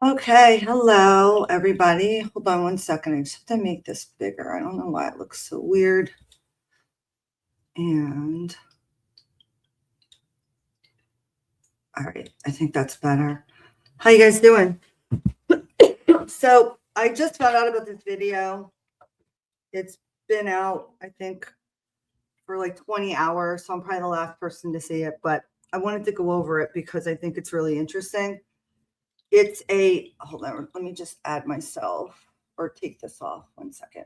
Okay, hello everybody. Hold on one second. I just have to make this bigger. I don't know why it looks so weird. And all right, I think that's better. How you guys doing? So I just found out about this video. It's been out, I think, for like 20 hours. So I'm probably the last person to see it, but I wanted to go over it because I think it's really interesting. It's hold on, let me just add myself or take this off 1 second.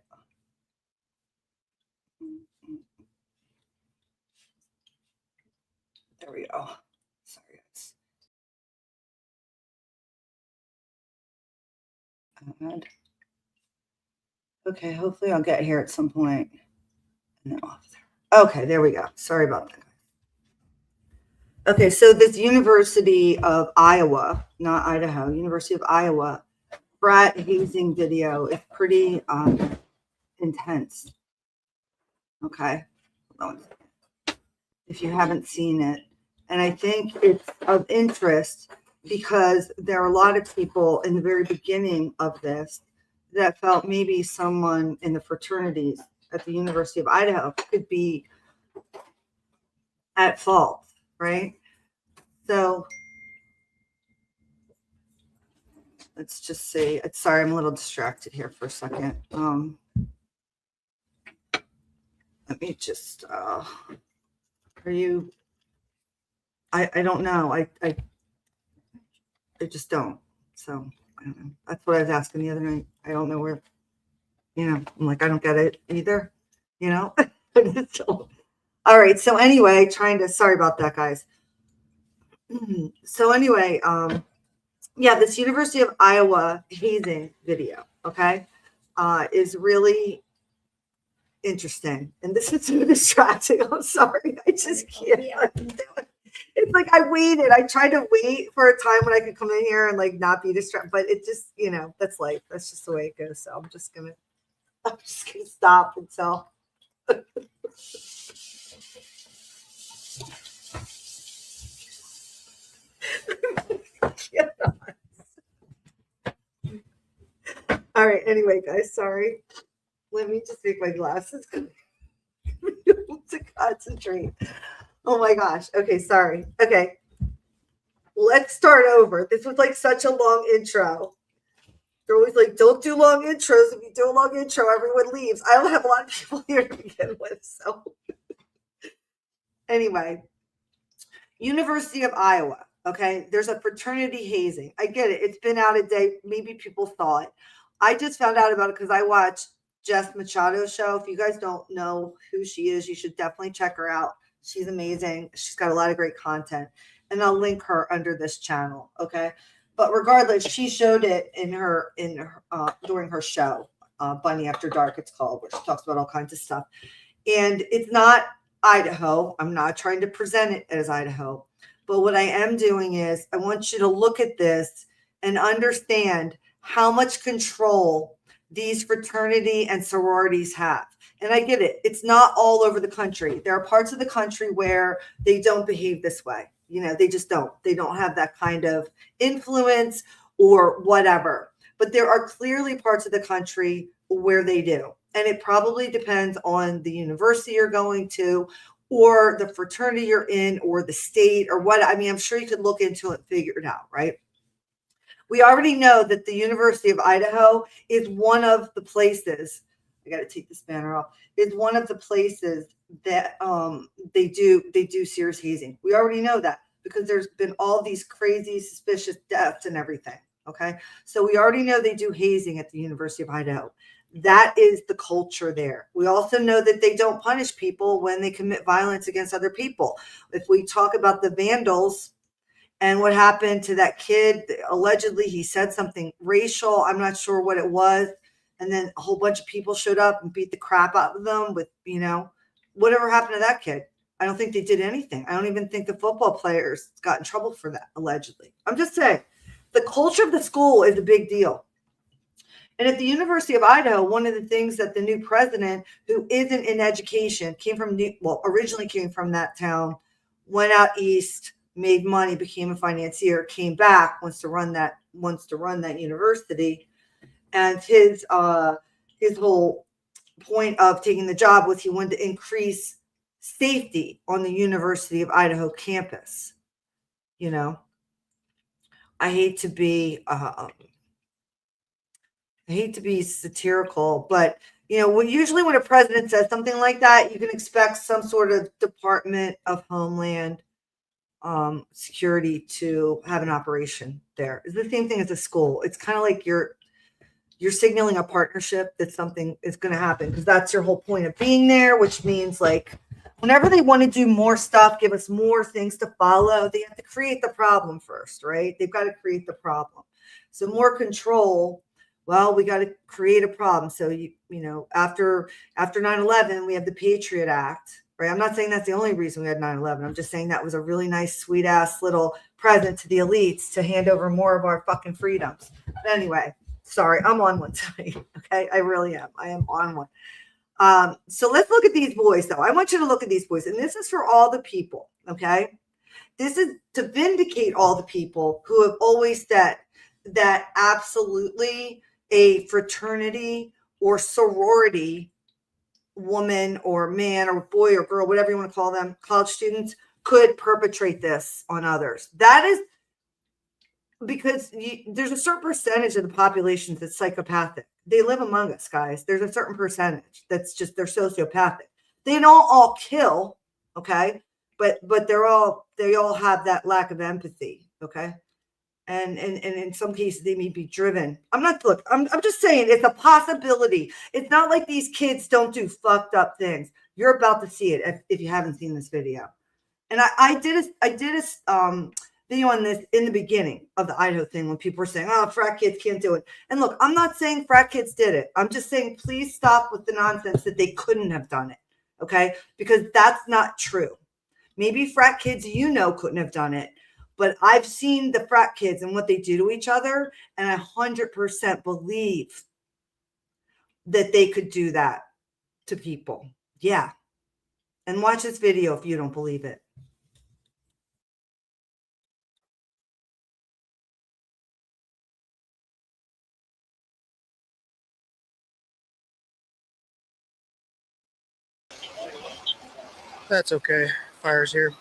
There we go. Sorry, guys. Okay, hopefully I'll get here at some point. And then off there. Okay, there we go. Sorry about that. Okay, so this University of Iowa, not Idaho, University of Iowa, frat hazing video is pretty intense. Okay, hold on. If you haven't seen it. And I think it's of interest because there are a lot of people in the very beginning of this that felt maybe someone in the fraternities at the University of Idaho could be at fault, right? So let's just see. Sorry, I'm a little distracted here for a second. Let me just, are you, I don't know. I just don't. So I don't know. That's what I was asking the other night. I don't know where, I'm like, I don't get it either, All right. So anyway, sorry about that, guys. So anyway, yeah, this University of Iowa hazing video, okay, is really interesting. And this is so distracting. I'm sorry. I just can't. It's like I waited. I tried to wait for a time when I could come in here and like not be distracted, but it just, that's life. That's just the way it goes. So I'm just gonna stop until all right. Anyway, guys, sorry. Let me just take my glasses to concentrate. Oh my gosh. Okay, sorry. Okay. Let's start over. This was like such a long intro. They're always like, don't do long intros. If you do a long intro, everyone leaves. I don't have a lot of people here to begin with. So anyway, University of Iowa. Okay. There's a fraternity hazing. I get it. It's been out a day. Maybe people thought. I just found out about it because I watched Jess Machado's show. If you guys don't know who she is, you should definitely check her out. She's amazing. She's got a lot of great content. And I'll link her under this channel. Okay. But regardless, she showed it in her during her show, Bunny After Dark, it's called, where she talks about all kinds of stuff. And it's not Idaho. I'm not trying to present it as Idaho. But what I am doing is I want you to look at this and understand how much control these fraternity and sororities have. And I get it. It's not all over the country. There are parts of the country where they don't behave this way. They just don't. They don't have that kind of influence or whatever. But there are clearly parts of the country where they do. And it probably depends on the university you're going to or the fraternity you're in or the state or what. I mean, I'm sure you could look into it and figure it out, right? We already know that the University of Idaho is one of the places, I got to take this banner off, is one of the places that they do serious hazing. We already know that because there's been all these crazy suspicious deaths and everything. Okay. So we already know they do hazing at the University of Idaho. That is the culture there. We also know that they don't punish people when they commit violence against other people. If we talk about the vandals and what happened to that kid, allegedly he said something racial. I'm not sure what it was. And then a whole bunch of people showed up and beat the crap out of them with, whatever happened to that kid. I don't think they did anything. I don't even think the football players got in trouble for that, allegedly. I'm just saying, the culture of the school is a big deal. And at the University of Idaho, one of the things that the new president, who isn't in education, originally came from that town, went out east, made money, became a financier, came back, wants to run that wants to run that university. And his whole point of taking the job was he wanted to increase safety on the University of Idaho campus. You know, I hate to be satirical, but usually when a president says something like that, you can expect some sort of Department of Homeland Security to have an operation there. It's the same thing as a school. It's kind of like you're signaling a partnership that something is going to happen, because that's your whole point of being there, which means like whenever they want to do more stuff, give us more things to follow, they have to create the problem first, right? They've got to create the problem. So more control. Well, we got to create a problem. So, after 9/11, we have the Patriot Act, right? I'm not saying that's the only reason we had 9/11. I'm just saying that was a really nice, sweet ass little present to the elites to hand over more of our fucking freedoms. But anyway, sorry, I'm on one tonight. Okay, I really am. I am on one. So let's look at these boys, though. I want you to look at these boys, and this is for all the people. Okay, this is to vindicate all the people who have always said that absolutely a fraternity or sorority, woman or man or boy or girl, whatever you want to call them, college students, could perpetrate this on others. That is because there's a certain percentage of the population that's psychopathic. They live among us, guys. There's a certain percentage that's just, they're sociopathic. They don't all kill, okay? But they all have that lack of empathy, okay? And in some cases they may be driven. I'm just saying it's a possibility. It's not like these kids don't do fucked up things. You're about to see it if you haven't seen this video. And I did a video on this in the beginning of the Idaho thing when people were saying, oh, frat kids can't do it. And look, I'm not saying frat kids did it. I'm just saying please stop with the nonsense that they couldn't have done it, okay? Because that's not true. Maybe frat kids couldn't have done it. But I've seen the frat kids and what they do to each other, and I 100% believe that they could do that to people. Yeah. And watch this video if you don't believe it. That's okay. Fire's here.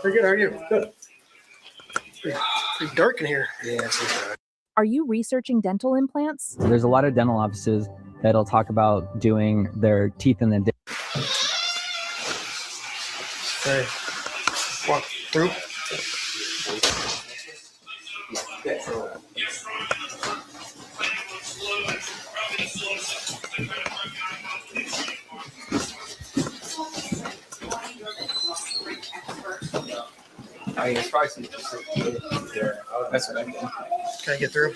Pretty good. How are you? Good. Pretty dark in here. Yeah, it's dark. Are you researching dental implants? There's a lot of dental offices that'll talk about doing their teeth in the Hey, walk through. I mean, it's probably that's what I think. Can I get through?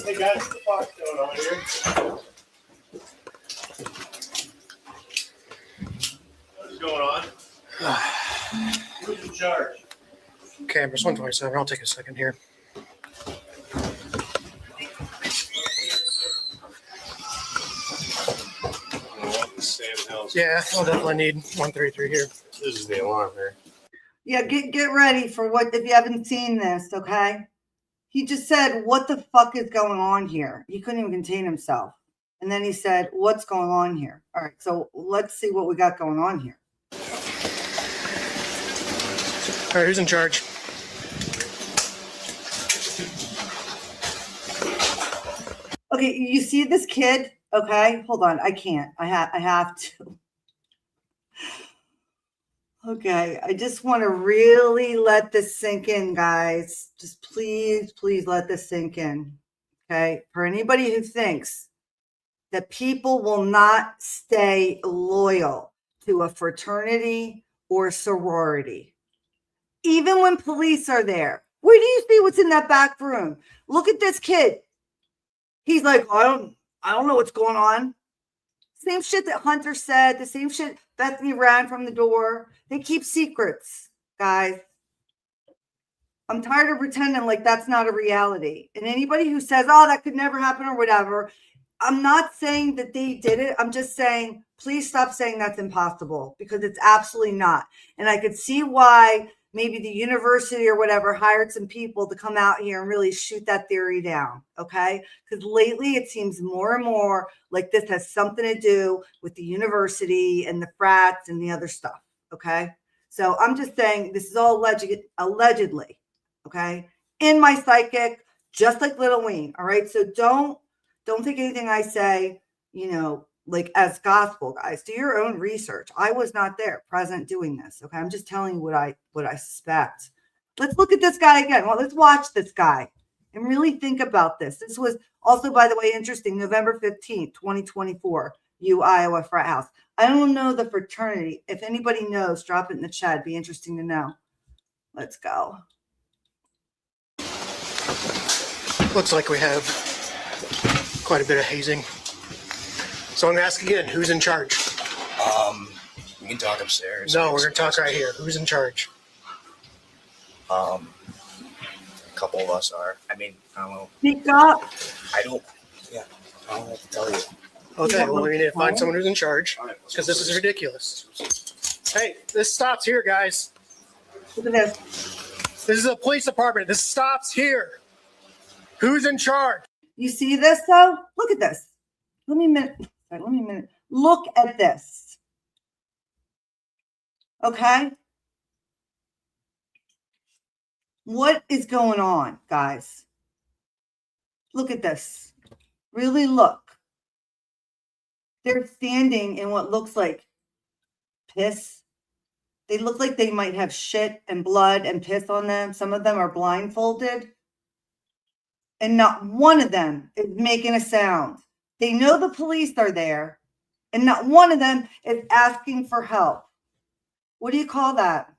Hey guys, what the fuck's going on here? What's going on? Who's in charge? Campus 127. I'll take a second here. Yeah, I'll definitely need 133 here. This is the alarm here. Yeah, get ready for what, if you haven't seen this, okay? He just said, what the fuck is going on here? He couldn't even contain himself. And then he said, what's going on here? All right, so let's see what we got going on here. All right, who's in charge? Okay, you see this kid? Okay, hold on. I can't. I have to. Okay, I just want to really let this sink in, guys. Just please, please let this sink in. Okay, for anybody who thinks that people will not stay loyal to a fraternity or sorority, even when police are there. Where do you see what's in that back room? Look at this kid. He's like, I don't know what's going on. Same shit that Hunter said, the same shit Bethany ran from the door. They keep secrets, guys. I'm tired of pretending like that's not a reality. And anybody who says, oh, that could never happen or whatever, I'm not saying that they did it. I'm just saying, please stop saying that's impossible, because it's absolutely not. And I could see why maybe the university or whatever hired some people to come out here and really shoot that theory down. Okay. Because lately it seems more and more like this has something to do with the university and the frats and the other stuff. Okay. So I'm just saying this is all allegedly. Okay. In my psychic, just like Little Wayne. All right. So don't think anything I say, like as gospel, guys. Do your own research. I was not there present doing this. Okay. I'm just telling you what I suspect. Let's look at this guy again. Well, let's watch this guy and really think about this. This was also, by the way, interesting. November 15th, 2024, Iowa frat house. I don't know the fraternity. If anybody knows, drop it in the chat. It'd be interesting to know. Let's go. Looks like we have quite a bit of hazing. So I'm going to ask again, who's in charge? We can talk upstairs. No, we're going to talk right here. Who's in charge? A couple of us are. I mean, I don't know. Speak up. I don't know what to tell you. Okay, well, we need to find someone who's in charge, because this is ridiculous. Hey, this stops here, guys. Look at this. This is a police department. This stops here. Who's in charge? You see this though? Look at this. Let me a minute. Look at this. Okay. What is going on, guys? Look at this. Really look. They're standing in what looks like piss. They look like they might have shit and blood and piss on them. Some of them are blindfolded. And not one of them is making a sound. They know the police are there, and not one of them is asking for help. What do you call that?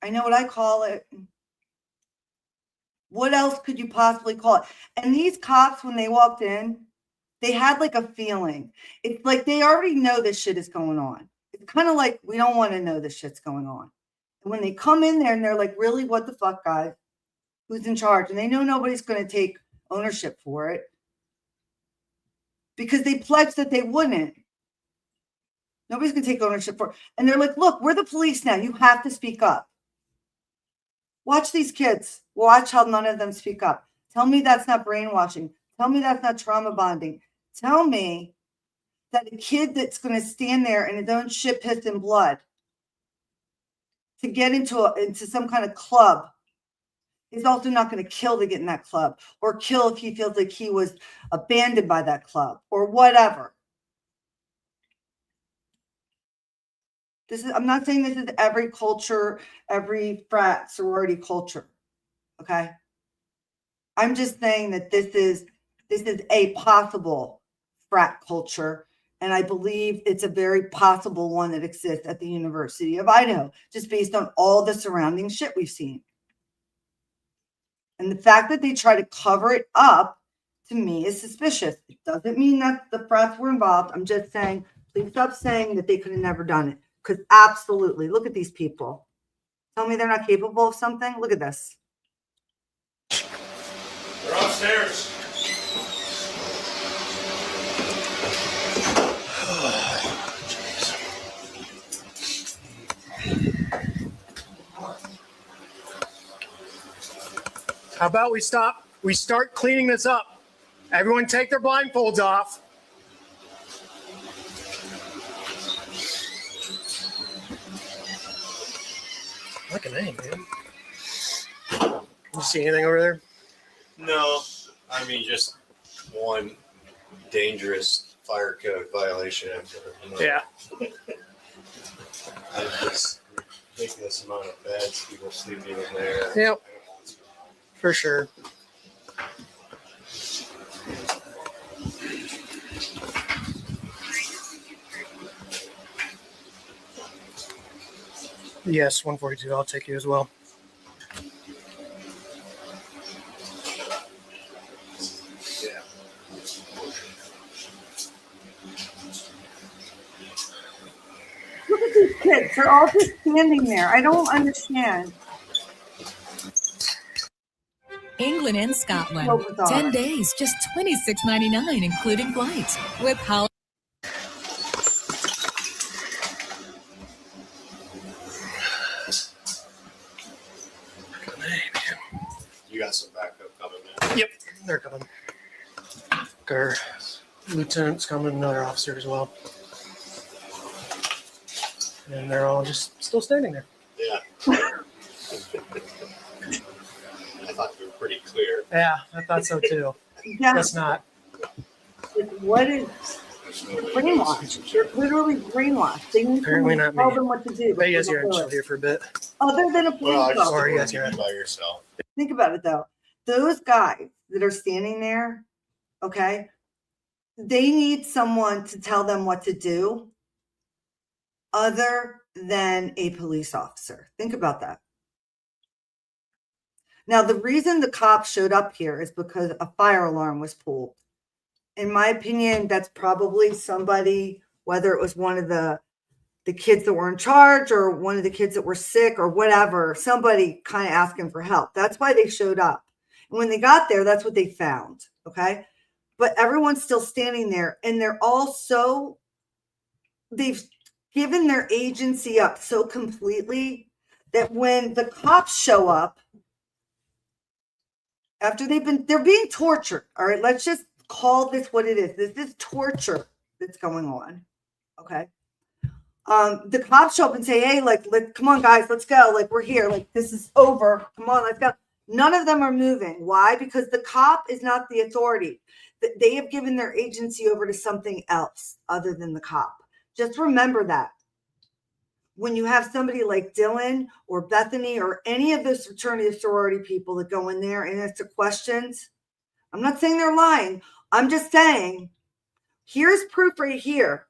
I know what I call it. What else could you possibly call it? And these cops, when they walked in, they had like a feeling. It's like they already know this shit is going on. It's kind of like, we don't want to know this shit's going on. And when they come in there and they're like, really, what the fuck, guys? Who's in charge? And they know nobody's going to take ownership for it, because they pledged that they wouldn't. Nobody's going to take ownership for it. And they're like, look, we're the police now. You have to speak up. Watch these kids. Watch how none of them speak up. Tell me that's not brainwashing. Tell me that's not trauma bonding. Tell me that a kid that's going to stand there in his own shit, piss, and blood to get into some kind of club is also not going to kill to get in that club, or kill if he feels like he was abandoned by that club or whatever. I'm not saying this is every culture, every frat sorority culture. Okay. I'm just saying that this is a possible frat culture. And I believe it's a very possible one that exists at the University of Idaho, just based on all the surrounding shit we've seen. And the fact that they try to cover it up, to me, is suspicious. It doesn't mean that the frats were involved. I'm just saying, please stop saying that they could have never done it. Because absolutely, look at these people. Tell me they're not capable of something? Look at this. They're upstairs. How about we start cleaning this up. Everyone take their blindfolds off. Look at that, man. You see anything over there? No, I mean just one dangerous fire code violation after another. Yeah. There's just ridiculous amount of beds, people sleeping in there. Yep. For sure. Yes, 142. I'll take you as well. Yeah. Look at these kids. They're all just standing there. I don't understand. England and Scotland. So bizarre. 10 days, just $26.99, including flights. With Holiday. You got some backup coming in. Yep, they're coming. Our lieutenant's coming, another officer as well. And they're all just still standing there. Yeah. I thought you were pretty clear. Yeah, I thought so too. Yeah. That's not. What is There's no way brainwashed? They're literally brainwashed. They need Apparently someone to not tell me. them what to do. But you guys before are they'll do it. here for a bit. Other than a police Well, I just officer. Sorry, don't guys, want you you're by yourself. Think about it though. Those guys that are standing there, okay, they need someone to tell them what to do other than a police officer. Think about that. Now, the reason the cops showed up here is because a fire alarm was pulled. In my opinion, that's probably somebody, whether it was one of the kids that were in charge or one of the kids that were sick or whatever, somebody kind of asking for help. That's why they showed up. And when they got there, that's what they found. Okay. But everyone's still standing there and they're all so, they've given their agency up so completely that when the cops show up, after they're being tortured. All right. Let's just call this what it is. This is torture that's going on. Okay. The cops show up and say, hey, come on, guys, let's go. Like, we're here. Like, this is over. Come on, let's go. None of them are moving. Why? Because the cop is not the authority. They have given their agency over to something else other than the cop. Just remember that. When you have somebody like Dylan or Bethany or any of those fraternity or sorority people that go in there and answer questions, I'm not saying they're lying. I'm just saying, here's proof right here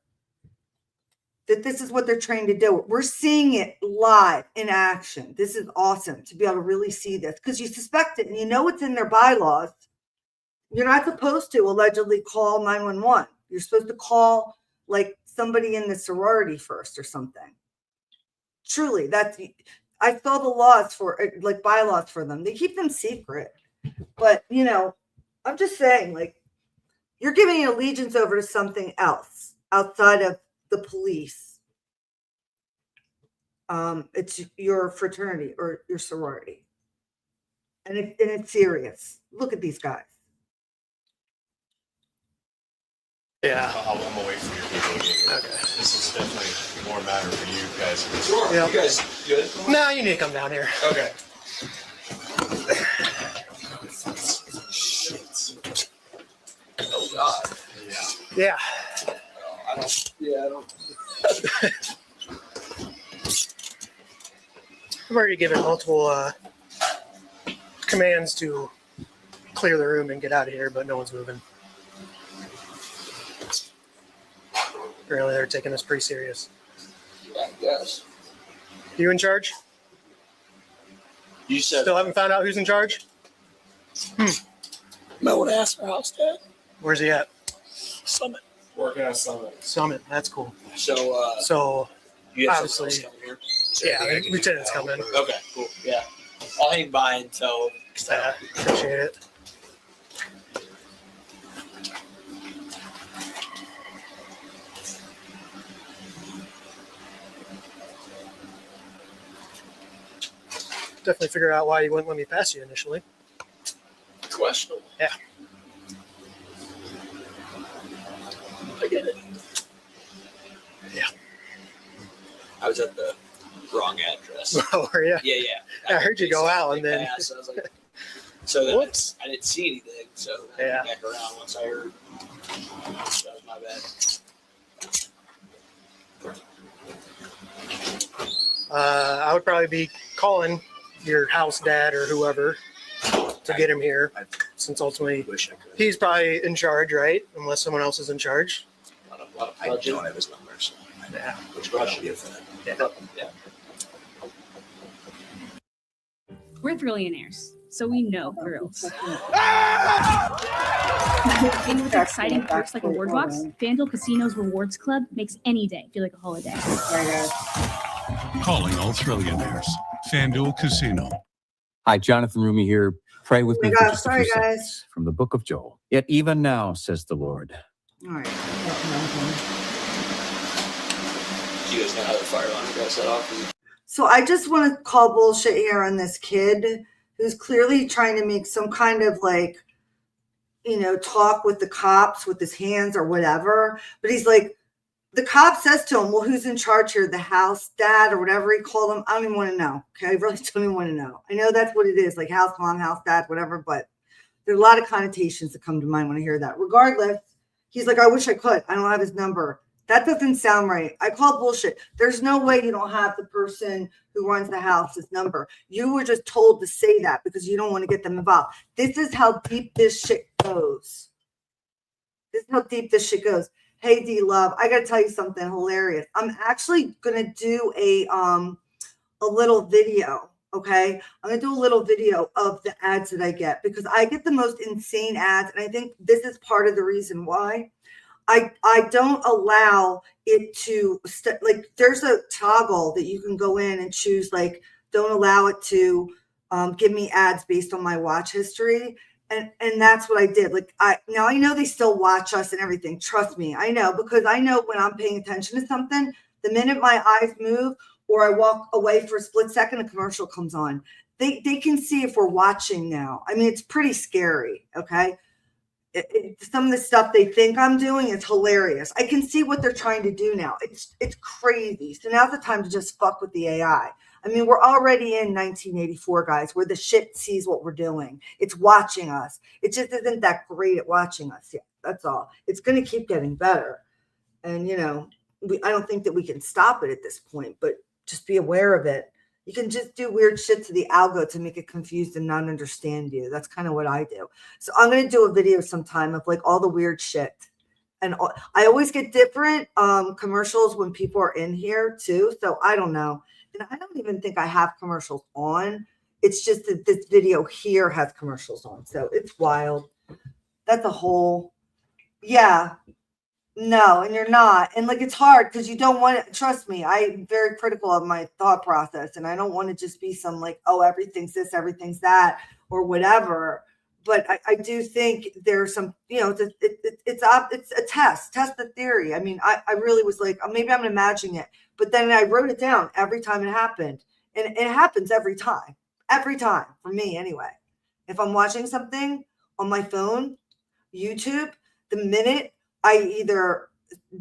that this is what they're trying to do. We're seeing it live in action. This is awesome to be able to really see this because you suspect it and you know it's in their bylaws. You're not supposed to allegedly call 911. You're supposed to call like somebody in the sorority first or something. Truly, I saw the laws for like bylaws for them. They keep them secret. But, I'm just saying, like, you're giving your allegiance over to something else outside of the police. It's your fraternity or your sorority. And it's serious. Look at these guys. Yeah. I'm away from your people. Okay. This is definitely more matter for you guys. Sure. Yeah. You guys good? No, you need to come down here. Okay. Oh God. Yeah. Yeah. I don't. I've already given multiple commands to clear the room and get out of here, but no one's moving. Apparently they're taking this pretty serious. Yeah, I guess. You in charge? You said Still haven't found out who's in charge? No one asked for house dad. Where's he at? Summit. working on something. Summit. That's cool. So So, you have obviously- someone else coming here? yeah, the lieutenant's coming. Okay, cool. Yeah, I'll hang by until. Appreciate it. Definitely figure out why you wouldn't let me pass you initially. Questionable. Yeah. I get it. Yeah. I was at the wrong address. Oh, yeah. Yeah. I heard you go out and then- Pass, I was like, so then Whoops. I didn't see anything. So I Yeah. came back around once I heard. That was my bad. I would probably be calling your house dad or whoever to get him here, since ultimately Wish I could. he's probably in charge, right? Unless someone else is in charge. I don't have his number, so Yeah. which one should give that? Yeah. We're thrillionaires, so we know thrills. And with exciting perks like Reward Box, FanDuel Casino's Rewards Club makes any day feel like a holiday. Calling all trillionaires. FanDuel Casino. Hi, Jonathan Rumi here. Pray with me for just a Sorry, few guys. seconds from the book of Joel. Yet even now, says the Lord. All right. Do you guys know how the fire alarm goes set off? So I just want to call bullshit here on this kid who's clearly trying to make some kind of like, talk with the cops with his hands or whatever. But he's like, the cop says to him, well, who's in charge here? The house dad or whatever he called him. I don't even want to know. Okay. I really don't even want to know. I know that's what it is, like house mom, house dad, whatever. But there are a lot of connotations that come to mind when I hear that. Regardless, he's like, I wish I could. I don't have his number. That doesn't sound right. I call bullshit. There's no way you don't have the person who runs the house's number. You were just told to say that because you don't want to get them involved. This is how deep this shit goes. This is how deep this shit goes. Hey, D-Love, I got to tell you something hilarious. I'm actually going to do a little video, okay? I'm going to do a little video of the ads that I get because I get the most insane ads, and I think this is part of the reason why. I don't allow it to like there's a toggle that you can go in and choose like don't allow it to give me ads based on my watch history and that's what I did. Like I know they still watch us and everything. Trust me, I know because I know when I'm paying attention to something, the minute my eyes move or I walk away for a split second, a commercial comes on. They can see if we're watching now. I mean, it's pretty scary. Okay. Some of the stuff they think I'm doing is hilarious. I can see what they're trying to do now. It's crazy. So now's the time to just fuck with the AI. I mean, we're already in 1984, guys, where the shit sees what we're doing. It's watching us. It just isn't that great at watching us yet. That's all. It's going to keep getting better. And, I don't think that we can stop it at this point, but just be aware of it. You can just do weird shit to the algo to make it confused and not understand you. That's kind of what I do. So I'm going to do a video sometime of like all the weird shit. And I always get different commercials when people are in here too. So I don't know. And I don't even think I have commercials on. It's just that this video here has commercials on. So it's wild. That's a whole, yeah. No, and you're not. And like, it's hard because you don't want to, trust me, I'm very critical of my thought process and I don't want to just be some like, oh, everything's this, everything's that, or whatever. But I do think there's some, it's a test the theory. I mean, I really was like, oh, maybe I'm imagining it, but then I wrote it down every time it happened. And it happens every time for me anyway. If I'm watching something on my phone, YouTube, the minute I either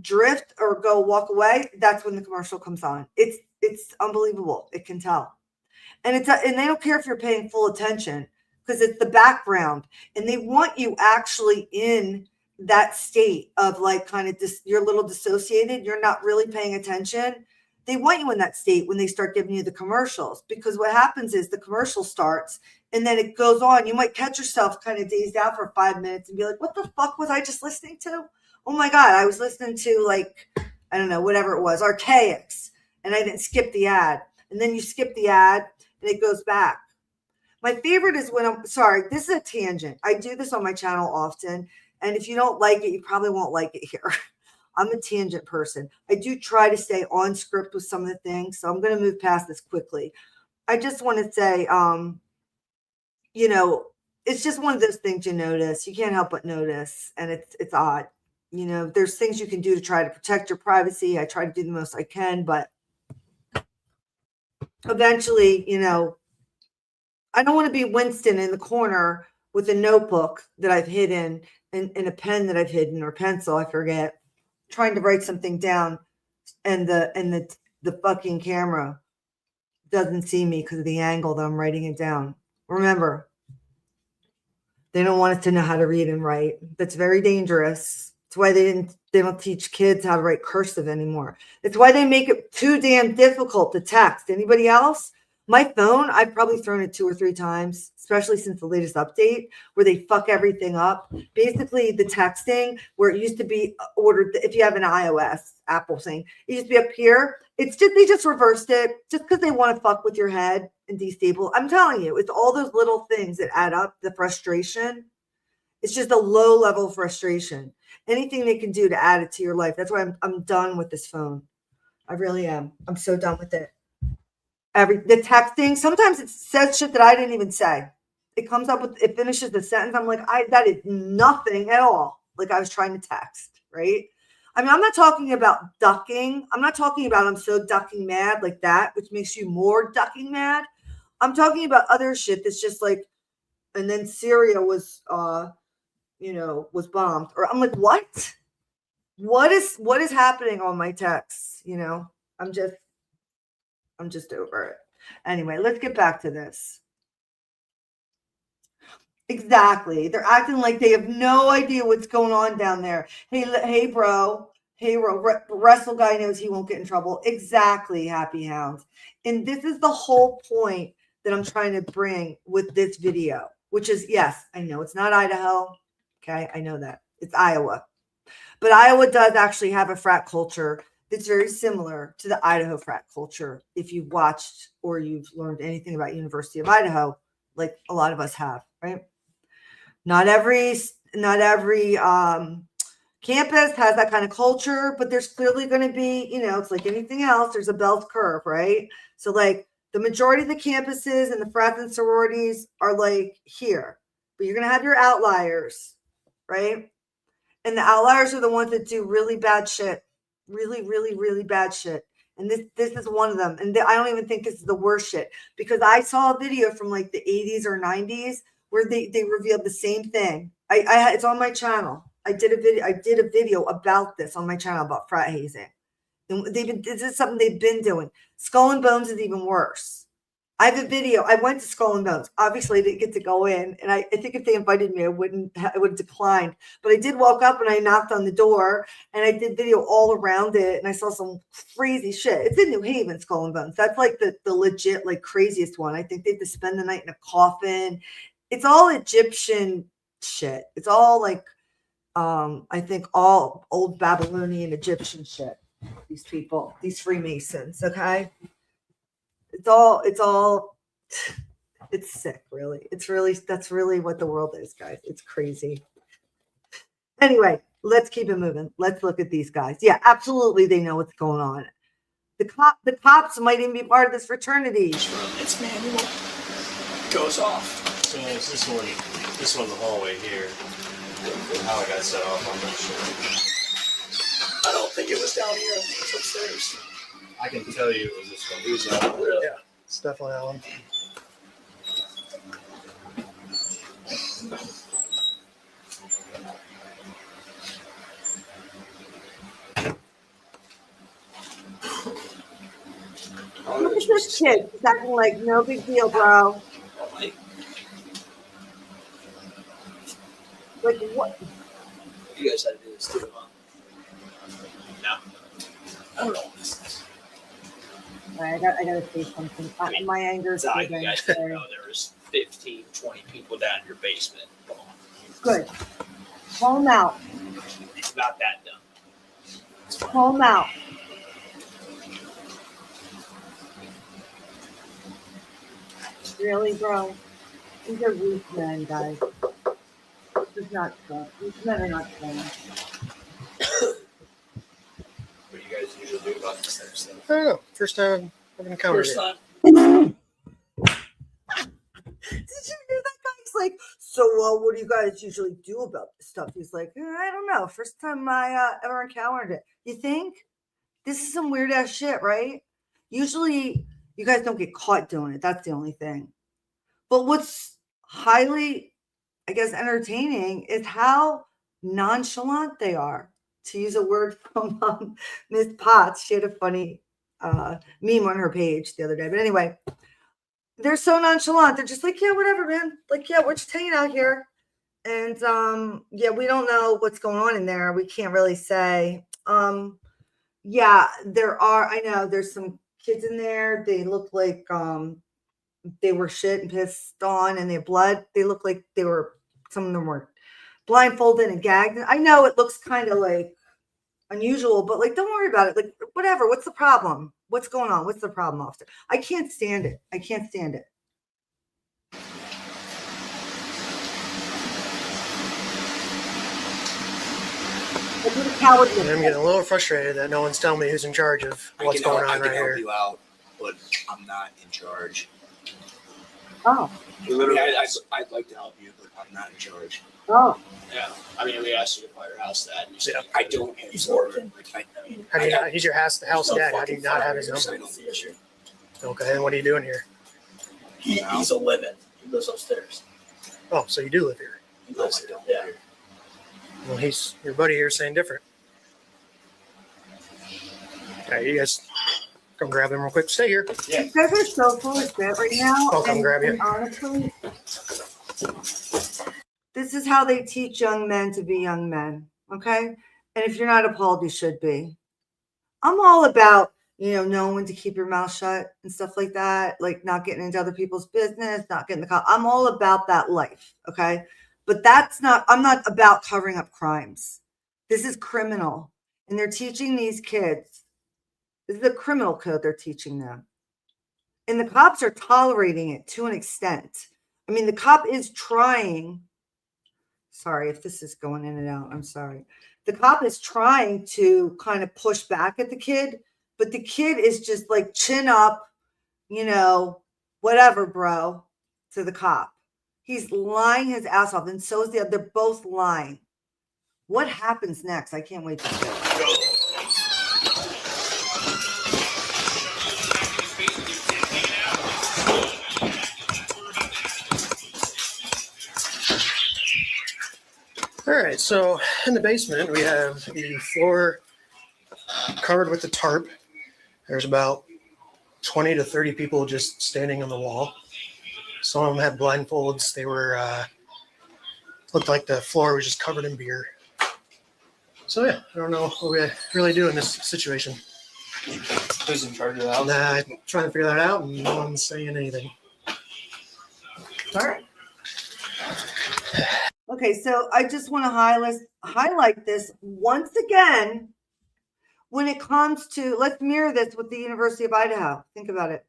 drift or go walk away, that's when the commercial comes on. It's unbelievable. It can tell. And and they don't care if you're paying full attention because it's the background and they want you actually in that state of like kind of you're a little dissociated. You're not really paying attention. They want you in that state when they start giving you the commercials because what happens is the commercial starts and then it goes on. You might catch yourself kind of dazed out for 5 minutes and be like, what the fuck was I just listening to? Oh my God, I was listening to like, I don't know, whatever it was, Archaics, and I didn't skip the ad. And then you skip the ad and it goes back. My favorite is when this is a tangent. I do this on my channel often. And if you don't like it, you probably won't like it here. I'm a tangent person. I do try to stay on script with some of the things. So I'm going to move past this quickly. I just want to say, it's just one of those things you notice. You can't help but notice. And it's odd. There's things you can do to try to protect your privacy. I try to do the most I can, but eventually, I don't want to be Winston in the corner with a notebook that I've hidden and a pen that I've hidden or pencil, I forget, trying to write something down and the fucking camera doesn't see me because of the angle that I'm writing it down. Remember, they don't want us to know how to read and write. That's very dangerous. It's It's why they don't teach kids how to write cursive anymore. It's why they make it too damn difficult to text. Anybody else? My phone, I've probably thrown it 2 or 3 times, especially since the latest update, where they fuck everything up. Basically, the texting, where it used to be ordered, if you have an iOS, Apple thing, it used to be up here. It's just, they just reversed it just because they want to fuck with your head and destabilize. I'm telling you, it's all those little things that add up, the frustration. It's just a low level frustration. Anything they can do to add it to your life. That's why I'm done with this phone. I really am. I'm so done with it. The texting, sometimes it says shit that I didn't even say. It comes up with, it finishes the sentence. I'm like, that is nothing at all. Like I was trying to text, right? I mean, I'm not talking about ducking. I'm not talking about I'm so ducking mad like that, which makes you more ducking mad. I'm talking about other shit that's just like, and then Syria was, was bombed. Or I'm like, what? What is happening on my texts? I'm just over it. Anyway, let's get back to this. Exactly. They're acting like they have no idea what's going on down there. Hey, bro. Wrestle guy knows he won't get in trouble. Exactly, Happy Hounds. And this is the whole point that I'm trying to bring with this video, which is, yes, I know it's not Idaho. Okay, I know that. It's Iowa. But Iowa does actually have a frat culture that's very similar to the Idaho frat culture. If you've watched or you've learned anything about University of Idaho, like a lot of us have, right? Not every campus has that kind of culture, but there's clearly going to be, it's like anything else. There's a bell curve, right? So like the majority of the campuses and the frats and sororities are like here, but you're going to have your outliers, right? And the outliers are the ones that do really bad shit. Really, really, really bad shit. And this is one of them. And I don't even think this is the worst shit, because I saw a video from like the 80s or 90s where they revealed the same thing. It's on my channel. I did a video about this on my channel about frat hazing. And this is something they've been doing. Skull and Bones is even worse. I have a video. I went to Skull and Bones. Obviously, I didn't get to go in. And I think if they invited me, I would have declined. But I did walk up and I knocked on the door and I did video all around it. And I saw some crazy shit. It's in New Haven, Skull and Bones. That's like the legit, like craziest one. I think they have to spend the night in a coffin. It's all Egyptian shit. It's all like, I think all old Babylonian Egyptian shit. These people, these Freemasons, okay? It's sick, really. That's really what the world is, guys. It's crazy. Anyway, let's keep it moving. Let's look at these guys. Yeah, absolutely. They know what's going on. The cops might even be part of this fraternity. Its manual goes off. So it's this one, the hallway here. How I got set off, I'm not sure. I don't think it was down here. I think it was upstairs. I can tell you it was this one. It was Yeah, it's definitely that one. Look at this kid. He's acting like no big deal, bro. Like what? You guys had to do this too, huh? No. I don't know what this is. All right, I gotta say something. My anger is You getting guys didn't know there was 15, 20 people down in your basement. Come on. good. Call them out. It's not that dumb. Call them out. Really, bro? These are weak men, guys. This is not fun. These men are not fun. What do you guys usually do about this type of stuff? I don't know. First time I've encountered First it. time. Did you hear that guy? He's like, so what do you guys usually do about this stuff? He's like, I don't know. First time I ever encountered it. You think? This is some weird ass shit, right? Usually you guys don't get caught doing it. That's the only thing. But what's highly, I guess, entertaining is how nonchalant they are. To use a word from Miss Potts, she had a funny meme on her page the other day. But anyway, they're so nonchalant. They're just like, yeah, whatever, man. Like, yeah, we're just hanging out here. And yeah, we don't know what's going on in there. We can't really say. Yeah, I know there's some kids in there. They look like they were shit and pissed on, and they had blood. They look like some of them were blindfolded and gagged. I know it looks kind of like unusual, but like, don't worry about it. Like, whatever. What's the problem? What's going on? What's the problem, officer? I can't stand it. I can't stand it. I'm getting a little frustrated that no one's telling me who's in charge of what's going on right here. I can help you out, but I'm not in charge. Oh. I mean, I'd like to help you, but I'm not in charge. Oh. Yeah. I mean, we asked you to fire house that. And you said I don't have his order. How do you not? He's your house dad. How do you not have his number? Okay, and what are you doing here? He's a living. He lives upstairs. Oh, so you do live here. He lives here. Yeah. Well, your buddy here is saying different. Okay, you guys come grab him real quick. Stay here. Yeah. You guys are so full of shit right now. I'll come grab you. And honestly, this is how they teach young men to be young men. Okay. And if you're not appalled, you should be. I'm all about, knowing when to keep your mouth shut and stuff like that. Like not getting into other people's business, not getting the call. I'm all about that life. Okay. But I'm not about covering up crimes. This is criminal. And they're teaching these kids. This is a criminal code they're teaching them. And the cops are tolerating it to an extent. I mean, the cop is trying. Sorry if this is going in and out. I'm sorry. The cop is trying to kind of push back at the kid, but the kid is just like chin up, whatever, bro, to the cop. He's lying his ass off, and so is the other. They're both lying. What happens next? I can't wait to see. All right, so in the basement, we have the floor covered with the tarp. There's about 20 to 30 people just standing on the wall. Some of them had blindfolds. They were, looked like the floor was just covered in beer. So yeah, I don't know what we really do in this situation. Who's in charge of the house? Nah, I'm trying to figure that out, and no one's saying anything. All right. Okay, so I just want to highlight this once again. When it comes to, let's mirror this with the University of Idaho. Think about it.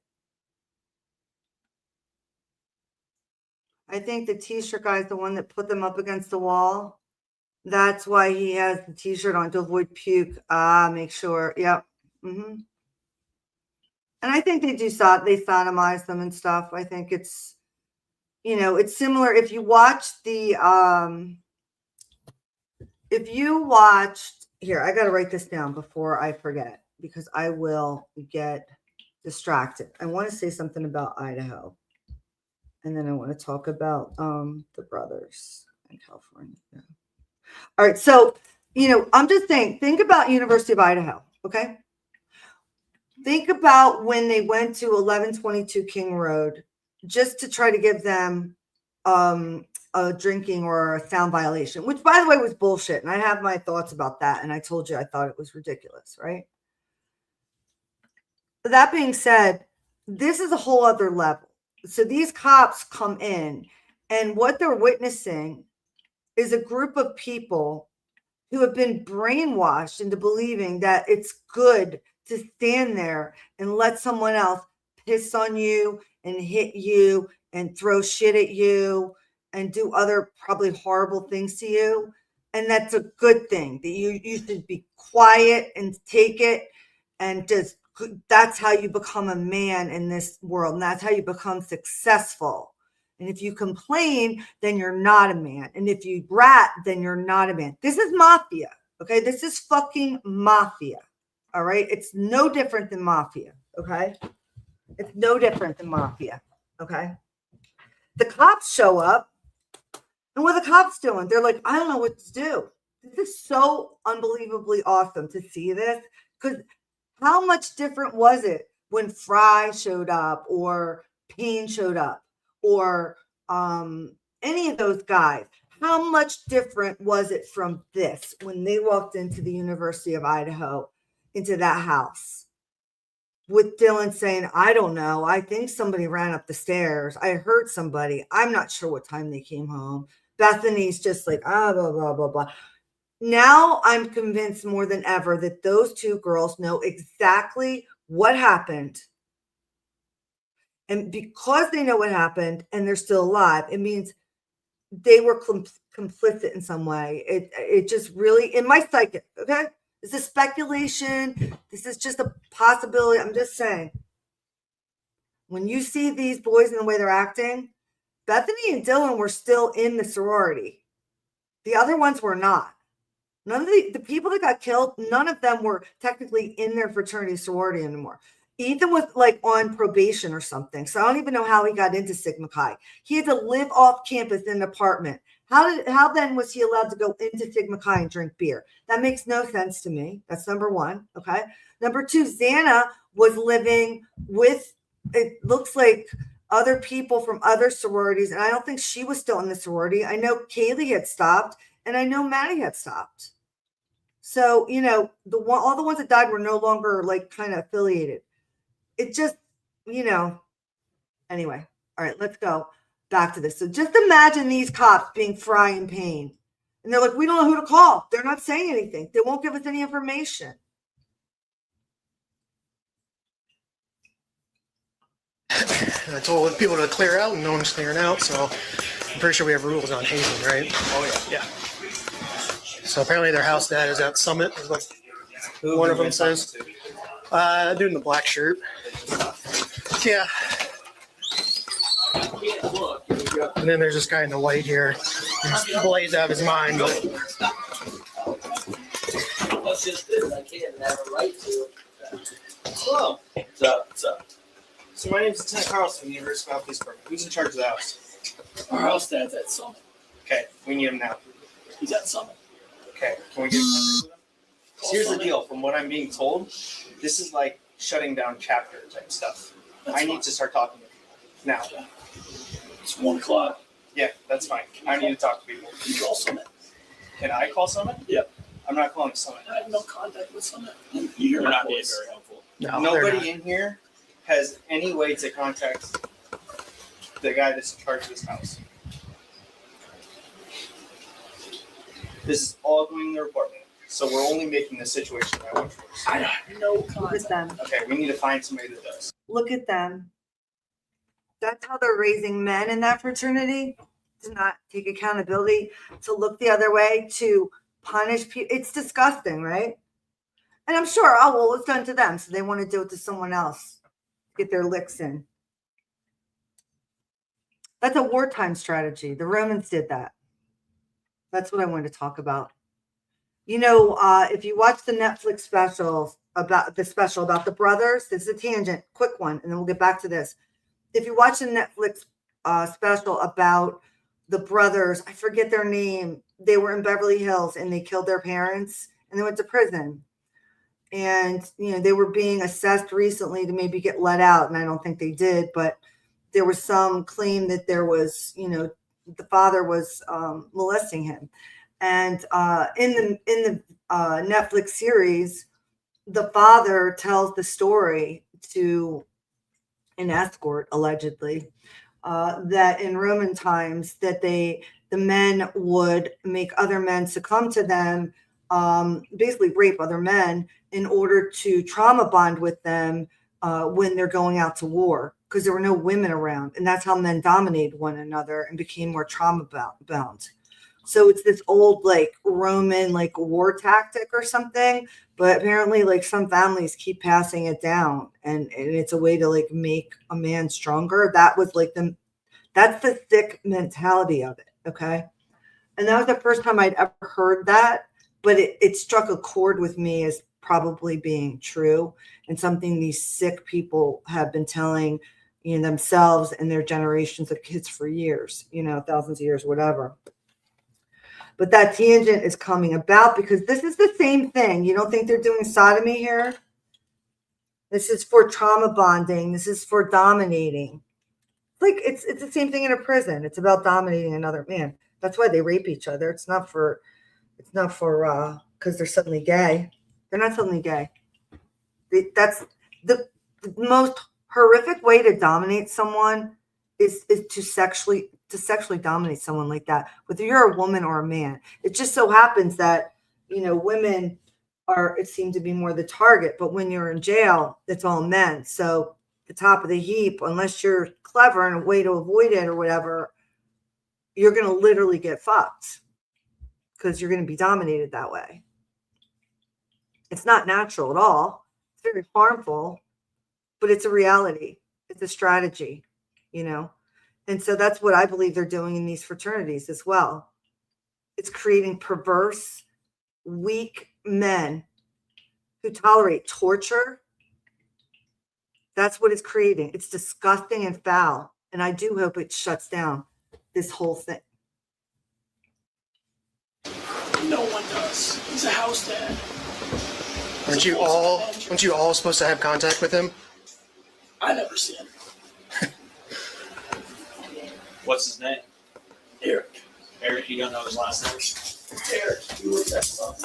I think the t-shirt guy is the one that put them up against the wall. That's why he has the t-shirt on to avoid puke. Make sure. Yep. Mm-hmm. And I think they sodomize them and stuff. I think it's, it's similar. If you watch here, I got to write this down before I forget because I will get distracted. I want to say something about Idaho. And then I want to talk about the brothers in California. Yeah. All right. So, I'm just saying, think about University of Idaho. Okay. Think about when they went to 1122 King Road just to try to give them a drinking or a sound violation, which by the way was bullshit. And I have my thoughts about that. And I told you I thought it was ridiculous, right? But that being said, this is a whole other level. So these cops come in and what they're witnessing is a group of people who have been brainwashed into believing that it's good to stand there and let someone else piss on you and hit you and throw shit at you and do other probably horrible things to you. And that's a good thing, that you should be quiet and take it. And that's how you become a man in this world. And that's how you become successful. And if you complain, then you're not a man. And if you brat, then you're not a man. This is mafia. Okay. This is fucking mafia. All right. It's no different than mafia. Okay. It's no different than mafia. Okay. The cops show up. And what are the cops doing? They're like, I don't know what to do. This is so unbelievably awesome to see this. Because how much different was it when Fry showed up or Payne showed up or any of those guys? how much different was it from this when they walked into the University of Idaho, into that house? With Dylan saying, I don't know. I think somebody ran up the stairs. I heard somebody. I'm not sure what time they came home. Bethany's just like, blah, blah, blah, blah. Now I'm convinced more than ever that those two girls know exactly what happened. And because they know what happened and they're still alive, it means they were complicit in some way. It just really, in my psychic, okay? This is speculation. This is just a possibility. I'm just saying. When you see these boys and the way they're acting, Bethany and Dylan were still in the sorority. The other ones were not. None of the people that got killed, none of them were technically in their fraternity sorority anymore. Ethan was like on probation or something. So I don't even know how he got into Sigma Chi. He had to live off campus in an apartment. How then was he allowed to go into Sigma Chi and drink beer? That makes no sense to me. That's number one. Okay. Number two, Xana was living with, it looks like, other people from other sororities. And I don't think she was still in the sorority. I know Kaylee had stopped and I know Maddie had stopped. So, all the ones that died were no longer like kind of affiliated. It just, anyway. All right, let's go back to this. So just imagine these cops being frying pain. And they're like, we don't know who to call. They're not saying anything. They won't give us any information. I told people to clear out, and no one's clearing out, so I'm pretty sure we have rules on hazing, right? Oh, yeah. Yeah. So apparently their house dad is at Summit, is what one of them says. Dude in the black shirt. Yeah. And then there's this guy in the white here. He's blazed out of his mind. But That's just it. I can't have a right to. Hello. What's up? What's up? So my name is Lieutenant Carlson, University of Police Department. Who's in charge of the house? Our house dad's at Summit. Okay, we need him now. He's at Summit. Okay, can we get in contact with him? So here's the deal. From what I'm being told, this is like shutting down chapter type stuff. I need to start talking to people now. It's 1 o'clock. Yeah, that's fine. I need to talk to people. You call Summit. Can I call Summit? Yep. I'm not calling Summit. I have no contact with Summit. You're not being very helpful. no, Nobody in here has any way to contact the guy that's in charge of this house. This is all going in the report, so we're only making the situation that much worse. I have no Look at contact. them. Okay, we need to find somebody that does. Look at them. That's how they're raising men in that fraternity, to not take accountability, to look the other way, to punish people. It's disgusting, right? And I'm sure, it's done to them, so they want to do it to someone else, get their licks in. That's a wartime strategy. The Romans did that. That's what I wanted to talk about. If you watch the Netflix special about the brothers, this is a tangent, quick one, and then we'll get back to this. If you watch the Netflix special about the brothers, I forget their name. They were in Beverly Hills and they killed their parents and they went to prison. And, they were being assessed recently to maybe get let out. And I don't think they did, but there was some claim that there was, the father was molesting him. And in the Netflix series, the father tells the story to an escort, allegedly, that in Roman times that the men would make other men succumb to them, basically rape other men in order to trauma bond with them when they're going out to war, because there were no women around. And that's how men dominated one another and became more trauma bound. So it's this old Roman war tactic or something, but apparently some families keep passing it down, and it's a way to make a man stronger. That was that's the thick mentality of it. Okay. And that was the first time I'd ever heard that, but it struck a chord with me as probably being true and something these sick people have been telling themselves and their generations of kids for years, thousands of years, whatever. But that tangent is coming about because this is the same thing. You don't think they're doing sodomy here? This is for trauma bonding. This is for dominating. It's the same thing in a prison. It's about dominating another man. That's why they rape each other. It's not for because they're suddenly gay. They're not suddenly gay. That's the most horrific way to dominate someone is to sexually dominate someone like that, whether you're a woman or a man. It just so happens that, women it seem to be more the target, but when you're in jail, it's all men. So the top of the heap, unless you're clever and a way to avoid it or whatever, you're going to literally get fucked because you're going to be dominated that way. It's not natural at all. It's very harmful, but it's a reality. It's a strategy, And so that's what I believe they're doing in these fraternities as well. It's creating perverse, weak men who tolerate torture. That's what it's creating. It's disgusting and foul. And I do hope it shuts down this whole thing. No one does. He's a house dad. Aren't you all supposed to have contact with him? I never see him. What's his name? Eric. Eric, you don't know his last name? Eric. You were that stuff.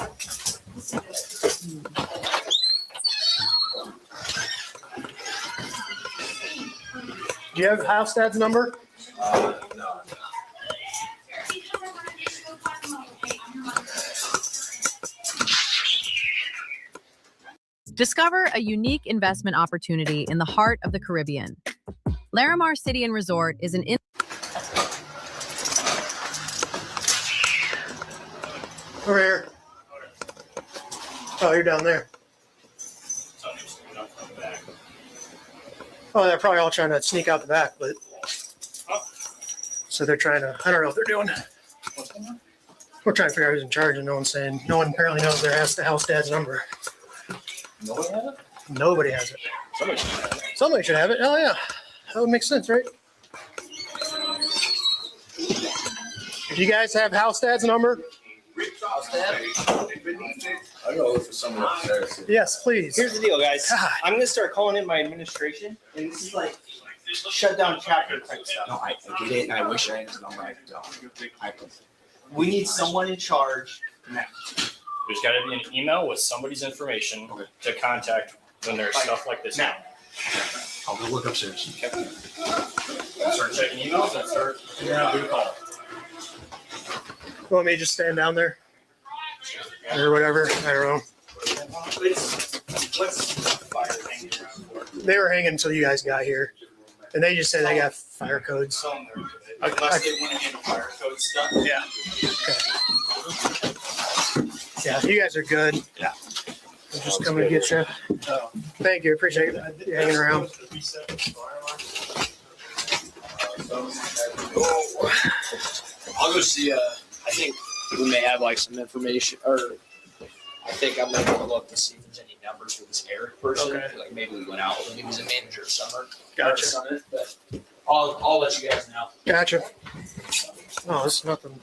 Do you have house dad's number? No. Discover a unique investment opportunity in the heart of the Caribbean. Larimar City and Resort is an Over here. Oh, you're down there. Oh, they're probably all trying to sneak out the back, but so they're trying to. I don't know what they're doing. We're trying to figure out who's in charge, and no one apparently knows their house dad's number. Nobody has it? Nobody has it. Somebody should have it. Somebody should have it. Oh yeah, that would make sense, right? Do you guys have house dad's number? House dad? I go look for someone upstairs. Yes, please. Here's the deal, guys. God. I'm going to start calling in my administration, and this is like shut down chapter type stuff. No, I get it, and I wish I had his number. I don't. We need someone in charge now. There's got to be an email with somebody's information to contact when there's stuff like this. Now. I'll go look upstairs. Start checking emails and start figuring out who to call. You want me to just stand down there? Or whatever. I don't know. What's fire hanging around for? They were hanging until you guys got here. And they just said they got fire codes. Unless they want to handle fire code stuff. Yeah. Okay. Yeah, you guys are good. Yeah. I'm just coming to get you. Thank you. Appreciate you hanging around. I'll go see. I think we may have like some information, or I think I'm gonna go look to see if there's any numbers for this Eric person. Okay. Like maybe we went out with him. He was a manager of summer. Gotcha. Summit, but I'll let you guys know. Gotcha. Oh, it's nothing.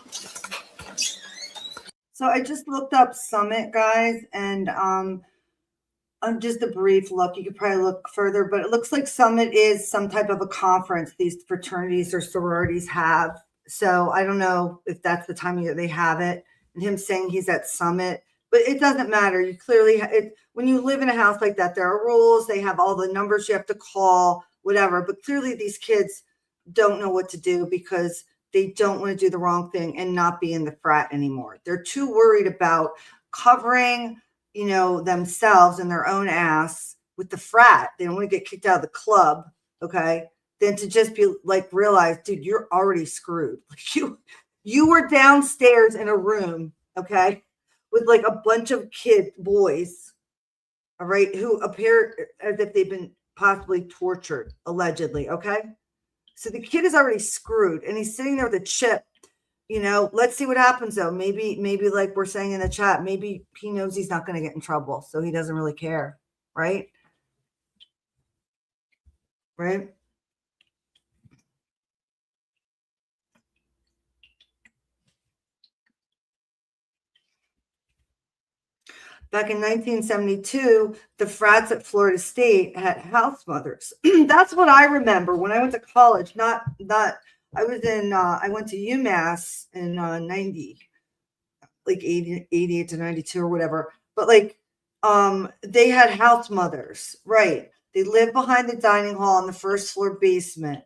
So I just looked up Summit, guys, and just a brief look. You could probably look further, but it looks like Summit is some type of a conference these fraternities or sororities have. So I don't know if that's the time of year they have it, and him saying he's at Summit, but it doesn't matter. You clearly, when you live in a house like that, there are rules. They have all the numbers you have to call, whatever. But clearly these kids don't know what to do because they don't want to do the wrong thing and not be in the frat anymore. They're too worried about covering, themselves and their own ass with the frat. They don't want to get kicked out of the club. Okay. Than to just be like, realize, dude, you're already screwed. Like you were downstairs in a room, okay, with like a bunch of boys, all right, who appear as if they've been possibly tortured, allegedly, okay? So the kid is already screwed, and he's sitting there with a chip. Let's see what happens though. Maybe like we're saying in the chat, maybe he knows he's not going to get in trouble, so he doesn't really care, right? Right? Back in 1972, the frats at Florida State had house mothers. That's what I remember when I went to college. Not I went to UMass in 90, like 88 to 92 or whatever. But like, they had house mothers, right? They lived behind the dining hall on the first floor basement.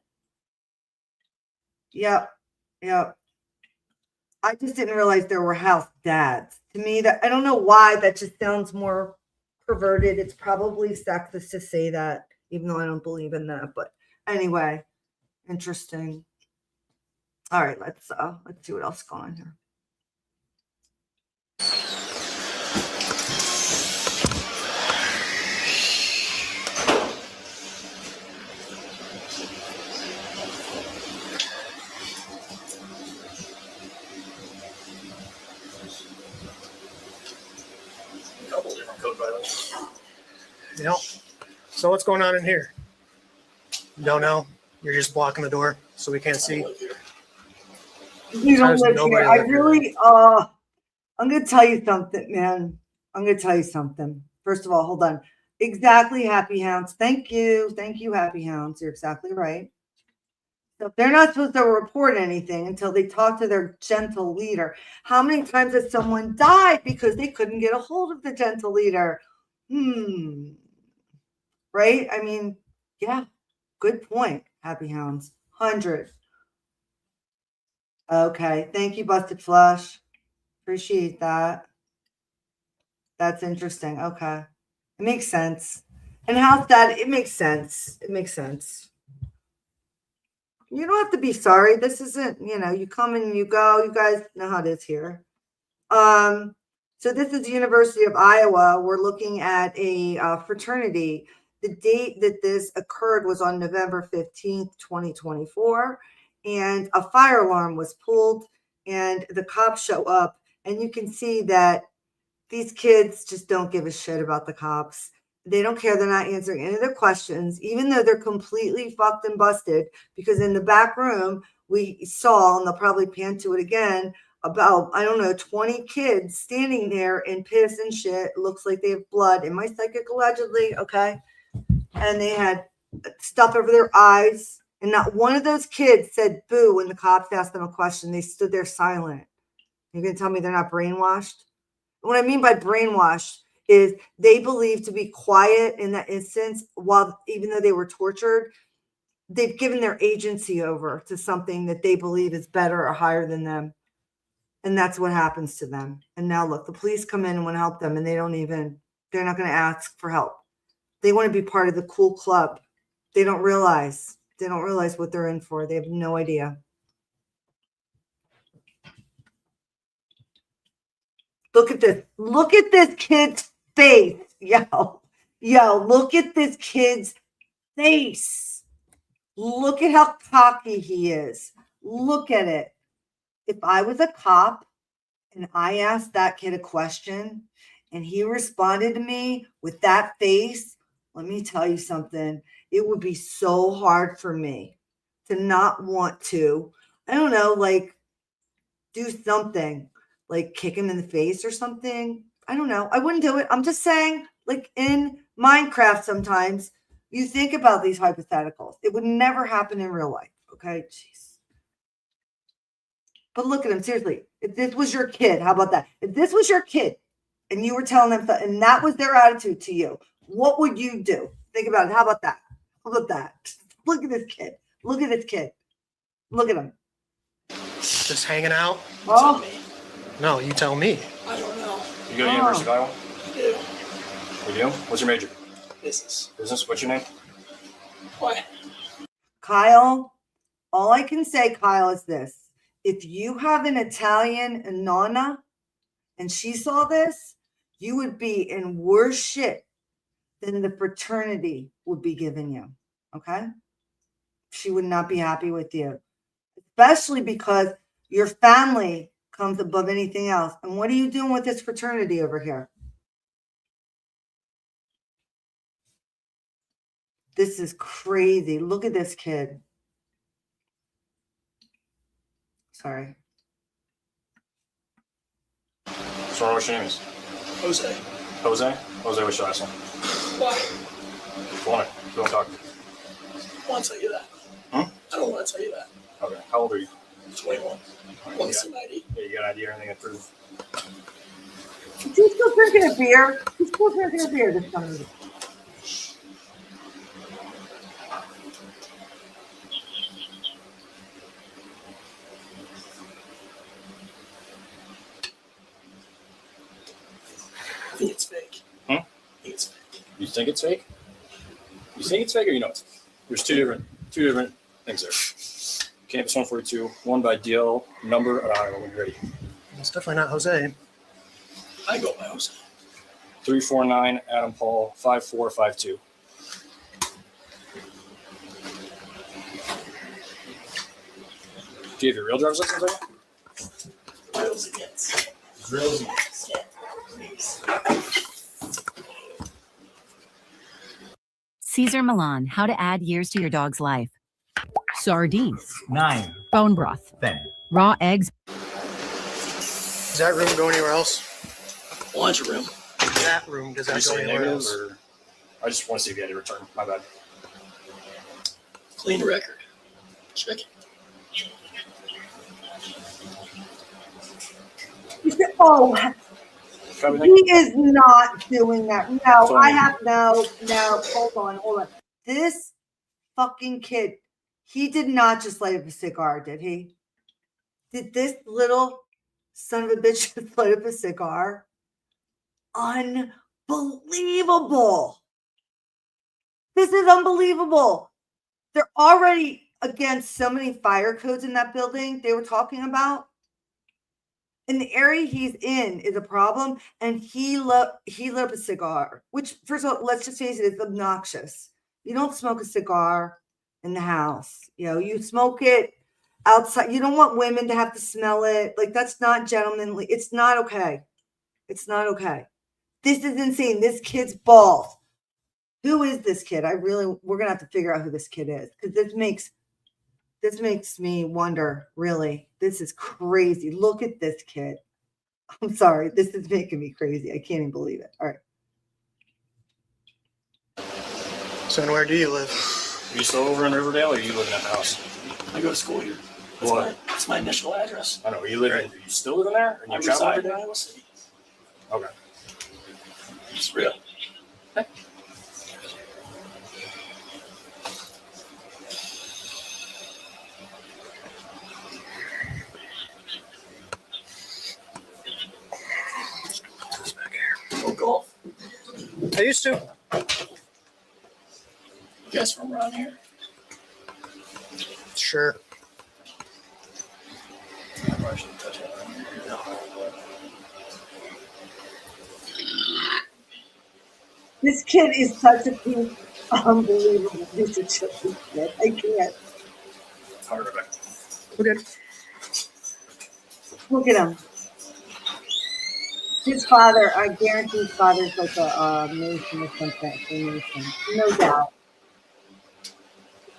Yep. I just didn't realize there were house dads. To me, that I don't know why that just sounds more perverted. It's probably sexist to say that, even though I don't believe in that. But anyway, interesting. All right, let's see what else is going on here. Code violation. Yep. So what's going on in here? Don't know. You're just blocking the door so we can't see. You How don't does live nobody here. I live here? really, I'm gonna tell you something, man. I'm gonna tell you something. First of all, hold on. Exactly, Happy Hounds. Thank you, Happy Hounds. You're exactly right. So they're not supposed to report anything until they talk to their gentle leader. How many times has someone died because they couldn't get a hold of the gentle leader? Right? I mean, yeah, good point, Happy Hounds. 100. Okay, thank you, Busted Flush. Appreciate that. That's interesting. Okay, it makes sense. And how's that? It makes sense. It makes sense. You don't have to be sorry. This isn't, you come and you go. You guys know how it is here. So this is the University of Iowa. We're looking at a fraternity. The date that this occurred was on November 15th, 2024. And a fire alarm was pulled and the cops show up. And you can see that these kids just don't give a shit about the cops. They don't care. They're not answering any of their questions, even though they're completely fucked and busted. Because in the back room, we saw, and they'll probably pan to it again, about, 20 kids standing there in piss and shit. It looks like they have blood. In my psychic, allegedly, okay? And they had stuff over their eyes. And not one of those kids said boo when the cops asked them a question. They stood there silent. You're going to tell me they're not brainwashed? What I mean by brainwashed is they believe to be quiet in that instance, while even though they were tortured, they've given their agency over to something that they believe is better or higher than them. And that's what happens to them. And now look, the police come in and want to help them, and they're not going to ask for help. They want to be part of the cool club. They don't realize what they're in for. They have no idea. Look at this. Look at this kid's face. Yo, look at this kid's face. Look at how cocky he is. Look at it. If I was a cop and I asked that kid a question and he responded to me with that face, let me tell you something. It would be so hard for me to not want to, do something. Like kick him in the face or something. I don't know. I wouldn't do it. I'm just saying, like in Minecraft, sometimes you think about these hypotheticals. It would never happen in real life. Okay. Jeez. But look at him. Seriously. If this was your kid, how about that? If this was your kid and you were telling them that, and that was their attitude to you, what would you do? Think about it. How about that? How about that? Look at this kid. Look at this kid. Look at him. Just hanging out? Oh. No, you tell me. I don't know. You go to University of Iowa? I do. You do? What's your major? Business. Business? What's your name? What? Kyle, all I can say, Kyle, is this. If you have an Italian nonna and she saw this, you would be in worse shit than the fraternity would be giving you. Okay? She would not be happy with you. Especially because your family comes above anything else. And what are you doing with this fraternity over here? This is crazy. Look at this kid. Sorry. So what's your name is? Jose. Jose? Jose, what's your last name? Why? Go on. Don't talk. I don't want to tell you that. Huh? I don't want to tell you that. Okay. How old are you? 21. What's the ID? Yeah, you got an idea or anything to prove? He's still drinking a beer. He's still drinking a beer this time. I think it's fake. Hmm? I think it's fake. You think it's fake? You think it's fake or you know it's fake? There's two different things there. Campus 142, one by DL number. I don't know when you're ready. It's definitely not Jose. I go by Jose. 349 Adam Paul 5452. Do you have your real driver's license there? Grills against. Grills. Yeah, please. Caesar Milan, how to add years to your dog's life. Sardines. 9. Bone broth. 10. Raw eggs. Does that room go anywhere else? Lunch room. That room, does Are you that go saying anywhere negatives else? or? I just want to see if you had a return. My bad. Clean record. Check it. Oh, he is not doing that. No, I have no. Hold on. This fucking kid, he did not just light up a cigar, did he? Did this little son of a bitch just light up a cigar? Unbelievable. This is unbelievable. They're already against so many fire codes in that building they were talking about. And the area he's in is a problem. And he lit up a cigar, which, first of all, let's just face it, it's obnoxious. You don't smoke a cigar in the house. You know, you smoke it outside. You don't want women to have to smell it. Like, that's not gentlemanly. It's not okay. It's not okay. This is insane. This kid's bald. Who is this kid? We're going to have to figure out who this kid is, because this makes me wonder, really. This is crazy. Look at this kid. I'm sorry. This is making me crazy. I can't even believe it. All right. So, and where do you live? Are you still over in Riverdale or are you living at the house? I go to school here. That's my initial address. I know. Are you still living there? Or I you travel reside every in day? Iowa City. Okay. It's real. Go golf. I used to. You guys from around here? Sure. I probably shouldn't touch it. No. This kid is such a piece, unbelievable piece of shit. This kid. I can't. All right, Rebecca. Okay. Look at him. His father, I guarantee his father's like a Mason or something. Mason. No doubt.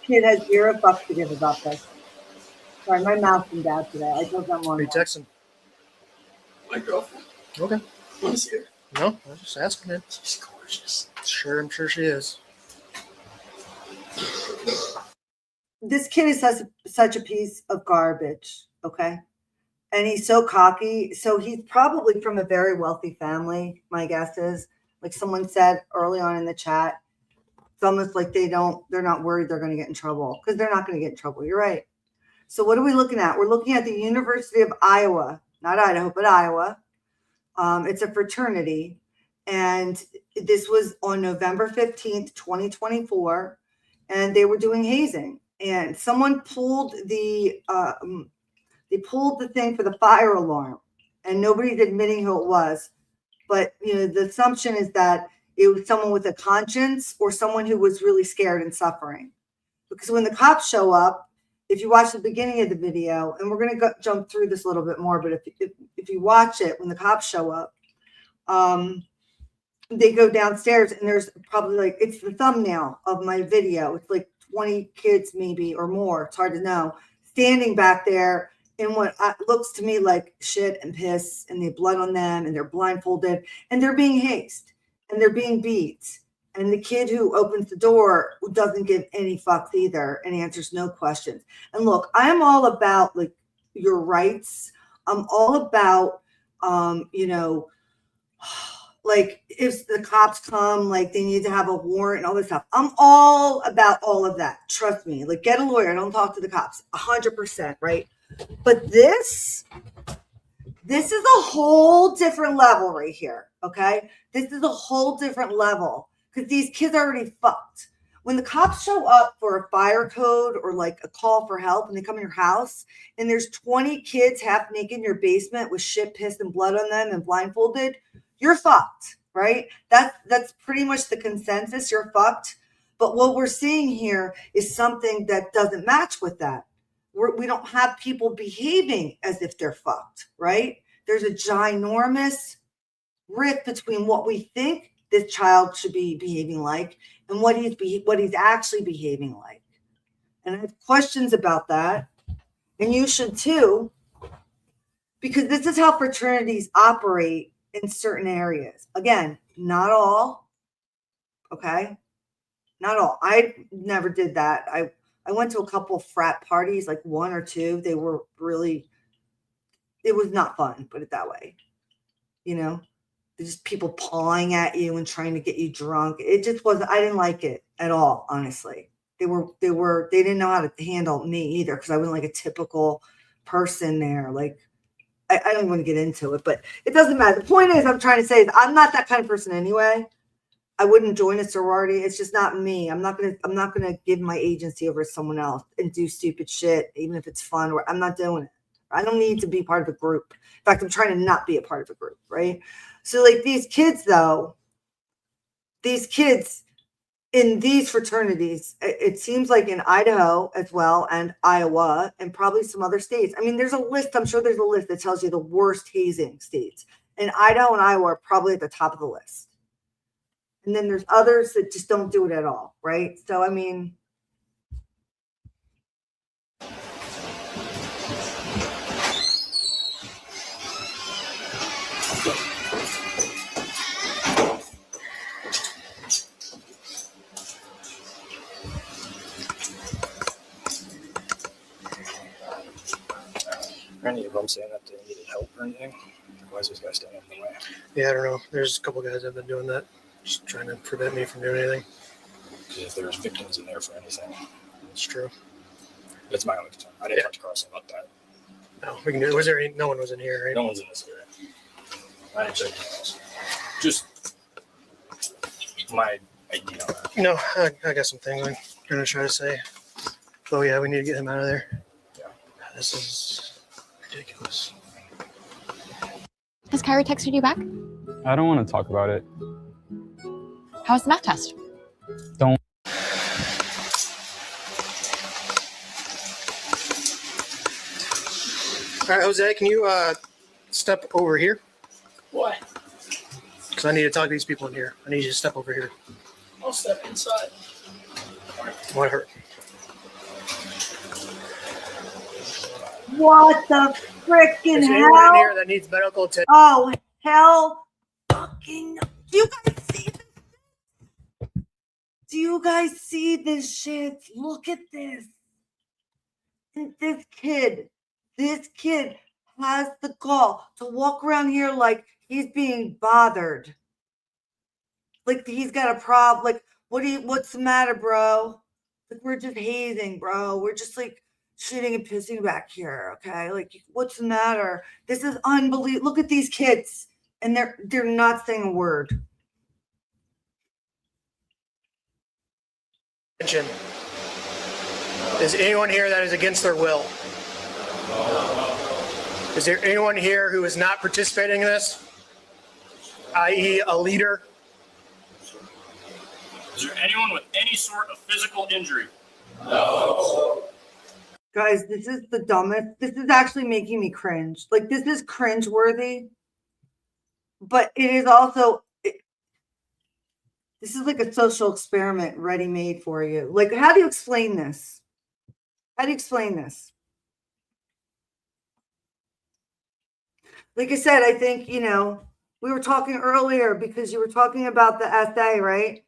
Kid has 0 fucks to give about this. Sorry, my mouth's been bad today. I told them Are you texting? My girlfriend. Okay. Want to see her? No, I'm just asking it. She's gorgeous. Sure, I'm sure she is. This kid is such a piece of garbage, okay? And he's so cocky. So he's probably from a very wealthy family, my guess is. Like someone said early on in the chat, it's almost like they're not worried they're going to get in trouble, because they're not going to get in trouble. You're right. So what are we looking at? We're looking at the University of Iowa, not Idaho, but Iowa. It's a fraternity. And this was on November 15th, 2024. And they were doing hazing. And someone pulled the thing for the fire alarm, and nobody's admitting who it was. But the assumption is that it was someone with a conscience or someone who was really scared and suffering. Because when the cops show up, if you watch the beginning of the video, and we're going to jump through this a little bit more, but if you watch it, when the cops show up, they go downstairs, and there's probably it's the thumbnail of my video. It's like 20 kids maybe or more. It's hard to know, standing back there in what looks to me like shit and piss, and they have blood on them, and they're blindfolded, and they're being hazed, and they're being beat, And the kid who opens the door doesn't give any fucks either and answers no questions. And look, I am all about like your rights. I'm all about, like if the cops come, like they need to have a warrant and all this stuff. I'm all about all of that. Trust me. Like get a lawyer. Don't talk to the cops. 100%, right? But this is a whole different level right here. Okay, this is a whole different level because these kids are already fucked. When the cops show up for a fire code or like a call for help and they come in your house and there's 20 kids half naked in your basement with shit, piss, and blood on them and blindfolded, you're fucked, right? That's pretty much the consensus. You're fucked. But what we're seeing here is something that doesn't match with that. We don't have people behaving as if they're fucked, right? There's a ginormous rift between what we think this child should be behaving like and what he's actually behaving like. And I have questions about that. And you should too, because this is how fraternities operate in certain areas. Again, not all. Okay? Not all. I never did that. I went to a couple frat parties, like one or two. They were really, it was not fun, put it that way. Just people pawing at you and trying to get you drunk. It just wasn't, I didn't like it at all, honestly. They didn't know how to handle me either because I wasn't like a typical person there. Like, I don't want to get into it, but it doesn't matter. The point is, I'm trying to say is I'm not that kind of person anyway. I wouldn't join a sorority. It's just not me. I'm not gonna give my agency over to someone else and do stupid shit, even if it's fun. Or I'm not doing it. I don't need to be part of a group. In fact, I'm trying to not be a part of a group, right? So like these kids in these fraternities, it seems like in Idaho as well and Iowa and probably some other states. I mean, there's a list. I'm sure there's a list that tells you the worst hazing states. And Idaho and Iowa are probably at the top of the list. And then there's others that just don't do it at all, right? So, I mean, Are any of them saying that they needed help or anything? Why is this guy standing in the way? Yeah, I don't know. There's a couple guys that have been doing that, just trying to prevent me from doing anything. Because if there's victims in there for anything, It's true. that's my only concern. I didn't talk to Carson about that. No, we can do it. Was there any, no one was in here, right? No one's in this area. I didn't check anything else. Just my idea on that. No, I got some things I'm gonna try to say. Oh yeah, we need to get him out of there. Yeah. This is ridiculous. Has Kyra texted you back? I don't want to talk about it. How's the math test? Don't. All right, Jose, can you step over here? Why? Because I need to talk to these people in here. I need you to step over here. I'll step inside. Whatever. what the freaking Is there anyone in hell? here that needs medical attention? Oh, hell fucking. Do you guys see this? Do you guys see this shit? Look at this. This kid has the gall to walk around here like he's being bothered. Like he's got a problem. Like, what's the matter, bro? Like, we're just hazing, bro. We're just like shitting and pissing back here. Okay. Like, what's the matter? This is unbelievable. Look at these kids. And they're not saying a word. Attention. Is anyone here that is against their will? Is there anyone here who is not participating in this? I.e. a leader? Is there anyone with any sort of physical injury? No. Guys, this is the dumbest. This is actually making me cringe. Like, this is cringe worthy. But it is also, this is like a social experiment ready-made for you. Like, how do you explain this? How do you explain this? Like I said, I think, we were talking earlier because you were talking about the SA, right?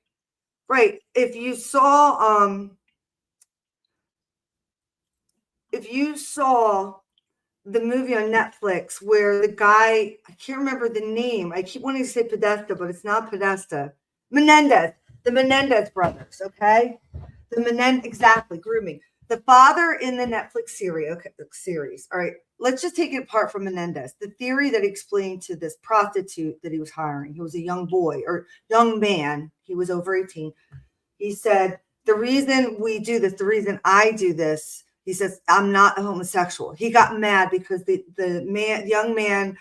Right. If you saw the movie on Netflix where the guy, I can't remember the name. I keep wanting to say Podesta, but it's not Podesta. Menendez, the Menendez brothers, okay? Exactly, grooming. The father in the Netflix series. All right, let's just take it apart from Menendez. The theory that he explained to this prostitute that he was hiring, he was a young boy or young man, he was over 18. He said, the reason we do this, the reason I do this, he says, I'm not a homosexual. He got mad because the young man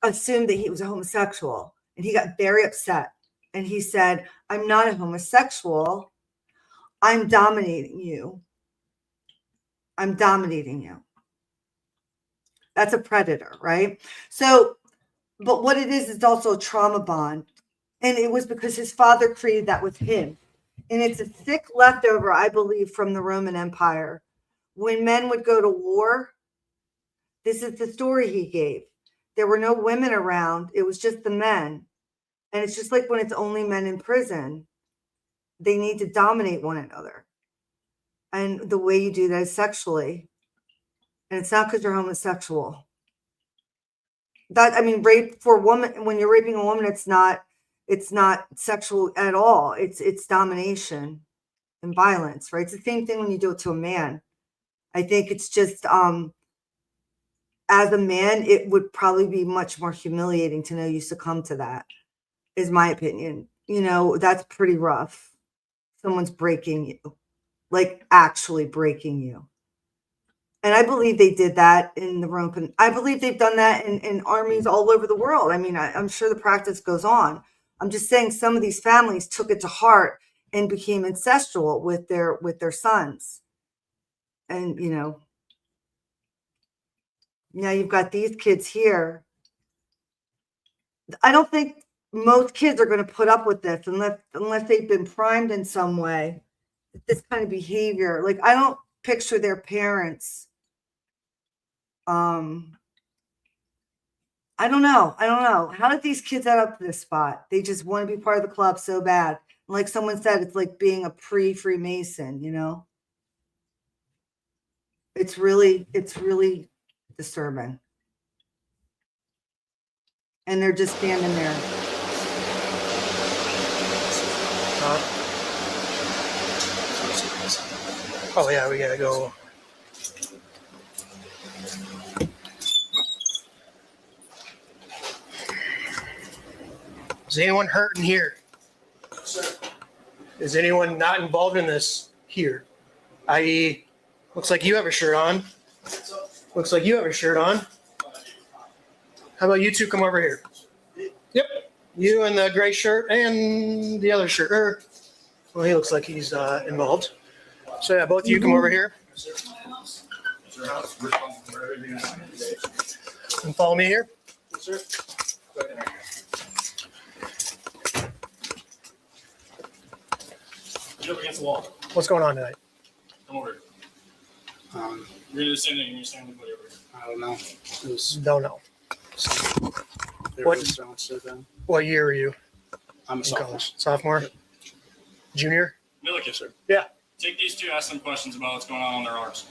assumed that he was a homosexual, and he got very upset. And he said, I'm not a homosexual. I'm dominating you. I'm dominating you. That's a predator, right? So, but what it is, it's also a trauma bond. And it was because his father created that with him. And it's a sick leftover, I believe, from the Roman Empire. When men would go to war, this is the story he gave. There were no women around. It was just the men. And it's just like when it's only men in prison, they need to dominate one another. And the way you do that is sexually. And it's not because you're homosexual. Rape for a woman, when you're raping a woman, it's not sexual at all. It's domination and violence, right? It's the same thing when you do it to a man. I think it's just, as a man, it would probably be much more humiliating to know you succumb to that, is my opinion. That's pretty rough. Someone's breaking you, like actually breaking you. And I believe they did that in the Roman. I believe they've done that in armies all over the world. I'm sure the practice goes on. I'm just saying some of these families took it to heart and became incestual with their sons. And, now you've got these kids here. I don't think most kids are going to put up with this unless they've been primed in some way. This kind of behavior. Like, I don't picture their parents. I don't know. How did these kids end up to this spot? They just want to be part of the club so bad. And like someone said, it's like being a pre-Freemason, It's really disturbing. And they're just standing there. Oh yeah, we gotta go. Is anyone hurt in here? Is anyone not involved in this here? I.e., looks like you have a shirt on. Looks like you have a shirt on. How about you two come over here? Yep. You in the gray shirt and the other shirt. Well, he looks like he's involved. So yeah, both of you come over here. And follow me here. Get up against the wall. What's going on tonight? Come over here. You're gonna do the same thing. You're gonna stand with over here. I don't know. Don't know. What year are you? I'm a sophomore. College? Sophomore? Junior? Millick, yes, sir. Yeah. Take these two, ask them questions about what's going on their arms.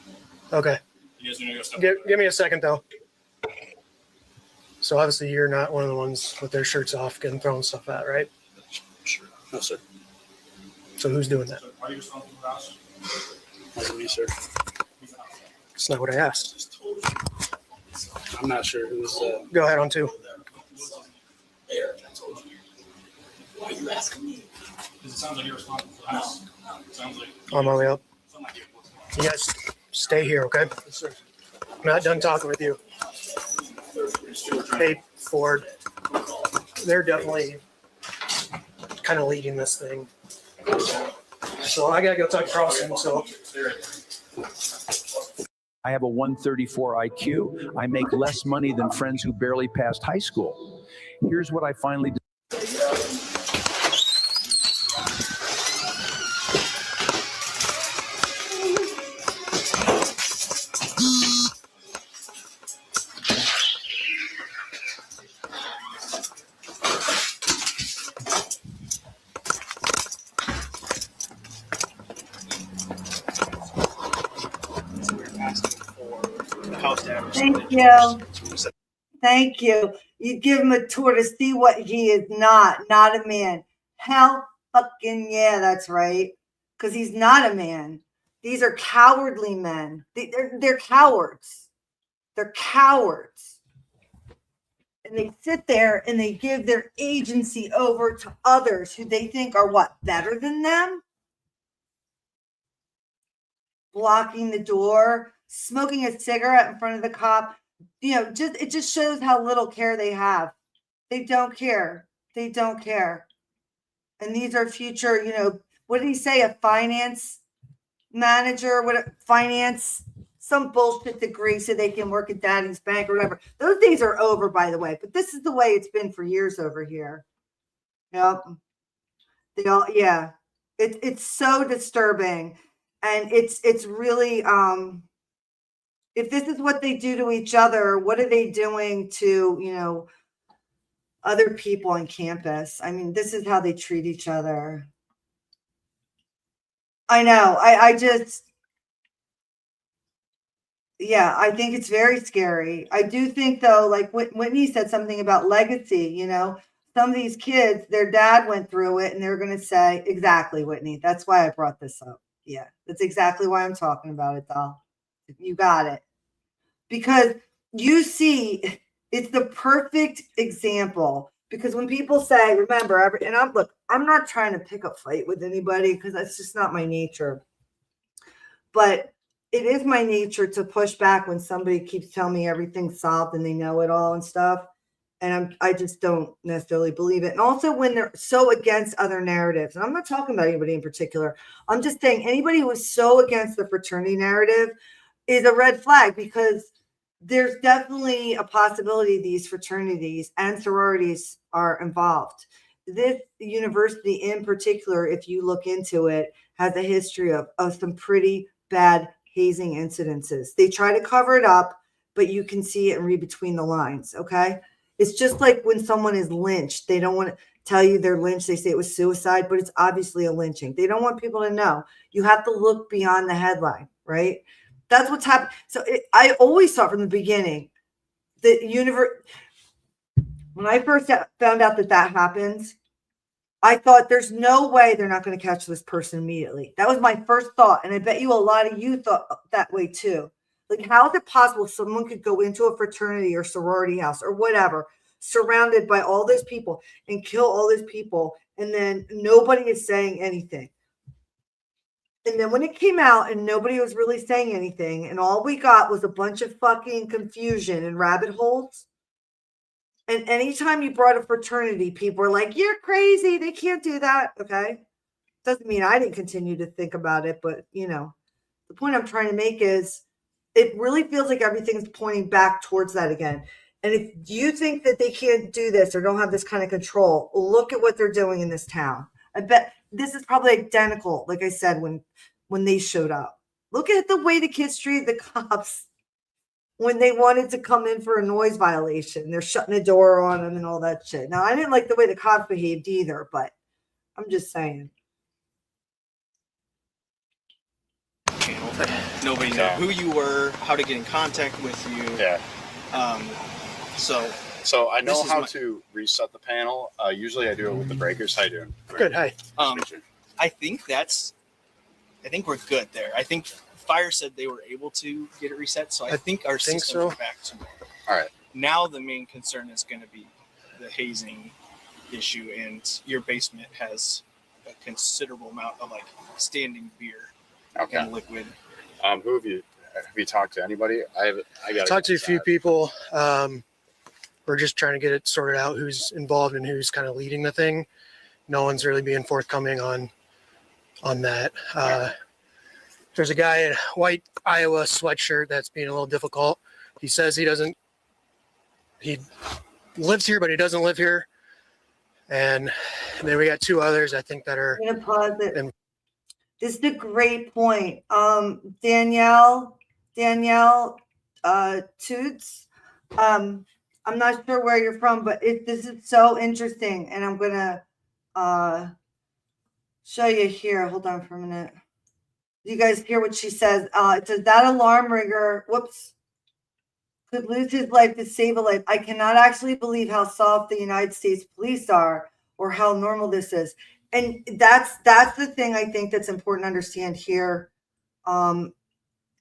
Okay. You guys need to go step Give me a second, though. So obviously you're not one of the ones with their shirts off getting thrown stuff at, right? Sure. No, sir. So who's doing that? So why are you responsible for the house? Not me, sir. That's not what I asked. I'm not sure who's. Go ahead on two. Why are you asking me? Because it sounds like you're responsible for the house. It sounds like On my way up. something like you. You guys stay here, okay? I'm not done talking with you. Hey, Ford. They're definitely kind of leading this thing. So I gotta go talk to Carlson. So I have a 134 IQ. I make less money than friends who barely passed high school. Here's what I finally did. house dad. Thank you. Thank you. You give him a tour to see what he is not a man. Hell fucking yeah, that's right. Because he's not a man. These are cowardly men. They're cowards. They're cowards. And they sit there and they give their agency over to others who they think are what? Better than them? Blocking the door, smoking a cigarette in front of the cop. It just shows how little care they have. They don't care. They don't care. And these are future, what did he say? A finance manager, some bullshit degree so they can work at daddy's bank or whatever. Those days are over, by the way. But this is the way it's been for years over here. Yep. It's so disturbing. And it's really, if this is what they do to each other, what are they doing to, other people on campus? I mean, this is how they treat each other. I know. I think it's very scary. I do think, though, like Whitney said something about legacy, some of these kids, their dad went through it and they're going to say, exactly, Whitney. That's why I brought this up. Yeah, that's exactly why I'm talking about it, doll. You got it. Because you see, it's the perfect example. Because when people say, remember, I'm not trying to pick a fight with anybody because that's just not my nature. But it is my nature to push back when somebody keeps telling me everything's solved and they know it all and stuff. And I just don't necessarily believe it. And also when they're so against other narratives, and I'm not talking about anybody in particular. I'm just saying anybody who is so against the fraternity narrative is a red flag, because there's definitely a possibility these fraternities and sororities are involved. This university in particular, if you look into it, has a history of some pretty bad hazing incidences. They try to cover it up, but you can see it and read between the lines, okay? It's just like when someone is lynched. They don't want to tell you they're lynched. They say it was suicide, but it's obviously a lynching. They don't want people to know. You have to look beyond the headline, right? That's what's happened. So I always thought from the beginning that when I first found out that happens, I thought there's no way they're not going to catch this person immediately. That was my first thought. And I bet you a lot of you thought that way too. Like, how is it possible someone could go into a fraternity or sorority house or whatever, surrounded by all those people and kill all those people, and then nobody is saying anything? And then when it came out and nobody was really saying anything, and all we got was a bunch of fucking confusion and rabbit holes. And anytime you brought a fraternity, people were like, you're crazy. They can't do that. Okay. Doesn't mean I didn't continue to think about it. But, the point I'm trying to make is it really feels like everything's pointing back towards that again. And if you think that they can't do this or don't have this kind of control, look at what they're doing in this town. I bet this is probably identical, like I said, when they showed up. Look at the way the kids treated the cops when they wanted to come in for a noise violation. They're shutting the door on them and all that shit. Now, I didn't like the way the cops behaved either, but I'm just saying. Channel. Nobody knew who you were, how to get in contact with you. Yeah. So I know how my- to reset the panel. Usually I do it with the breakers. How you doing? Good. Hi. I think we're good there. I think Fire said they were able to get it reset, so I think our system is back to normal. All right. Now the main concern is going to be the hazing issue, and your basement has a considerable amount of like standing beer and liquid. Who have you talked to? Anybody? I got talked to a few people. We're just trying to get it sorted out, who's involved and who's kind of leading the thing. No one's really being forthcoming on that. There's a guy in a white Iowa sweatshirt that's being a little difficult. He says he lives here, but he doesn't live here. And then we got two others, I think, that are. I'm going to pause it. This is a great point. Danielle Toots. I'm not sure where you're from, but this is so interesting. And I'm going to show you here. Hold on for a minute. You guys hear what she says? It says that alarm ringer. Whoops. could lose his life to save a life. I cannot actually believe how soft the United States police are or how normal this is. And that's the thing I think that's important to understand here. And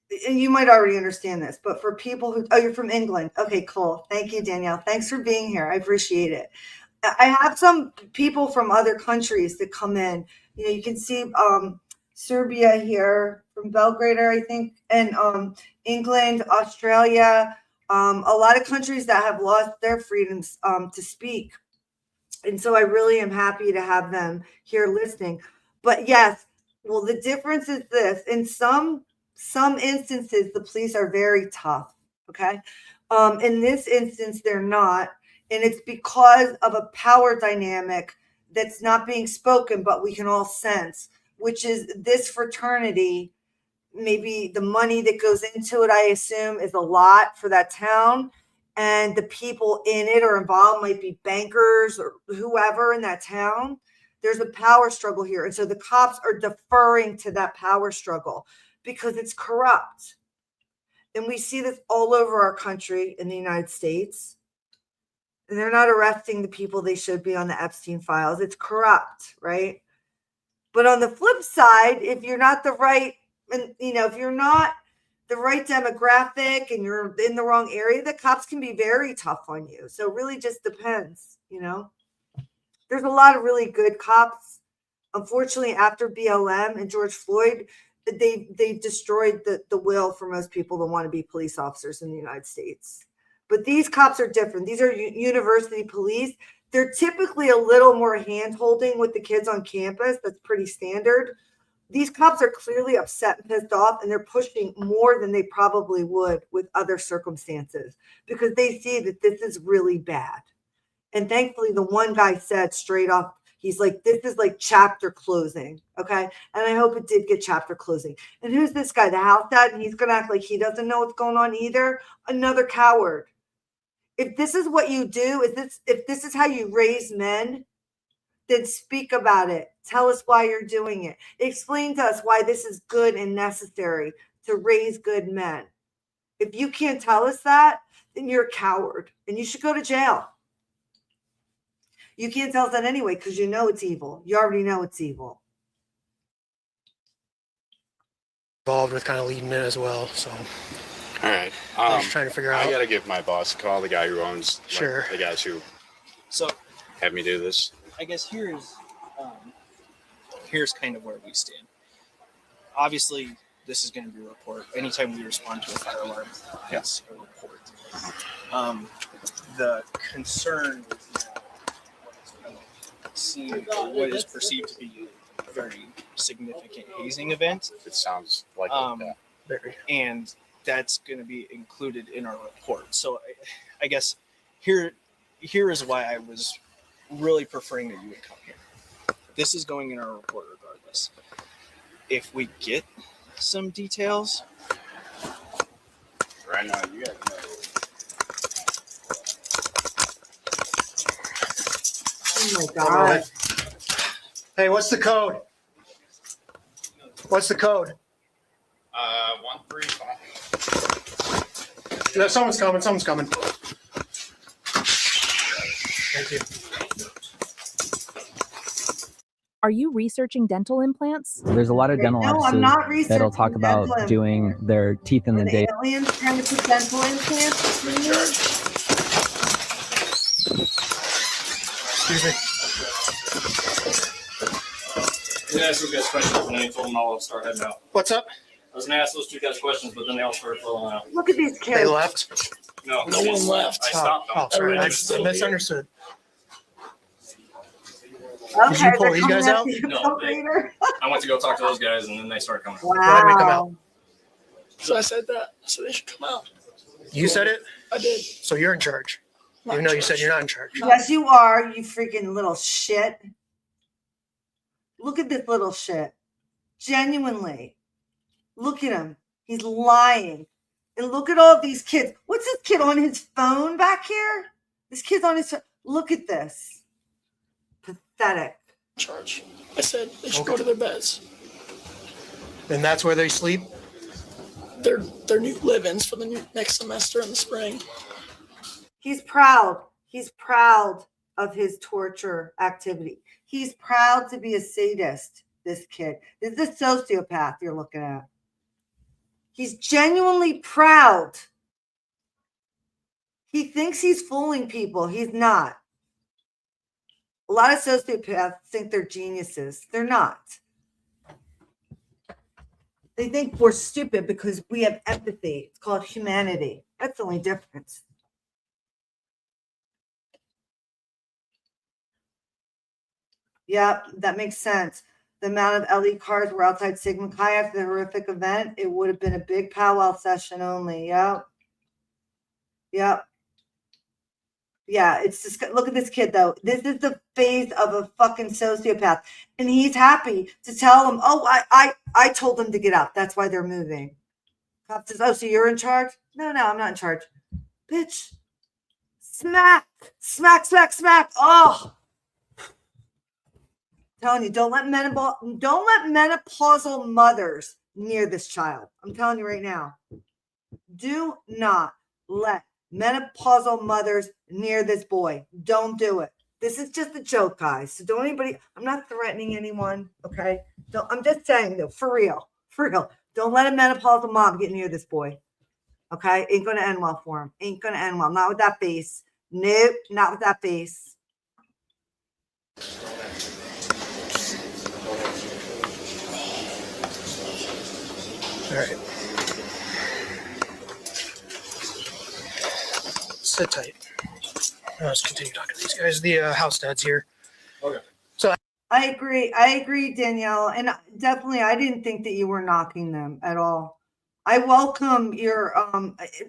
you might already understand this, but for people who, oh, you're from England. Okay, cool. Thank you, Danielle. Thanks for being here. I appreciate it. I have some people from other countries that come in. You can see Serbia here, from Belgrade, I think, and England, Australia, a lot of countries that have lost their freedoms to speak. And so I really am happy to have them here listening. But yes, well, the difference is this. In some instances, the police are very tough, okay? In this instance, they're not. And it's because of a power dynamic that's not being spoken, but we can all sense, which is this fraternity, maybe the money that goes into it, I assume, is a lot for that town. And the people in it or involved might be bankers or whoever in that town. There's a power struggle here. And so the cops are deferring to that power struggle because it's corrupt. And we see this all over our country in the United States. And they're not arresting the people they should be on the Epstein files. It's corrupt, right? But on the flip side, if you're not the right, and if you're not the right demographic and you're in the wrong area, the cops can be very tough on you. So it really just depends, There's a lot of really good cops. Unfortunately, after BLM and George Floyd, they destroyed the will for most people to want to be police officers in the United States. But these cops are different. These are university police. They're typically a little more hand-holding with the kids on campus. That's pretty standard. These cops are clearly upset and pissed off, and they're pushing more than they probably would with other circumstances because they see that this is really bad. And thankfully, the one guy said straight off, he's like, this is like chapter closing, okay? And I hope it did get chapter closing. And who's this guy, the house dad? And he's going to act like he doesn't know what's going on either. Another coward. If this is what you do, if this is how you raise men, then speak about it. Tell us why you're doing it. Explain to us why this is good and necessary to raise good men. If you can't tell us that, then you're a coward and you should go to jail. You can't tell us that anyway because you know it's evil. You already know it's evil. Involved with kind of leading it as well, so. All right. I'm just trying to figure out. I got to give my boss a call, the guy who owns Sure. the guys who So have me do this. I guess here's kind of where we stand. Obviously, this is going to be a report. Anytime we respond to a fire alarm, it's a report. The concern is now seeing what is perceived to be a very significant hazing event. It sounds like that. And that's going to be included in our report. So I guess here is why I was really preferring that you would come here. This is going in our report regardless. If we get some details. Right now, you guys know. Oh my God. Hey, what's the code? What's the code? 135. No, someone's coming. Thank you. Are you researching dental implants? There's a lot of dental No, I'm not offices that'll talk researching about dental doing their teeth in the day. Aliens trying to put dental implants in you? Excuse me. I asked those guys questions and then he told them all to start heading out. What's up? I was going to ask those two guys questions, but then they all started filling out. Look at these kids. They left? No one left. I stopped them. Oh, sorry. I misunderstood. Okay, Did you pull they're these coming guys after out? you, No, operator. I went to go talk to those guys and then they started coming. Why did they come out? Wow. So I said that. So they should come out. You said it? I did. So you're in charge. Even though you said you're not in charge. Yes, you are, you freaking little shit. Look at this little shit. Genuinely. Look at him. He's lying. And look at all of these kids. What's this kid on his phone back here? This kid's on his phone. Look at this. Pathetic. Charge. I said they should go to their beds. And that's where they sleep? their new live-ins for the next semester in the spring. He's proud. He's proud of his torture activity. He's proud to be a sadist, this kid. This is a sociopath you're looking at. He's genuinely proud. He thinks he's fooling people. He's not. A lot of sociopaths think they're geniuses. They're not. They think we're stupid because we have empathy. It's called humanity. That's the only difference. Yeah, that makes sense. The amount of LE cars were outside Sigma Chi after the horrific event, it would have been a big powwow session only. Yep. Yep. Yeah, it's just, look at this kid though. This is the phase of a fucking sociopath. And he's happy to tell them, oh, I told them to get out. That's why they're moving. Cop says, oh, so you're in charge? No, I'm not in charge. Bitch. Smack. Smack, smack, smack. Oh. Telling you, don't let menopausal mothers near this child. I'm telling you right now. Do not let menopausal mothers near this boy. Don't do it. This is just a joke, guys. So don't anybody, I'm not threatening anyone, okay? I'm just saying though, for real. Don't let a menopausal mom get near this boy. Okay? Ain't gonna end well for him. Ain't gonna end well. Not with that face. Nope, not with that face. All right. Sit tight. Let's continue talking to these guys. The house dad's here. Okay. So I agree, Danielle. And definitely, I didn't think that you were knocking them at all. I welcome your,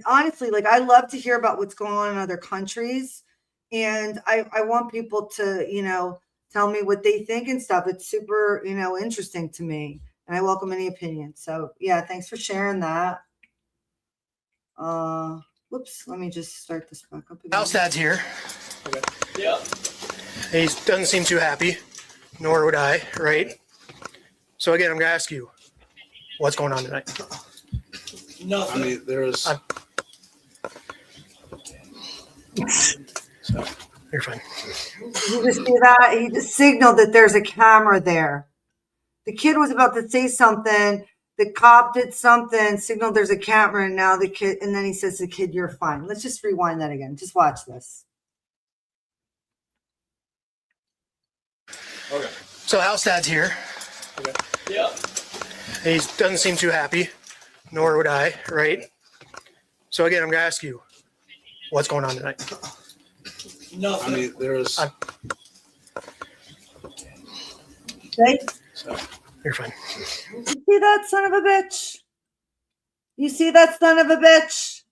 honestly, like I love to hear about what's going on in other countries. And I want people to, tell me what they think and stuff. It's super, interesting to me. And I welcome any opinion. So yeah, thanks for sharing that. Whoops, let me just start this back up again. house dad's here. Okay. Yeah. He doesn't seem too happy, nor would I, right? So again, I'm gonna ask you, what's going on tonight? Nothing. I mean, there's. So, you're fine. You just see that? He just signaled that there's a camera there. The kid was about to say something. The cop did something, signaled there's a camera, and now the kid, and then he says to the kid, you're fine. Let's just rewind that again. Just watch this. Okay. So house dad's here. Okay. Yeah. He doesn't seem too happy, nor would I, right? So again, I'm gonna ask you, what's going on tonight? Nothing. I mean, there's. Okay. So you're fine. You see that son of a bitch? You see that son of a bitch?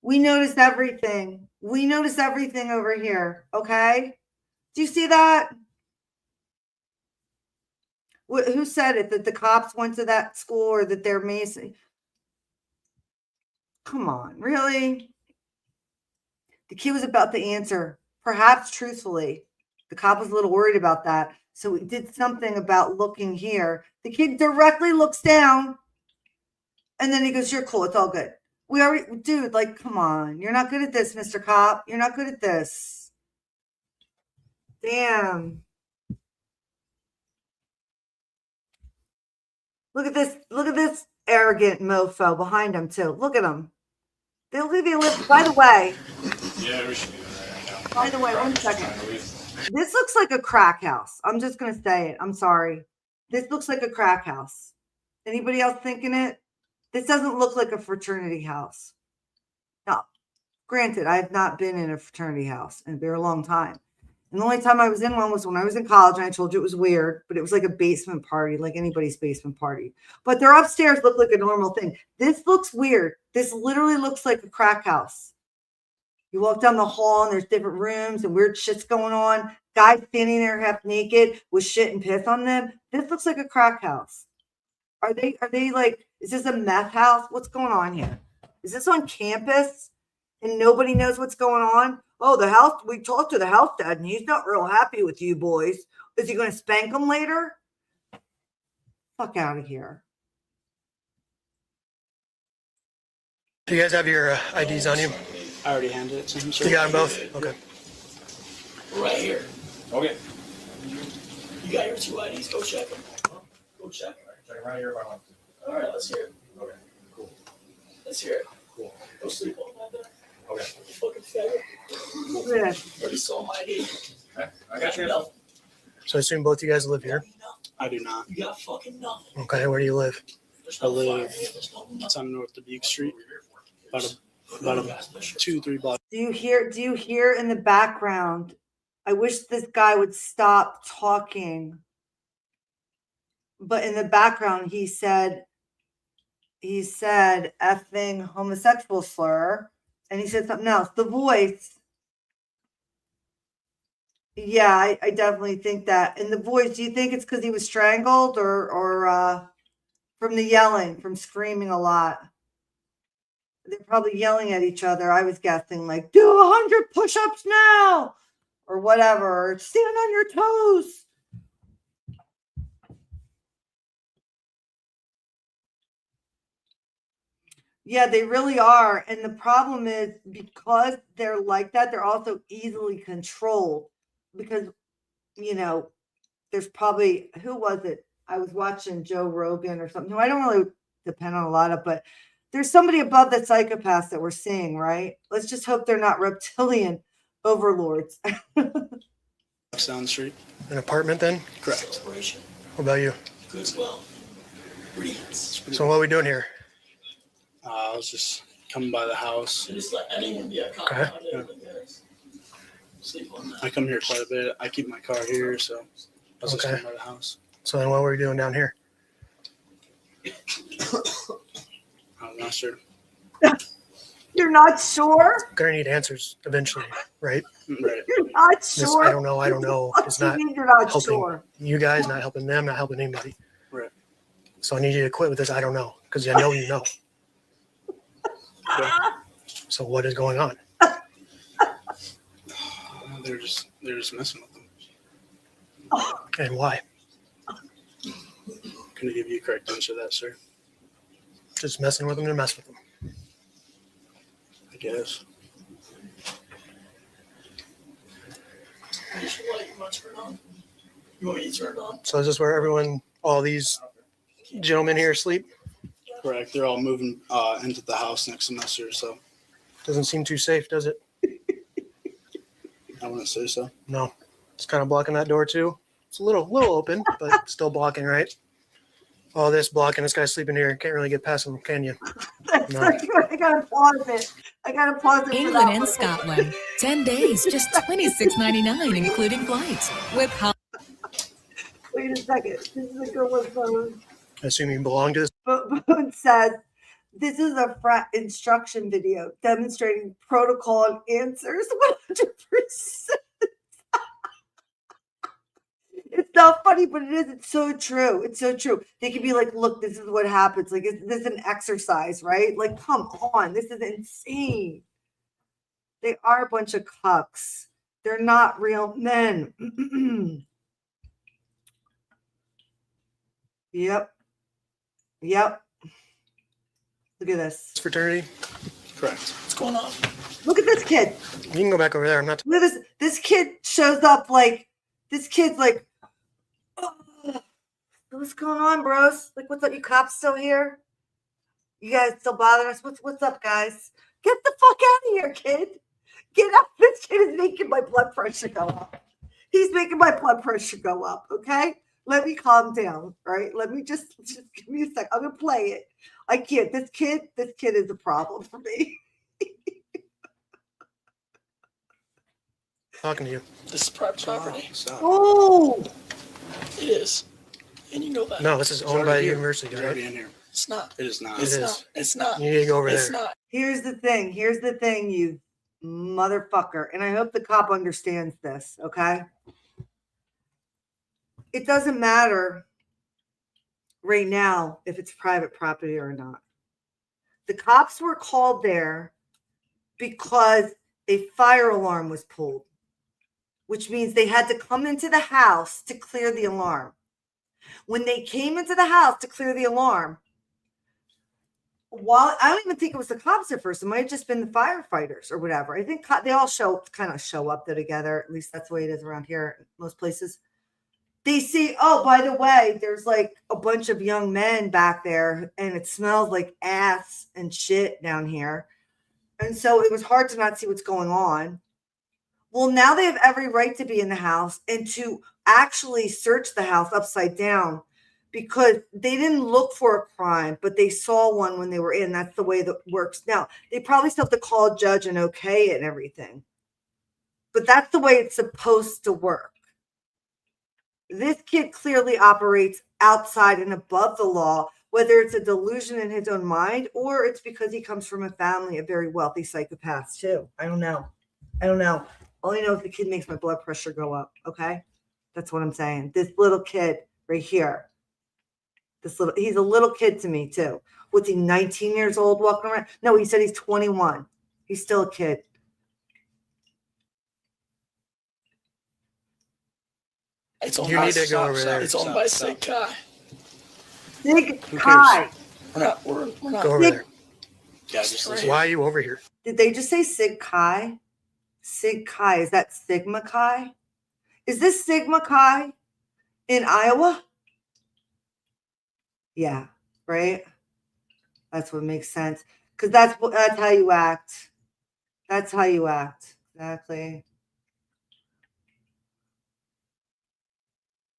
We noticed everything. We noticed everything over here. Okay. Do you see that? Who said it? That the cops went to that school or that they're Mason? Come on, really? The kid was about to answer, perhaps truthfully. The cop was a little worried about that. So he did something about looking here. The kid directly looks down and then he goes, you're cool. It's all good. We already, dude, like, come on. You're not good at this, Mr. Cop. You're not good at this. Damn. Look at this. Look at this arrogant mofo behind him, too. Look at him. They look like they live, by the way. Yeah, we should do that. By the way, 1 second. This looks like a crack house. I'm just going to say it. I'm sorry. This looks like a crack house. Anybody else thinking it? This doesn't look like a fraternity house. Now, granted, I have not been in a fraternity house in a very long time. And the only time I was in one was when I was in college, and I told you it was weird, but it was like a basement party, like anybody's basement party. But their upstairs look like a normal thing. This looks weird. This literally looks like a crack house. You walk down the hall and there's different rooms and weird shit's going on. Guys standing there half naked with shit and piss on them. This looks like a crack house. Are they like, is this a meth house? What's going on here? Is this on campus and nobody knows what's going on? Oh, the house, we talked to the house dad and he's not real happy with you boys. Is he going to spank them later? Fuck out of here. Do you guys have your IDs on you? I already handed it to him. You got them both? Okay. Right here. Okay. You got your 2 IDs. Go check them. Go check them. Check right here if I want to. All right, let's hear it. Okay. Cool. Let's hear it. Cool. Go sleep on that there. Okay. You fucking faggot. Yeah. Already saw my ID. Okay. I got you. So I assume both you guys live here. I do not. You got fucking nothing. Okay, where do you live? I live. It's on North Dubuque Street. About a 2-3 blocks. Do you hear in the background? I wish this guy would stop talking. But in the background, he said effing homosexual slur, and he said something else. The voice. Yeah, I definitely think that. And the voice, do you think it's because he was strangled or from the yelling, from screaming a lot? They're probably yelling at each other. I was guessing like, do 100 push-ups now or whatever. Or stand on your toes. Yeah, they really are. And the problem is because they're like that, they're also easily controlled because, you know, there's probably, who was it? I was watching Joe Rogan or something who I don't really depend on a lot of, but there's somebody above the psychopaths that we're seeing, right? Let's just hope they're not reptilian overlords. Down the street. An apartment then? Correct. What about you? Good as well. So what are we doing here? I was just coming by the house. Just let anyone be a cop. Okay. Yeah. Sleep on that. I come here quite a bit. I keep my car here, so I was just Okay. coming by the house. So then what were we doing down here? I'm not sure. You're not sure? Gonna need answers eventually, right? Right. You're not This, sure? I don't know. It's What not do you mean you're not helping sure? you guys, not helping them, not helping anybody. Right. So I need you to quit with this I don't know, because I know you know. So what is going on? They're just messing with them. And why? Can I give you a correct answer to that, sir? Just messing with them to mess with them. I guess. You want to turn on? You want me to turn it on? So is this where everyone, all these gentlemen here sleep? Correct. They're all moving into the house next semester, so Doesn't seem too safe, does it? I wouldn't say so. No. It's kind of blocking that door too. It's a little open, but still blocking, right? All this blocking, this guy's sleeping here. Can't really get past him, can you? No. I gotta pause it. I gotta pause it. for England that and one. Scotland. 10 days, just $26.99, including flights. With Wait a second. This is a good one, Bone. I assume you belong to this. Bone says, this is a frat instruction video demonstrating protocol and answers 100%. It's not funny, but it is. It's so true. It's so true. They could be like, look, this is what happens. Like, this is an exercise, right? Like, come on. This is insane. They are a bunch of cucks. They're not real men. Yep. Yep. Look at this. Fraternity? Correct. What's going on? Look at this kid. You can go back over there. I'm not. Look at this. This kid shows up like, this kid's like, "Ugh. What's going on, bros? Like, what's up? You cops still here? You guys still bothering us? What's up, guys? Get the fuck out of here, kid. Get up. This kid is making my blood pressure go up. He's making my blood pressure go up, okay? Let me calm down, right? Let me just give me a sec. I'm gonna play it. I can't. This kid is a problem for me. Talking to you. This is private property. Oh, It is. And you know that. No, this is owned by the university, It's right? already in here. It's not. It is not. It It's is. not. It's not. You need to go over It's there. not. here's the thing. Here's the thing, you motherfucker. And I hope the cop understands this, okay? It doesn't matter right now if it's private property or not. The cops were called there because a fire alarm was pulled, which means they had to come into the house to clear the alarm. When they came into the house to clear the alarm, while I don't even think it was the cops at first, it might have just been the firefighters or whatever. I think they all kind of show up there together. At least that's the way it is around here, most places. They see, oh, by the way, there's like a bunch of young men back there, and it smells like ass and shit down here. And so it was hard to not see what's going on. Well, now they have every right to be in the house and to actually search the house upside down, because they didn't look for a crime, but they saw one when they were in. That's the way that works. Now, they probably still have to call a judge and okay it and everything. But that's the way it's supposed to work. This kid clearly operates outside and above the law, whether it's a delusion in his own mind or it's because he comes from a family of very wealthy psychopaths too. I don't know. All I know is the kid makes my blood pressure go up, okay? That's what I'm saying. This little kid right here. He's a little kid to me too. What's he, 19 years old walking around? No, he said he's 21. He's still a kid. You need to go over there. It's owned by Sig Kai. Sig Kai. We're not. Go over there. Yeah, just Why are you over here? Did they just say Sig Chi? Sig Chi. Is that Sigma Chi? Is this Sigma Chi in Iowa? Yeah, right? That's what makes sense. Because that's how you act. That's how you act. Exactly.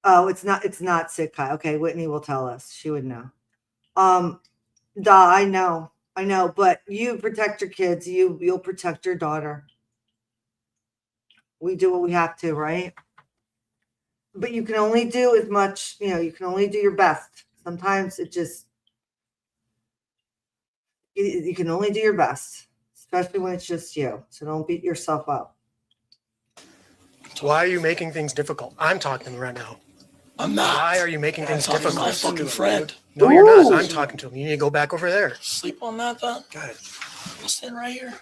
Oh, it's not Sig Chi. Okay, Whitney will tell us. She would know. I know, but you protect your kids. You'll protect your daughter. We do what we have to, right? But you can only do as much, you can only do your best. Sometimes it just, you can only do your best, especially when it's just you. So don't beat yourself up. Why are you making things difficult? I'm talking to him right now. I'm not. Why are you making things difficult? My fucking friend. No, you're not. I'm talking to him. You need to go back over there. Sleep on that then. God. I'm sitting right here.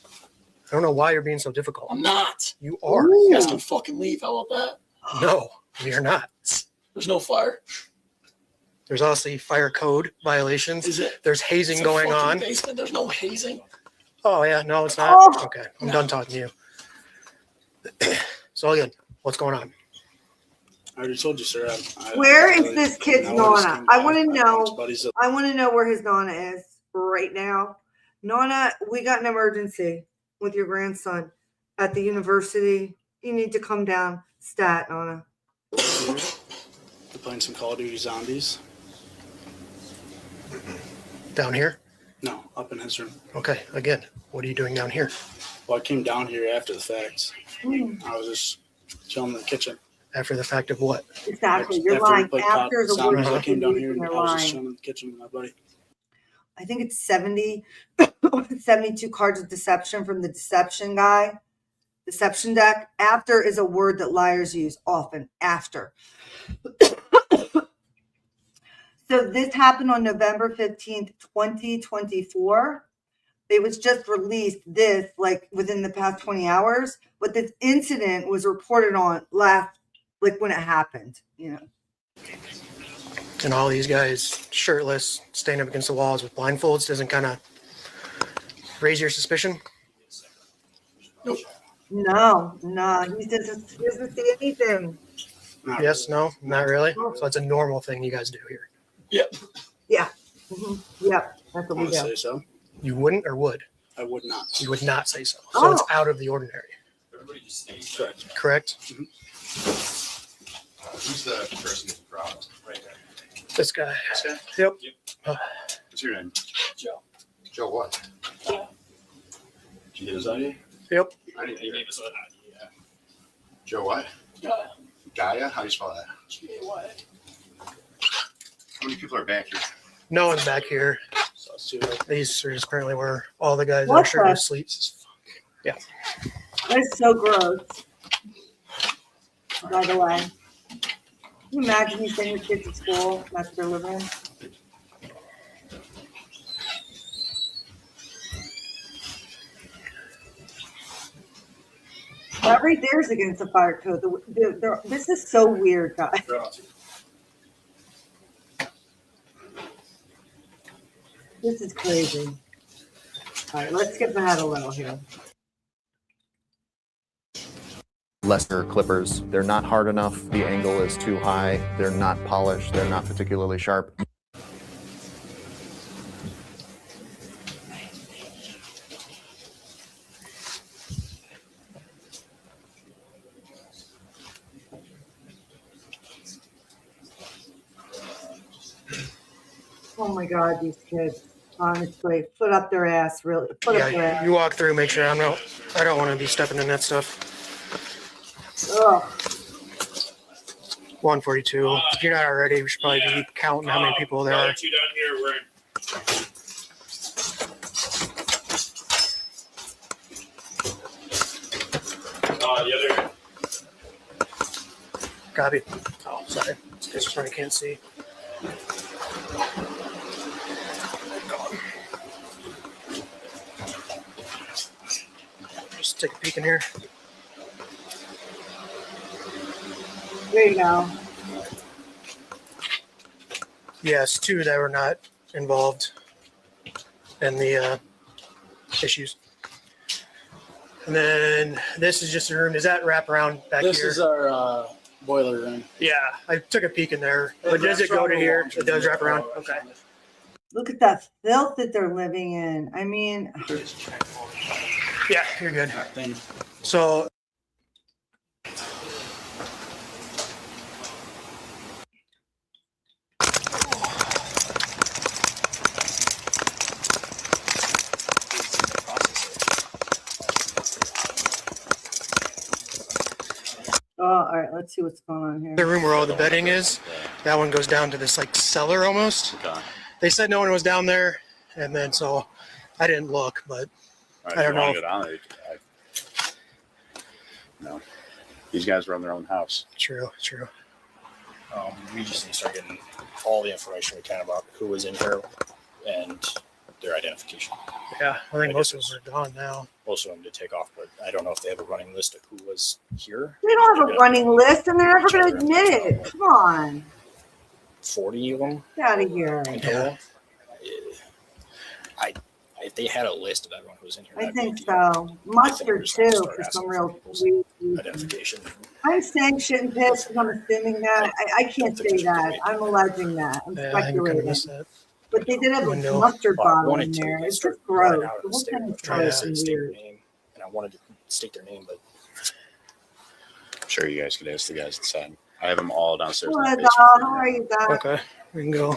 I don't know why you're being so difficult. I'm not. You are. You guys can fucking leave. How about that? No, we are not. There's no fire. There's also fire code violations. Is it? There's hazing going on. Basement. There's no hazing. Oh yeah, no, it's not. Okay, I'm done talking to you. It's all good. What's going on? I already told you, sir. Where is this kid's Nana? I want to know. I want to know where his Nana is right now. Nana, we got an emergency with your grandson at the university. You need to come down. Stat, Nana. They're playing some Call of Duty Zombies. Down here? No, up in his room. Okay, again, what are you doing down here? Well, I came down here after the fact. I was just chilling in the kitchen. After the fact of what? Exactly. You're lying. After the word, I came down here and I was just lying. chilling in the kitchen with my buddy. I think it's 72 cards of deception from the deception guy. Deception deck. After is a word that liars use often. After. So this happened on November 15th, 2024. It was just released within the past 20 hours. But this incident was reported on when it happened, And all these guys shirtless, standing up against the walls with blindfolds doesn't kind of raise your suspicion? Nope. No, he doesn't see anything. Yes, no, not really. So it's a normal thing you guys do here. Yep. Yeah. Mm-hmm. Yep. That's what we I do. say so. You wouldn't or would? I would not. You would not say so. So it's out of the ordinary. Correct. Correct? Mm-hmm. Who's the person who's brought right there? This guy. This guy? Yep. What's your name? Joe. Joe what? Yeah. Did you get his ID? Yep. I didn't He hear gave it. us an idea. Joe what? Yeah. Gaia? How do you spell that? G-A-Y. How many people are back here? No one's back here. So it's too late. These are just currently where all the guys What are shirtless the- sleep. Yeah. That's so gross. By the way. Can you imagine you send your kids to school? That's what they're living in? That right there is against the fire code. This is so weird, guys. This is crazy. All right, let's skip ahead a little here. Lesser clippers. They're not hard enough. The angle is too high. They're not polished. They're not particularly sharp. Oh my God, these kids. Honestly, foot up their ass, really. Foot up their Yeah, ass. you walk through, make sure I don't want to be stepping in that stuff. Ugh. 142. If you're not already, we should probably be counting how many people there are. Copy. Oh, sorry. This probably can't see. Just take a peek in here. There you go. Yes, 2 that were not involved in the issues. And then this is just a room. Does that wrap around back This here? is our boiler room. Yeah, I took a peek in there. But does it go to here? It does wrap around? Okay. Look at that filth that they're living in. I mean, Yeah, you're good. Thank you. So all right, let's see what's going on here. the room where all the bedding is, that one goes down to this like cellar almost. They said no one was down there, and then so I didn't look, but I don't know. Go down there, no, these guys run their own house. True. We just need to start getting all the information we can about who was in here and their identification. Yeah, I think most of them are gone now. Most of them did take off, but I don't know if they have a running list of who was here. They don't have a running list, and they're never going to admit it. Come on. 40 of them. Get out of here. in total. If they had a list of everyone who was in here, I that'd be think a deal. so. Mustard, too, for some real weird reason. Identification. I'm saying shit and piss because I'm assuming that. I can't say that. I'm alleging that. I'm Yeah, I think we kind of speculating. missed that. But they did have a Window. mustard Well, I bottle wanted in to there. get It's started just gross. right out of The the whole statement thing of is trying to gross say and state their weird. name, and I wanted to state their name, but I'm sure you guys could ask the guys inside. I have them all downstairs. in Hello, the Doll. basement. How are you, Doll? Okay, we can go.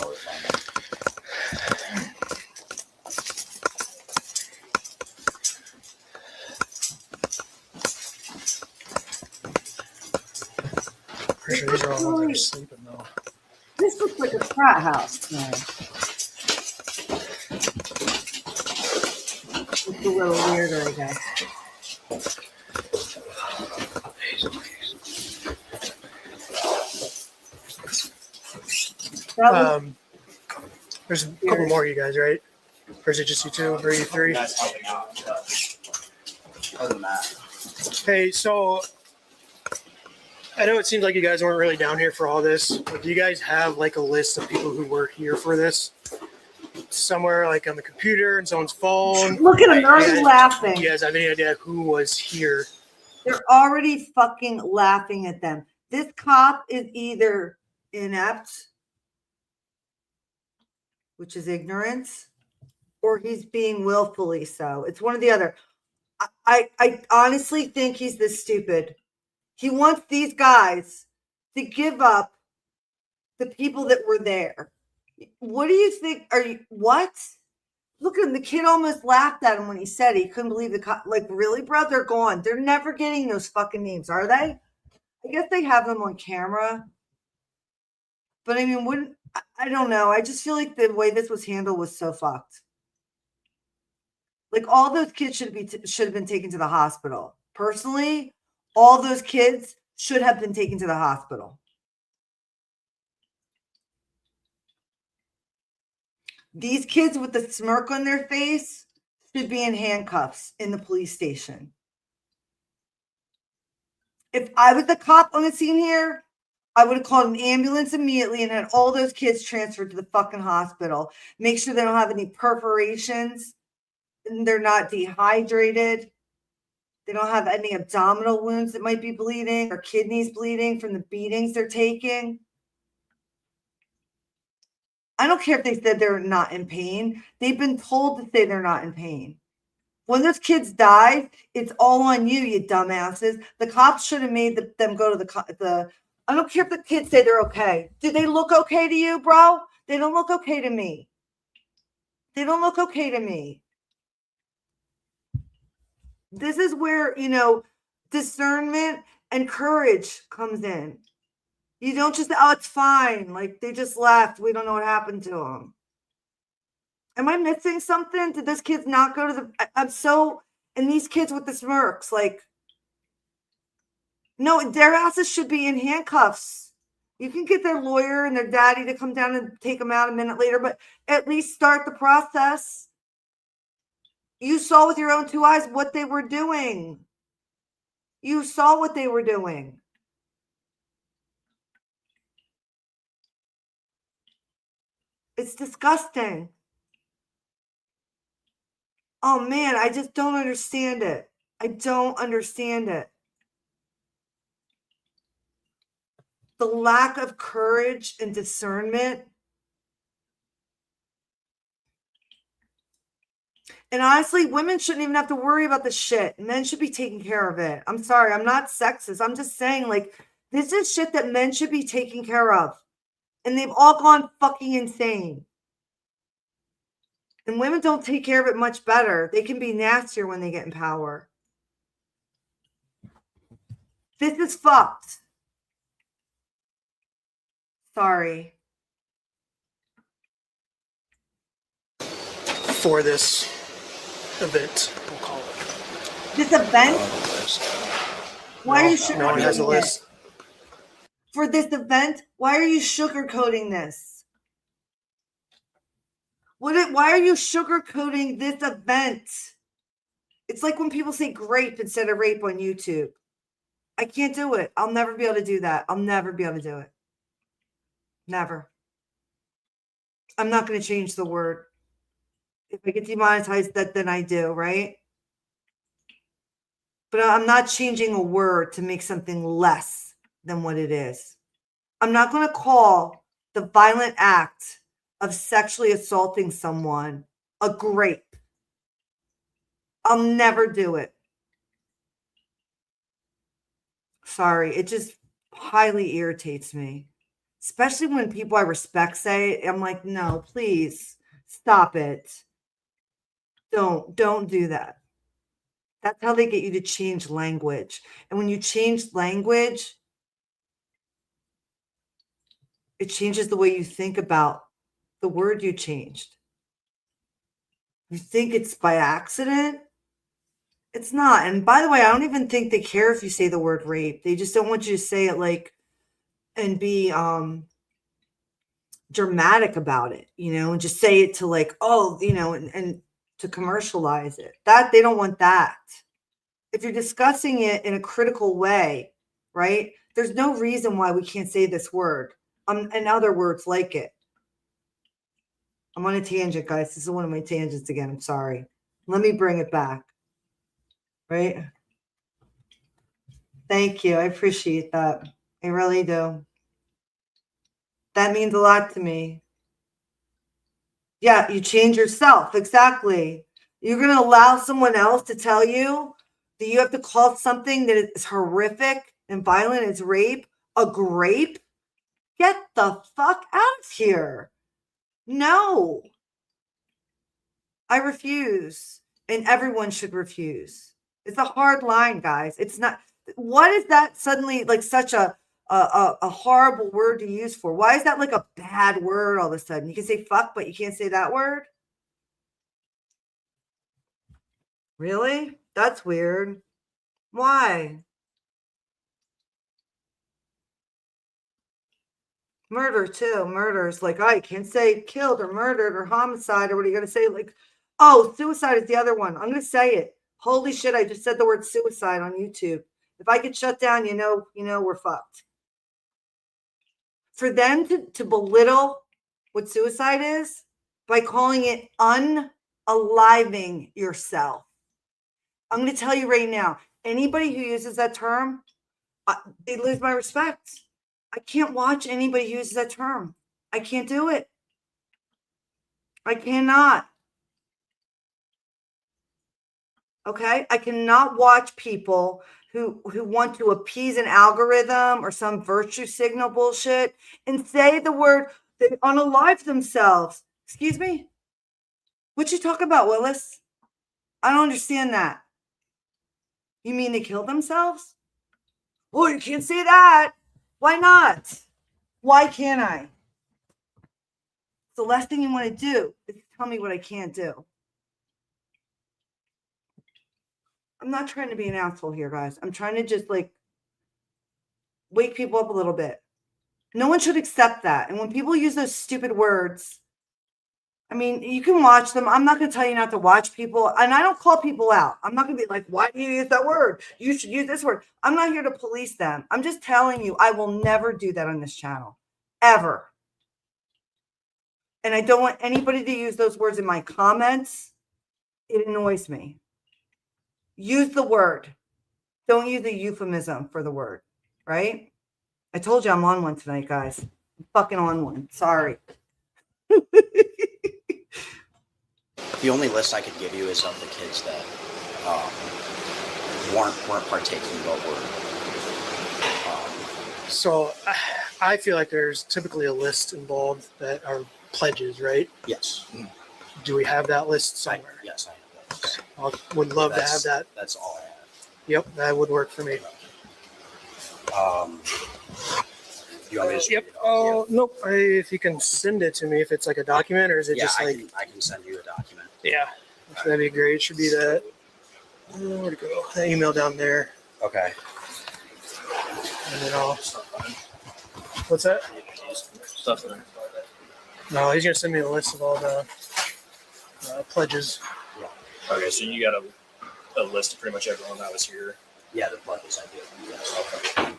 Pretty sure these are all the ones that are sleeping though. This looks like a frat house. Man. It's a little weirder, I guess. That was, There's a couple more of you guys, right? Or is it just you 2 or you 3? Other than that, Hey, so I know it seems like you guys weren't really down here for all this, but do you guys have like a list of people who were here for this? Somewhere like on the computer and someone's phone? Look at them, they're already laughing. Do you guys have any idea who was here? They're already fucking laughing at them. This cop is either inept, which is ignorance, or he's being willfully so. It's one or the other. I honestly think he's this stupid. He wants these guys to give up the people that were there. What do you think? Are you what? Look at him. The kid almost laughed at him when he said he couldn't believe the cop. Like, really, bro? They're gone. They're never getting those fucking names, are they? I guess they have them on camera. But I mean, wouldn't I don't know. I just feel like the way this was handled was so fucked. Like, all those kids should have been taken to the hospital. Personally, all those kids should have been taken to the hospital. These kids with the smirk on their face should be in handcuffs in the police station. If I was the cop on the scene here, I would have called an ambulance immediately and had all those kids transferred to the fucking hospital. Make sure they don't have any perforations and they're not dehydrated. They don't have any abdominal wounds that might be bleeding or kidneys bleeding from the beatings they're taking. I don't care if they said they're not in pain. They've been told to say they're not in pain. When those kids died, it's all on you, you dumbasses. The cops should have made them go to the. I don't care if the kids say they're okay. Do they look okay to you, bro? They don't look okay to me. They don't look okay to me. This is where, discernment and courage comes in. You don't just, oh, it's fine. Like, they just left. We don't know what happened to them. Am I missing something? Did those kids not go to the, and these kids with the smirks, like, no, their asses should be in handcuffs. You can get their lawyer and their daddy to come down and take them out a minute later, but at least start the process. You saw with your own two eyes what they were doing. You saw what they were doing. It's disgusting. Oh man, I just don't understand it. I don't understand it. The lack of courage and discernment. And honestly, women shouldn't even have to worry about the shit. Men should be taking care of it. I'm sorry, I'm not sexist. I'm just saying, like, this is shit that men should be taking care of. And they've all gone fucking insane. And women don't take care of it much better. They can be nastier when they get in power. This is fucked. Sorry. For this event, we'll call it. This event? Why are you No one has a sugarcoating list. this? For this event, why are you sugarcoating this? Why are you sugarcoating this event? It's like when people say grape instead of rape on YouTube. I can't do it. I'll never be able to do that. I'll never be able to do it. Never. I'm not going to change the word. If I get demonetized, then I do, right? But I'm not changing a word to make something less than what it is. I'm not going to call the violent act of sexually assaulting someone a grape. I'll never do it. Sorry, it just highly irritates me. Especially when people I respect say it. I'm like, no, please stop it. Don't do that. That's how they get you to change language. And when you change language, it changes the way you think about the word you changed. You think it's by accident? It's not. And by the way, I don't even think they care if you say the word rape. They just don't want you to say it like and be dramatic about it, and just say it to like, oh, and to commercialize it. That they don't want that. If you're discussing it in a critical way, right? There's no reason why we can't say this word and other words like it. I'm on a tangent, guys. This is one of my tangents again. I'm sorry. Let me bring it back. Right? Thank you. I appreciate that. I really do. That means a lot to me. Yeah, you change yourself. Exactly. You're going to allow someone else to tell you that you have to call something that is horrific and violent as rape a grape? Get the fuck out of here. No. I refuse. And everyone should refuse. It's a hard line, guys. It's not. What is that suddenly like such a horrible word to use for? Why is that like a bad word all of a sudden? You can say fuck, but you can't say that word? Really? That's weird. Why? Murder too. Murder is like, oh, you can't say killed or murdered or homicide or what are you going to say? Like, oh, suicide is the other one. I'm going to say it. Holy shit, I just said the word suicide on YouTube. If I get shut down, we're fucked. for them to belittle what suicide is by calling it unaliving yourself. I'm going to tell you right now, anybody who uses that term, they lose my respect. I can't watch anybody who uses that term. I can't do it. I cannot. Okay? I cannot watch people who want to appease an algorithm or some virtue signal bullshit and say the word, they unalive themselves. Excuse me? What you talk about, Willis? I don't understand that. You mean they killed themselves? Well, you can't say that. Why not? Why can't I? The last thing you want to do is tell me what I can't do. I'm not trying to be an asshole here, guys. I'm trying to just like wake people up a little bit. No one should accept that. And when people use those stupid words, I mean, you can watch them. I'm not going to tell you not to watch people. And I don't call people out. I'm not going to be like, why do you use that word? You should use this word. I'm not here to police them. I'm just telling you, I will never do that on this channel. Ever. And I don't want anybody to use those words in my comments. It annoys me. Use the word. Don't use a euphemism for the word, right? I told you I'm on one tonight, guys. I'm fucking on one. Sorry. The only list I could give you is of the kids that weren't partaking but were. So I feel like there's typically a list involved that are pledges, right? Yes. Do we have that list somewhere? Yes, I have that. I would love to have that. That's all I have. Yep, that would work for me. You want me to just Yep. Oh, nope. If you can send it to me, if it's like a document, or is it just like? I can send you a document. Yeah, that'd be great. It should be that. Where'd it go? That email down there. Okay. And then I'll. What's that? Stuff there. No, he's gonna send me a list of all the pledges. Okay, so you got a list of pretty much everyone that was here. Yeah, the pledges I did. Yes. Okay.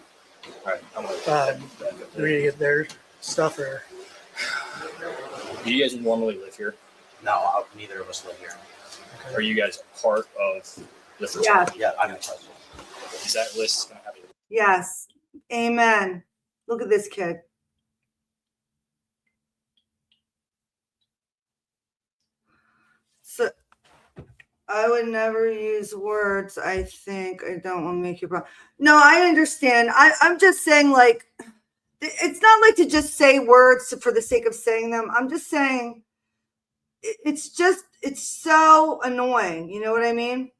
All right. I'm gonna Do we need to get their stuff or? Do you guys normally live here? No, neither of us live here. Okay. Are you guys part of the fraternity? Yes. Yeah, I'm the president. Is that list gonna have you? Yes. Amen. Look at this kid. So I would never use words. I think I don't want to make you problem. No, I understand. I'm just saying, like, it's not like to just say words for the sake of saying them. I'm just saying it's so annoying. You know what I mean?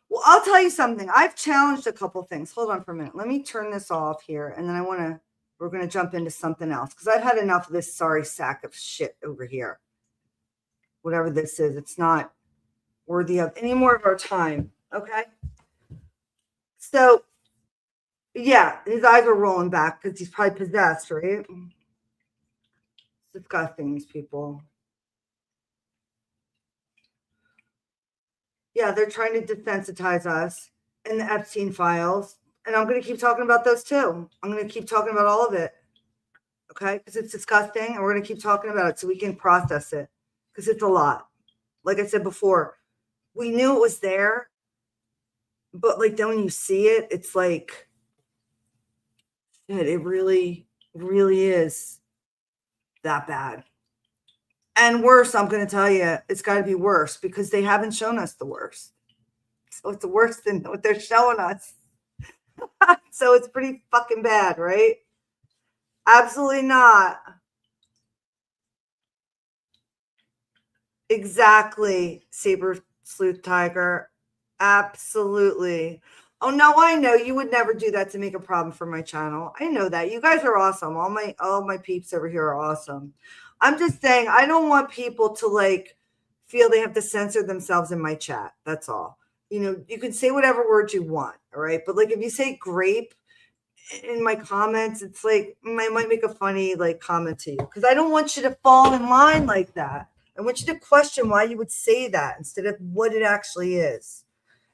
Well, I'll tell you something. I've challenged a couple things. Hold on for a minute. Let me turn this off here. And then we're going to jump into something else because I've had enough of this sorry sack of shit over here. Whatever this is, it's not worthy of any more of our time. Okay. So yeah, his eyes are rolling back because he's probably possessed, right? It's disgusting, these people. Yeah, they're trying to desensitize us in the Epstein files. And I'm going to keep talking about those too. I'm going to keep talking about all of it. Okay? Because it's disgusting. And we're going to keep talking about it so we can process it. Because it's a lot. Like I said before, we knew it was there. But like then when you see it, it's like, shit, it really, really is that bad. And worse, I'm going to tell you, it's got to be worse because they haven't shown us the worst. So it's worse than what they're showing us. So it's pretty fucking bad, right? Absolutely not. Exactly, Saber Sleuth Tiger. Absolutely. Oh, no, I know you would never do that to make a problem for my channel. I know that. You guys are awesome. All my peeps over here are awesome. I'm just saying, I don't want people to like feel they have to censor themselves in my chat. That's all. You know, you can say whatever word you want. All right. But like, if you say grape in my comments, it's like, I might make a funny like comment to you because I don't want you to fall in line like that. I want you to question why you would say that instead of what it actually is.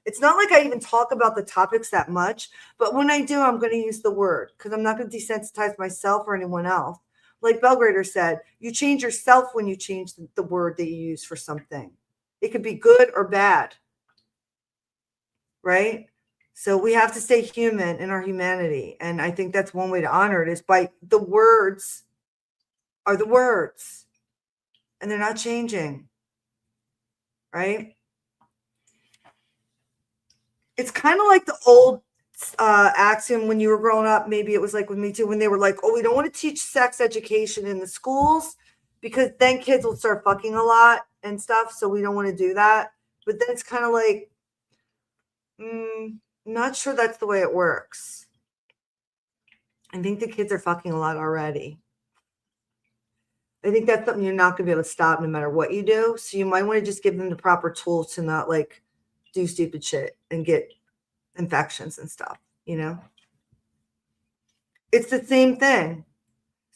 It's not like I even talk about the topics that much, but when I do, I'm going to use the word because I'm not going to desensitize myself or anyone else. Like Belgrader said, you change yourself when you change the word that you use for something. It could be good or bad, right? So we have to stay human in our humanity. And I think that's one way to honor it is by the words are the words and they're not changing, right? It's kind of like the old axiom when you were growing up. Maybe it was like with me too, when they were like, oh, we don't want to teach sex education in the schools because then kids will start fucking a lot and stuff. So we don't want to do that. But then it's kind of like, not sure that's the way it works. I think the kids are fucking a lot already. I think that's something you're not going to be able to stop no matter what you do. So you might want to just give them the proper tools to not like do stupid shit and get infections and stuff, you know? It's the same thing.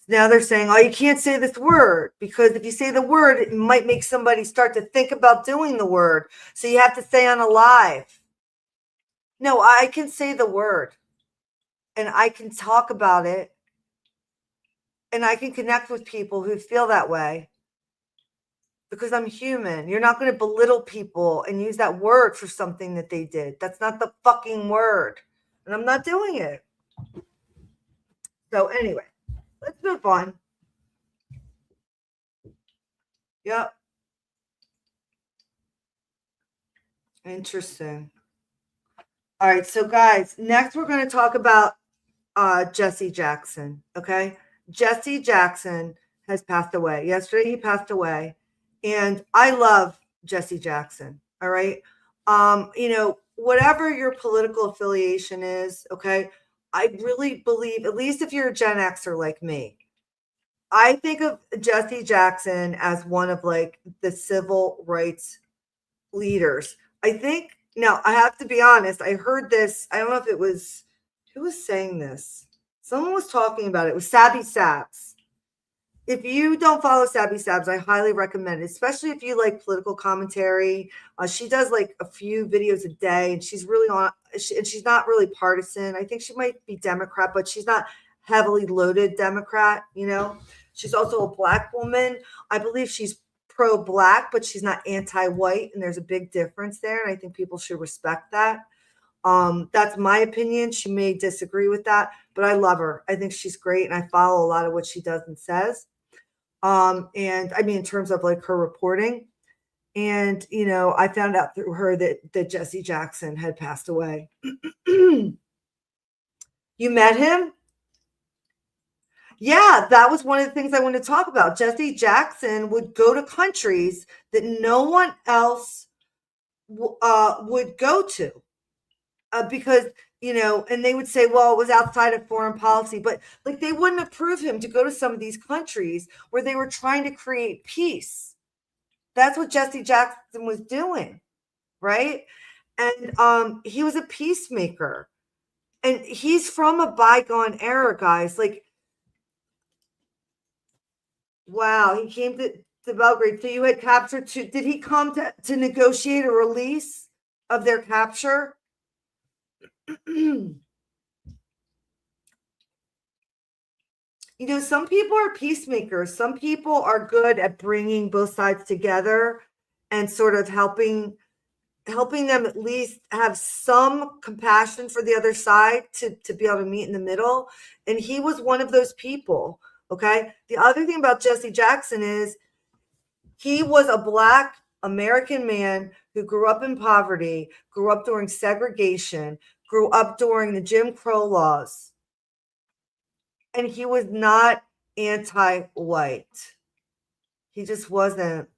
Now they're saying, oh, you can't say this word because if you say the word, it might make somebody start to think about doing the word. So you have to stay unalive. No, I can say the word and I can talk about it and I can connect with people who feel that way because I'm human. You're not going to belittle people and use that word for something that they did. That's not the fucking word. And I'm not doing it. So anyway, let's move on. Yep. Interesting. All right. So guys, next we're going to talk about Jesse Jackson. Okay. Jesse Jackson has passed away. Yesterday he passed away. And I love Jesse Jackson. All right. You know, whatever your political affiliation is, okay, I really believe, at least if you're a Gen Xer like me, I think of Jesse Jackson as one of like the civil rights leaders. I think, now I have to be honest, I heard this, I don't know if it was, who was saying this? Someone was talking about it. It was Sabby Sabs. If you don't follow Sabby Sabs, I highly recommend it, especially if you like political commentary. She does like a few videos a day, and she's really on. And she's not really partisan. I think she might be Democrat, but she's not heavily loaded Democrat. You know, she's also a Black woman. I believe she's pro-Black, but she's not anti-white, and there's a big difference there. And I think people should respect that. That's my opinion. She may disagree with that, but I love her. I think she's great, and I follow a lot of what she does and says. And I mean, in terms of like her reporting, and you know, I found out through her that Jesse Jackson had passed away. You met him? Yeah, that was one of the things I wanted to talk about. Jesse Jackson would go to countries that no one else would go to because, you know, and they would say, well, it was outside of foreign policy, but like they wouldn't approve him to go to some of these countries where they were trying to create peace. That's what Jesse Jackson was doing, right? And he was a peacemaker. And he's from a bygone era, guys. Like, wow, he came to Belgrade. So you had captured two. Did he come to negotiate a release of their capture? You know, some people are peacemakers. Some people are good at bringing both sides together and sort of helping them at least have some compassion for the other side to be able to meet in the middle. And he was one of those people. Okay. The other thing about Jesse Jackson is he was a Black American man who grew up in poverty, grew up during segregation, grew up during the Jim Crow laws. And he was not anti-white. He just wasn't.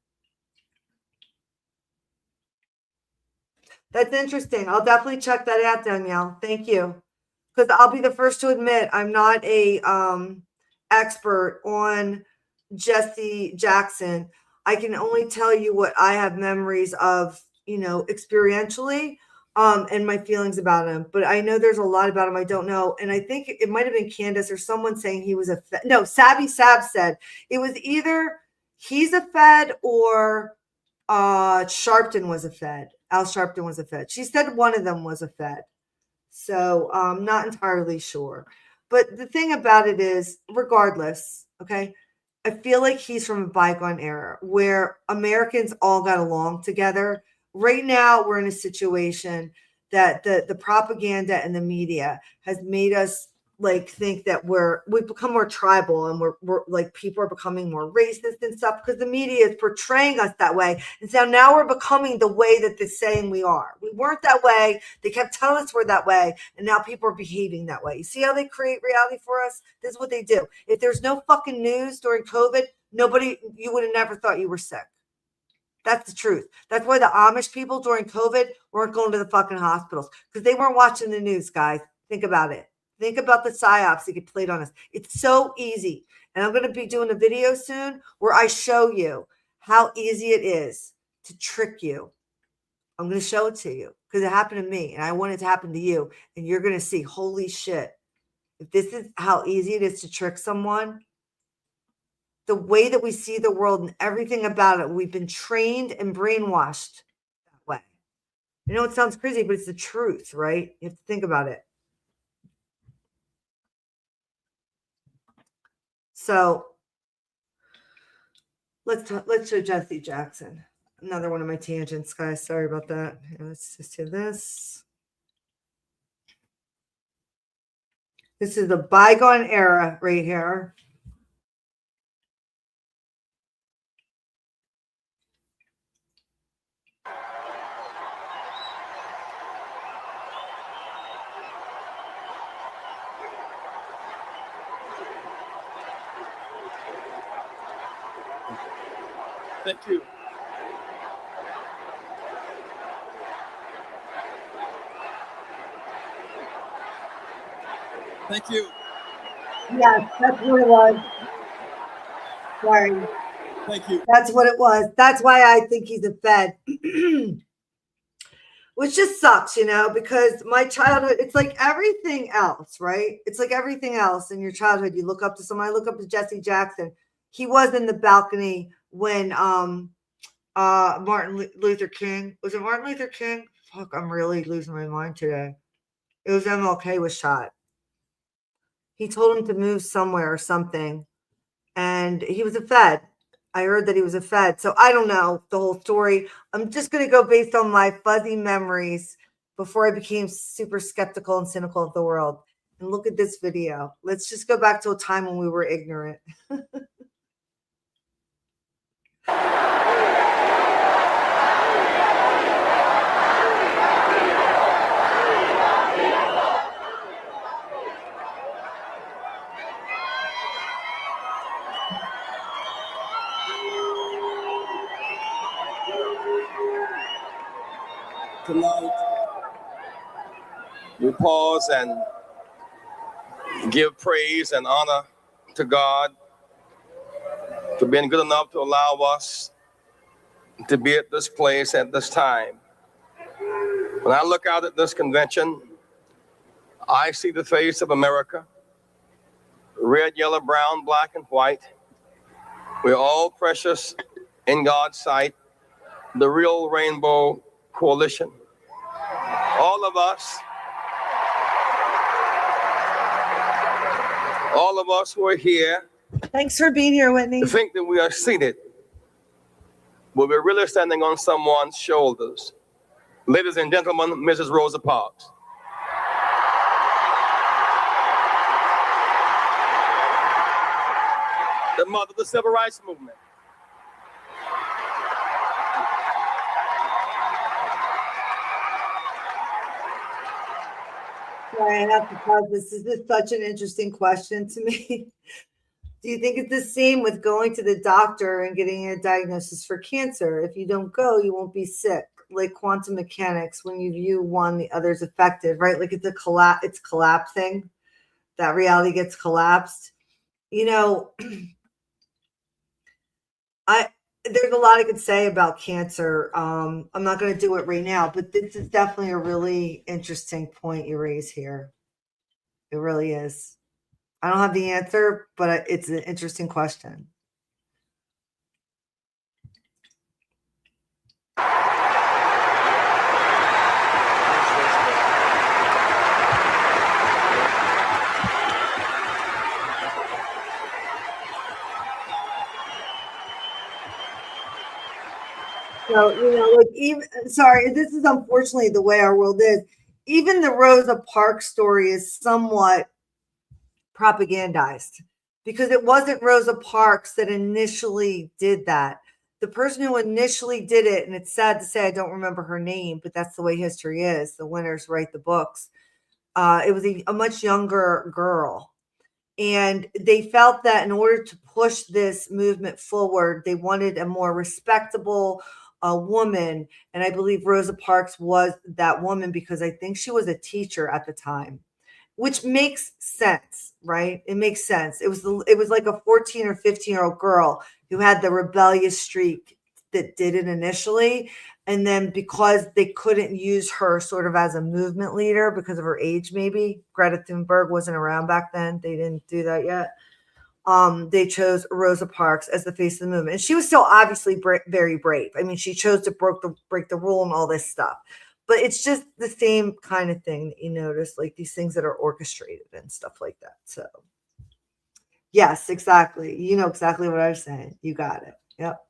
That's interesting. I'll definitely check that out, Danielle. Thank you. Because I'll be the first to admit I'm not a expert on Jesse Jackson. I can only tell you what I have memories of, you know, experientially, and my feelings about him. But I know there's a lot about him I don't know. And I think it might have been Candace or someone saying he was a Fed. No, Sabby Sab said it was either he's a Fed or Sharpton was a Fed. Al Sharpton was a Fed. She said one of them was a Fed. So I'm not entirely sure. But the thing about it is, regardless, okay, I feel like he's from a bygone era where Americans all got along together. Right now, we're in a situation that the propaganda and the media has made us like think that we've become more tribal, and we're like, people are becoming more racist and stuff because the media is portraying us that way. And so now we're becoming the way that they're saying we are. We weren't that way. They kept telling us we're that way, and now people are behaving that way. You see how they create reality for us? This is what they do. If there's no fucking news during COVID, you would have never thought you were sick. That's the truth. That's why the Amish people during COVID weren't going to the fucking hospitals, because they weren't watching the news, guys. Think about it. Think about the psyops that get played on us. It's so easy. And I'm going to be doing a video soon where I show you how easy it is to trick you. I'm going to show it to you because it happened to me and I want it to happen to you. And you're going to see, holy shit, if this is how easy it is to trick someone, the way that we see the world and everything about it, we've been trained and brainwashed that way. I know it sounds crazy, but it's the truth, right? You have to think about it. So let's show Jesse Jackson. Another one of my tangents, guys. Sorry about that. Here, let's just do this. This is the bygone era right here. Thank you. Thank you. Yes, that's what it was. Sorry. Thank you. That's what it was. That's why I think he's a Fed. Which just sucks, because my childhood, it's like everything else, right? It's like everything else in your childhood. You look up to someone. I look up to Jesse Jackson. He was in the balcony when Martin Luther King. Was it Martin Luther King? Fuck, I'm really losing my mind today. It was MLK was shot. He told him to move somewhere or something. And he was a Fed. I heard that he was a Fed. So I don't know the whole story. I'm just going to go based on my fuzzy memories before I became super skeptical and cynical of the world. And look at this video. Let's just go back to a time when we were ignorant. Tonight, we pause and give praise and honor to God for being good enough to allow us to be at this place at this time. When I look out at this convention, I see the face of America, red, yellow, brown, black, and white. We're all precious in God's sight, the real Rainbow Coalition. All of us who are here. Thanks for being here, Whitney. Think that we are seated, but we're really standing on someone's shoulders. Ladies and gentlemen, Mrs. Rosa Parks. The mother of the Civil Rights Movement. Sorry, I have to pause this. This is such an interesting question to me. Do you think it's the same with going to the doctor and getting a diagnosis for cancer? If you don't go, you won't be sick. Like quantum mechanics, when you view one, the other's affected, right? Like it's collapsing. That reality gets collapsed. There's a lot I could say about cancer. I'm not going to do it right now, but this is definitely a really interesting point you raise here. It really is. I don't have the answer, but it's an interesting question. So, like even sorry, this is unfortunately the way our world is. Even the Rosa Parks story is somewhat propagandized because it wasn't Rosa Parks that initially did that. The person who initially did it, and it's sad to say I don't remember her name, but that's the way history is. The winners write the books. It was a much younger girl. And they felt that in order to push this movement forward, they wanted a more respectable woman. And I believe Rosa Parks was that woman because I think she was a teacher at the time, which makes sense, right? It makes sense. It was like a 14 or 15-year-old girl who had the rebellious streak that did it initially. And then because they couldn't use her sort of as a movement leader because of her age, maybe Greta Thunberg wasn't around back then. They didn't do that yet. They chose Rosa Parks as the face of the movement. And she was still obviously very brave. I mean, she chose to break the rule and all this stuff. But it's just the same kind of thing that you notice, like these things that are orchestrated and stuff like that. So, yes, exactly. You know exactly what I was saying. You got it. Yep.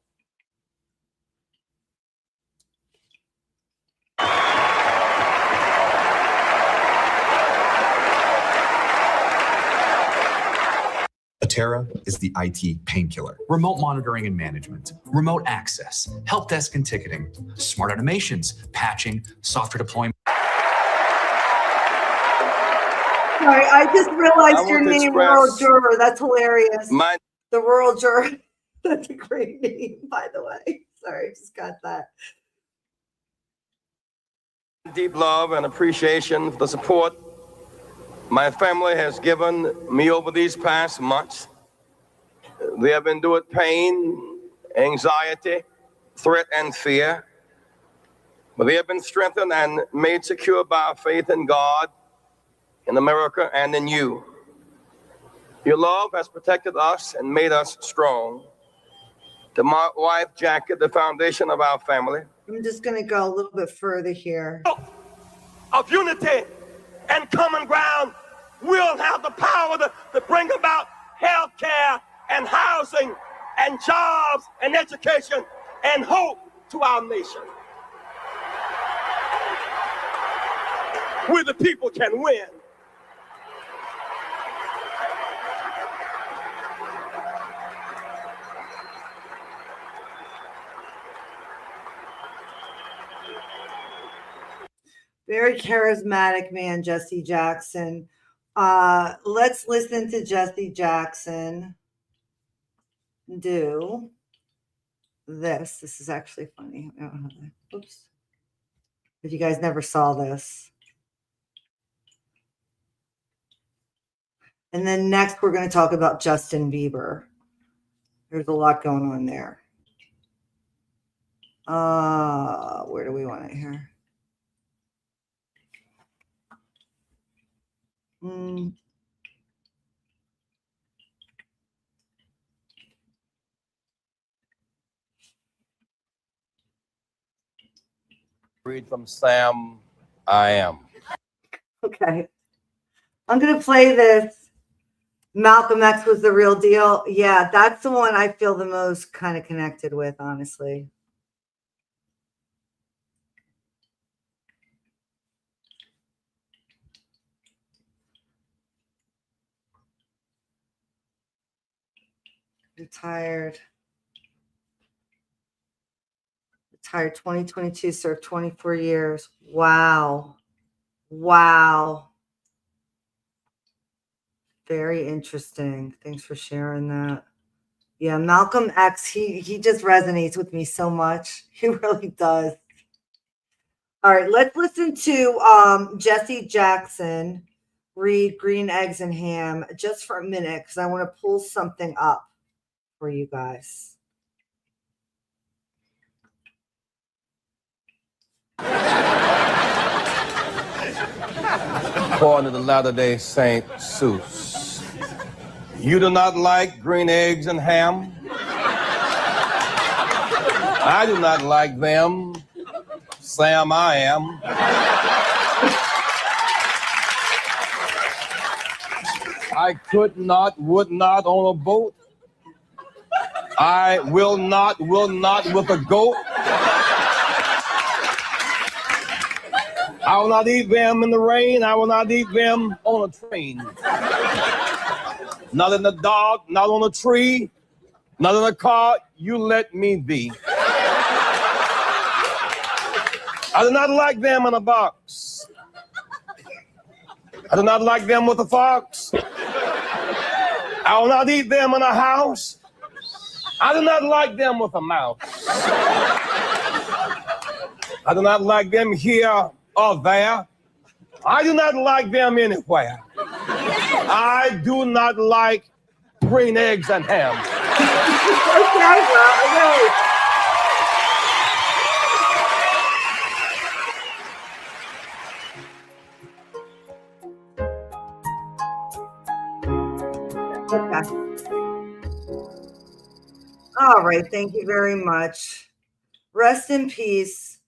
Atera is the IT painkiller. Remote monitoring and management, remote access, help desk and ticketing, smart automations, patching, software deployment. Sorry, I just realized your name, Rural Juror. That's hilarious. The Rural Juror. That's a great name, by the way. Sorry, I just got that. Deep love and appreciation for the support my family has given me over these past months. They have endured pain, anxiety, threat, and fear, but they have been strengthened and made secure by our faith in God, in America, and in you. Your love has protected us and made us strong. To my wife, Jackie, the foundation of our family. I'm just going to go a little bit further here. Of unity and common ground, we'll have the power to bring about health care and housing and jobs and education and hope to our nation. We the people can win. Very charismatic man, Jesse Jackson. Let's listen to Jesse Jackson do this. This is actually funny. Oops. If you guys never saw this. And then next we're going to talk about Justin Bieber. There's a lot going on there. Where do we want it here? Read from Sam, I Am. Okay. I'm going to play this. Malcolm X was the real deal. Yeah, that's the one I feel the most kind of connected with, honestly. Retired 2022, served 24 years. Wow. Very interesting. Thanks for sharing that. Yeah, Malcolm X, he just resonates with me so much. He really does. All right, let's listen to Jesse Jackson read Green Eggs and Ham just for a minute because I want to pull something up for you guys. According to the Latter-day Saint Seuss, you do not like green eggs and ham? I do not like them. Sam, I am. I could not, would not on a boat. I will not with a goat. I will not eat them in the rain. I will not eat them on a train. Not in the dark, not on a tree, not in a car. You let me be. I do not like them in a box. I do not like them with a fox. I will not eat them in a house. I do not like them with a mouse. I do not like them here or there. I do not like them anywhere. I do not like green eggs and ham. Okay. All right. Thank you very much. Rest in peace,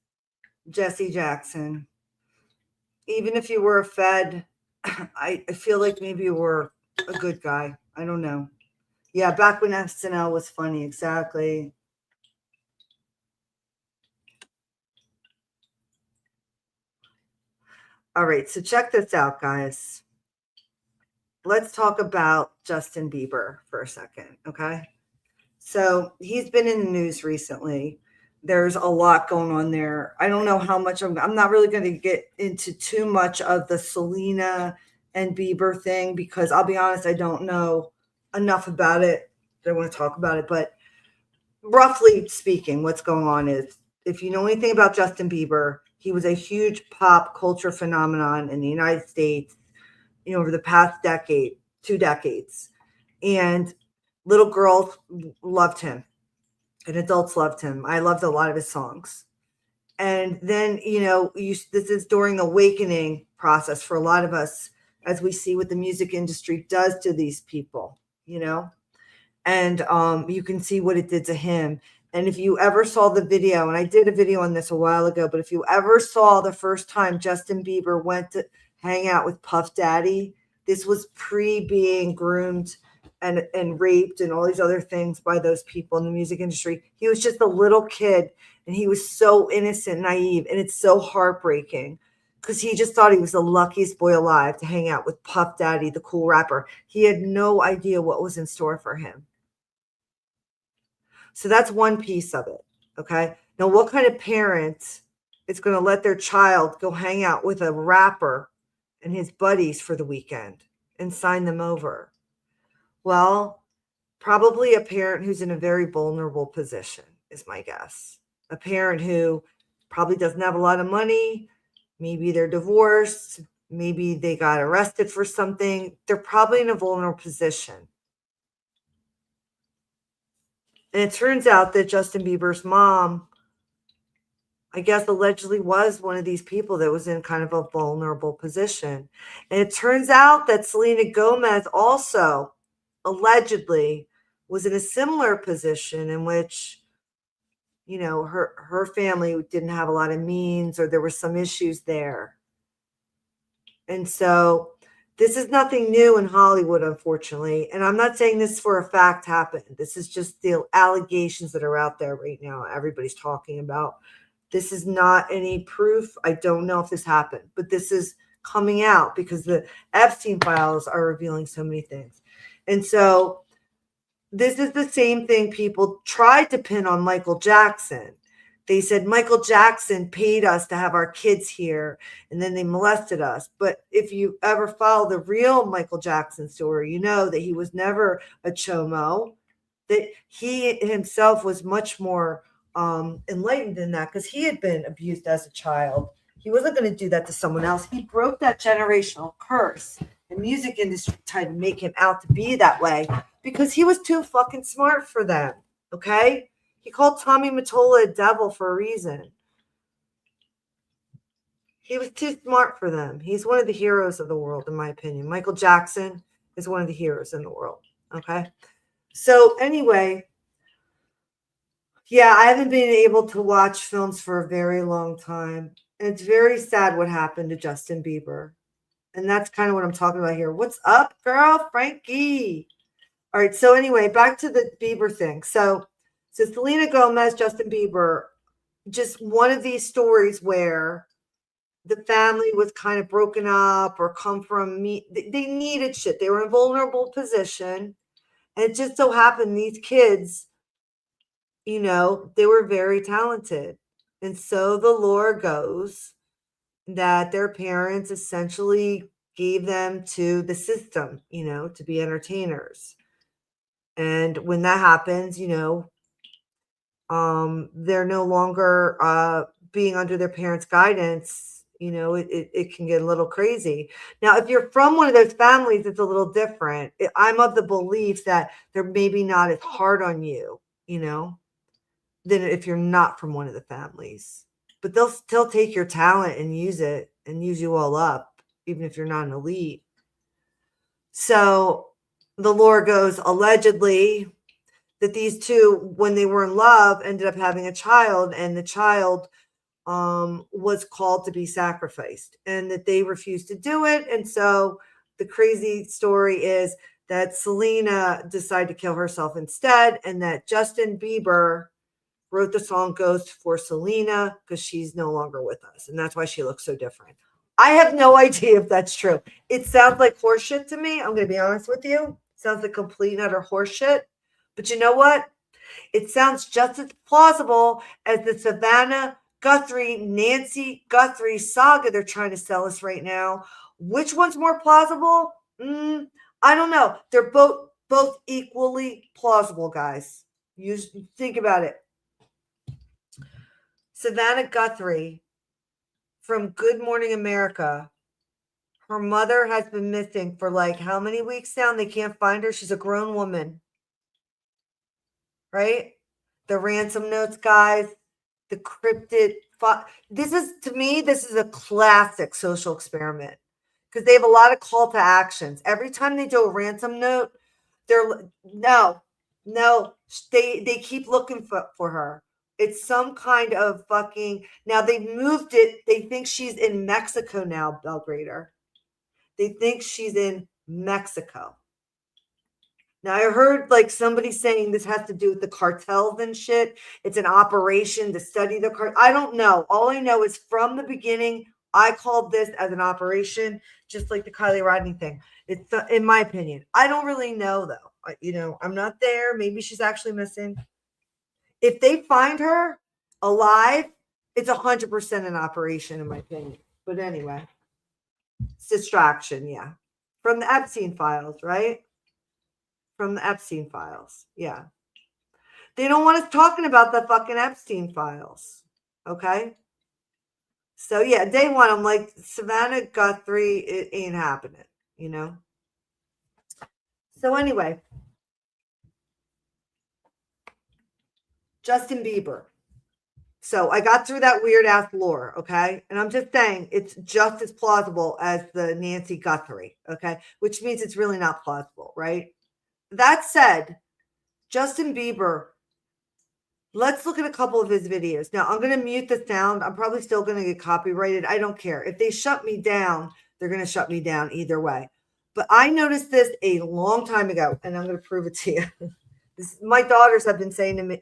Jesse Jackson. Even if you were a Fed, I feel like maybe you were a good guy. I don't know. Yeah, back when SNL was funny. Exactly. All right. So check this out, guys. Let's talk about Justin Bieber for a second. Okay. So he's been in the news recently. There's a lot going on there. I don't know how much I'm not really going to get into too much of the Selena and Bieber thing because I'll be honest, I don't know enough about it. I want to talk about it, but roughly speaking, what's going on is if you know anything about Justin Bieber, he was a huge pop culture phenomenon in the United States, over the past decade, 2 decades. And little girls loved him and adults loved him. I loved a lot of his songs. And then, this is during the awakening process for a lot of us as we see what the music industry does to these people, and you can see what it did to him. And if you ever saw the video, and I did a video on this a while ago, but if you ever saw the first time Justin Bieber went to hang out with Puff Daddy, this was being groomed and raped and all these other things by those people in the music industry. He was just a little kid and he was so innocent and naive. And it's so heartbreaking because he just thought he was the luckiest boy alive to hang out with Puff Daddy, the cool rapper. He had no idea what was in store for him. So that's one piece of it. Okay. Now, what kind of parent is going to let their child go hang out with a rapper and his buddies for the weekend and sign them over? Well, probably a parent who's in a very vulnerable position is my guess. A parent who probably doesn't have a lot of money. Maybe they're divorced. Maybe they got arrested for something. They're probably in a vulnerable position. And it turns out that Justin Bieber's mom, I guess, allegedly was one of these people that was in kind of a vulnerable position. And it turns out that Selena Gomez also allegedly was in a similar position in which, her family didn't have a lot of means or there were some issues there. And so this is nothing new in Hollywood, unfortunately. And I'm not saying this for a fact happened. This is just the allegations that are out there right now. Everybody's talking about. This is not any proof. I don't know if this happened, but this is coming out because the Epstein files are revealing so many things. And so this is the same thing people tried to pin on Michael Jackson. They said Michael Jackson paid us to have our kids here, and then they molested us. But if you ever follow the real Michael Jackson story, you know that he was never a chomo, that he himself was much more enlightened than that because he had been abused as a child. He wasn't going to do that to someone else. He broke that generational curse. The music industry tried to make him out to be that way because he was too fucking smart for them. Okay? He called Tommy Mottola a devil for a reason. He was too smart for them. He's one of the heroes of the world, in my opinion. Michael Jackson is one of the heroes in the world. Okay? So anyway, yeah, I haven't been able to watch films for a very long time. And it's very sad what happened to Justin Bieber. And that's kind of what I'm talking about here. What's up, girl? Frankie. All right. So anyway, back to the Bieber thing. So Selena Gomez, Justin Bieber, just one of these stories where the family was kind of broken up or come from me. They needed shit. They were in a vulnerable position. And it just so happened these kids, you know, they were very talented. And so the lore goes that their parents essentially gave them to the system, you know, to be entertainers. And when that happens, you know, they're no longer being under their parents' guidance. You know, it can get a little crazy. Now, if you're from one of those families, it's a little different. I'm of the belief that they're maybe not as hard on you, you know, than if you're not from one of the families. But they'll still take your talent and use it and use you all up, even if you're not an elite. So the lore goes allegedly that these two, when they were in love, ended up having a child, and the child was called to be sacrificed, and that they refused to do it. And so the crazy story is that Selena decided to kill herself instead, and that Justin Bieber wrote the song Ghost for Selena because she's no longer with us, and that's why she looks so different. I have no idea if that's true. It sounds like horseshit to me. I'm going to be honest with you. It sounds like complete and utter horseshit. But you know what? It sounds just as plausible as the Savannah Guthrie, Nancy Guthrie saga they're trying to sell us right now. Which one's more plausible? I don't know. They're both equally plausible, guys. You think about it. Savannah Guthrie from Good Morning America. Her mother has been missing for like how many weeks now? And they can't find her. She's a grown woman. Right? The ransom notes, guys. The cryptid. This is, to me, this is a classic social experiment because they have a lot of call to actions. Every time they do a ransom note, they keep looking for her. It's some kind of fucking, now they moved it. They think she's in Mexico now, Belgrader. They think she's in Mexico. Now I heard like somebody saying this has to do with the cartels and shit. It's an operation to study the cartel. I don't know. All I know is from the beginning, I called this as an operation, just like the Kylie Rodney thing. It's in my opinion. I don't really know though. You know, I'm not there. Maybe she's actually missing. If they find her alive, it's 100% an operation in my opinion. But anyway, it's distraction. Yeah. From the Epstein files, right? From the Epstein files. Yeah. They don't want us talking about the fucking Epstein files. Okay. So yeah, day one, I'm like, Savannah Guthrie, it ain't happening, you know? So anyway, Justin Bieber. So I got through that weird ass lore, okay? And I'm just saying it's just as plausible as the Nancy Guthrie, okay? Which means it's really not plausible, right? That said, Justin Bieber, let's look at a couple of his videos. Now, I'm going to mute the sound. I'm probably still going to get copyrighted. I don't care. If they shut me down, they're going to shut me down either way. But I noticed this a long time ago, and I'm going to prove it to you. My daughters have been saying to me,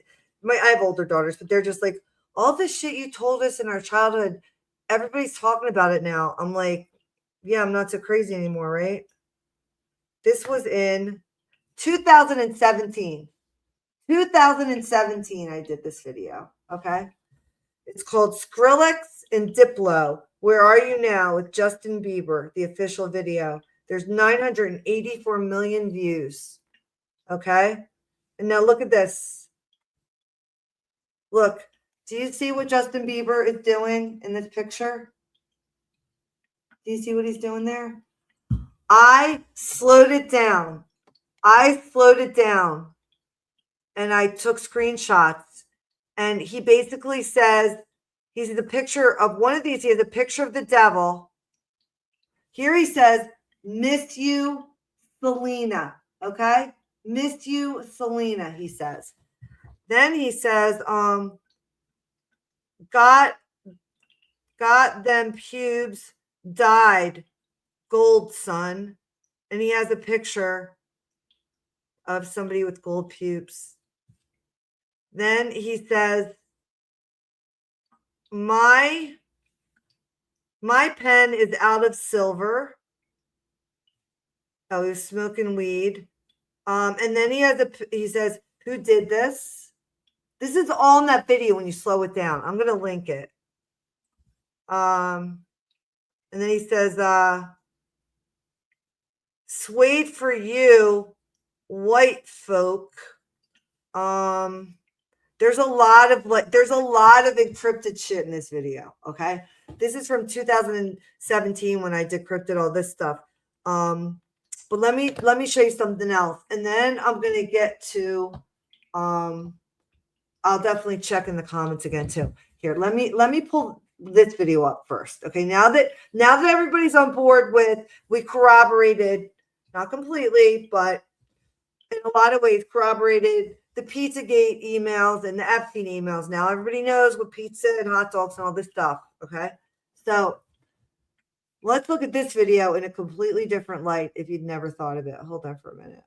I have older daughters, but they're just like, all this shit you told us in our childhood, everybody's talking about it now. I'm like, yeah, I'm not so crazy anymore, right? This was in 2017. 2017, I did this video, okay? It's called Skrillex and Diplo, Where Are You Now? With Justin Bieber, the official video. There's 984 million views, okay? And now look at this. Look, do you see what Justin Bieber is doing in this picture? Do you see what he's doing there? I slowed it down. And I took screenshots. And he basically says, he's the picture of one of these. He has a picture of the devil. Here he says, missed you, Selena. Okay? Missed you, Selena, he says. Then he says, got them pubes, died, gold son. And he has a picture of somebody with gold pubes. Then he says, my My pen is out of silver. Oh, he's smoking weed. And then he says, who did this? This is all in that video when you slow it down. I'm going to link it. And then he says, swayed for you, white folk. There's a lot of encrypted shit in this video. Okay. This is from 2017 when I decrypted all this stuff. But let me show you something else. And then I'm going to get to, I'll definitely check in the comments again too. Here, let me pull this video up first. Okay. Now that everybody's on board with, we corroborated, not completely, but in a lot of ways corroborated the Pizzagate emails and the Epstein emails. Now everybody knows what pizza and hot dogs and all this stuff. Okay. So let's look at this video in a completely different light if you'd never thought of it. Hold on for a minute.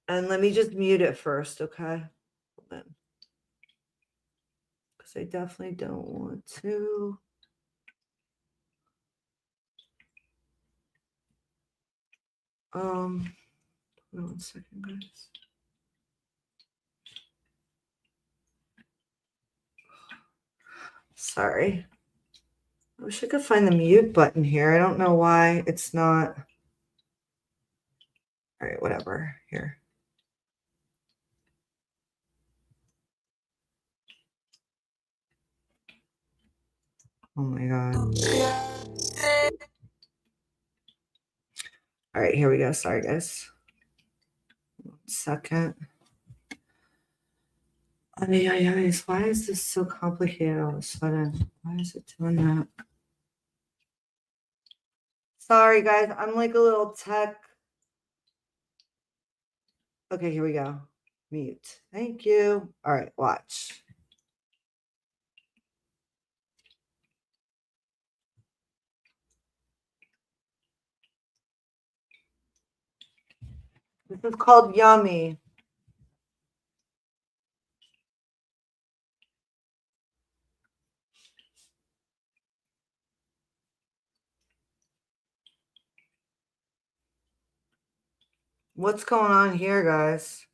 And let me just mute it first, okay? Hold on. Because I definitely don't want to. Hold on 1 second, guys. Sorry. I wish I could find the mute button here. I don't know why it's not. All right, whatever. Here. Oh my God. All right, here we go. Sorry, guys. 1 second. Why is this so complicated all of a sudden? Why is it doing that? Sorry, guys. I'm like a little tech. Okay, here we go. Mute. Thank you. All right, watch. This is called Yummy. What's going on here, guys?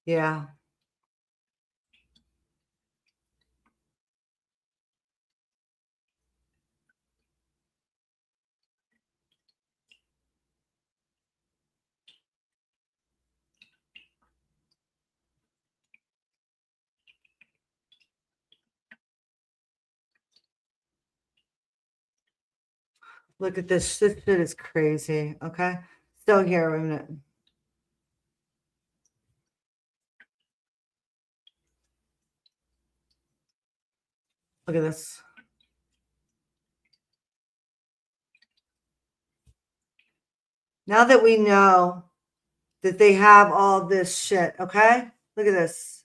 Yeah. Look at this. This shit is crazy. Okay. So here, wait a minute. Look at this. Now that we know that they have all this shit, okay? Look at this.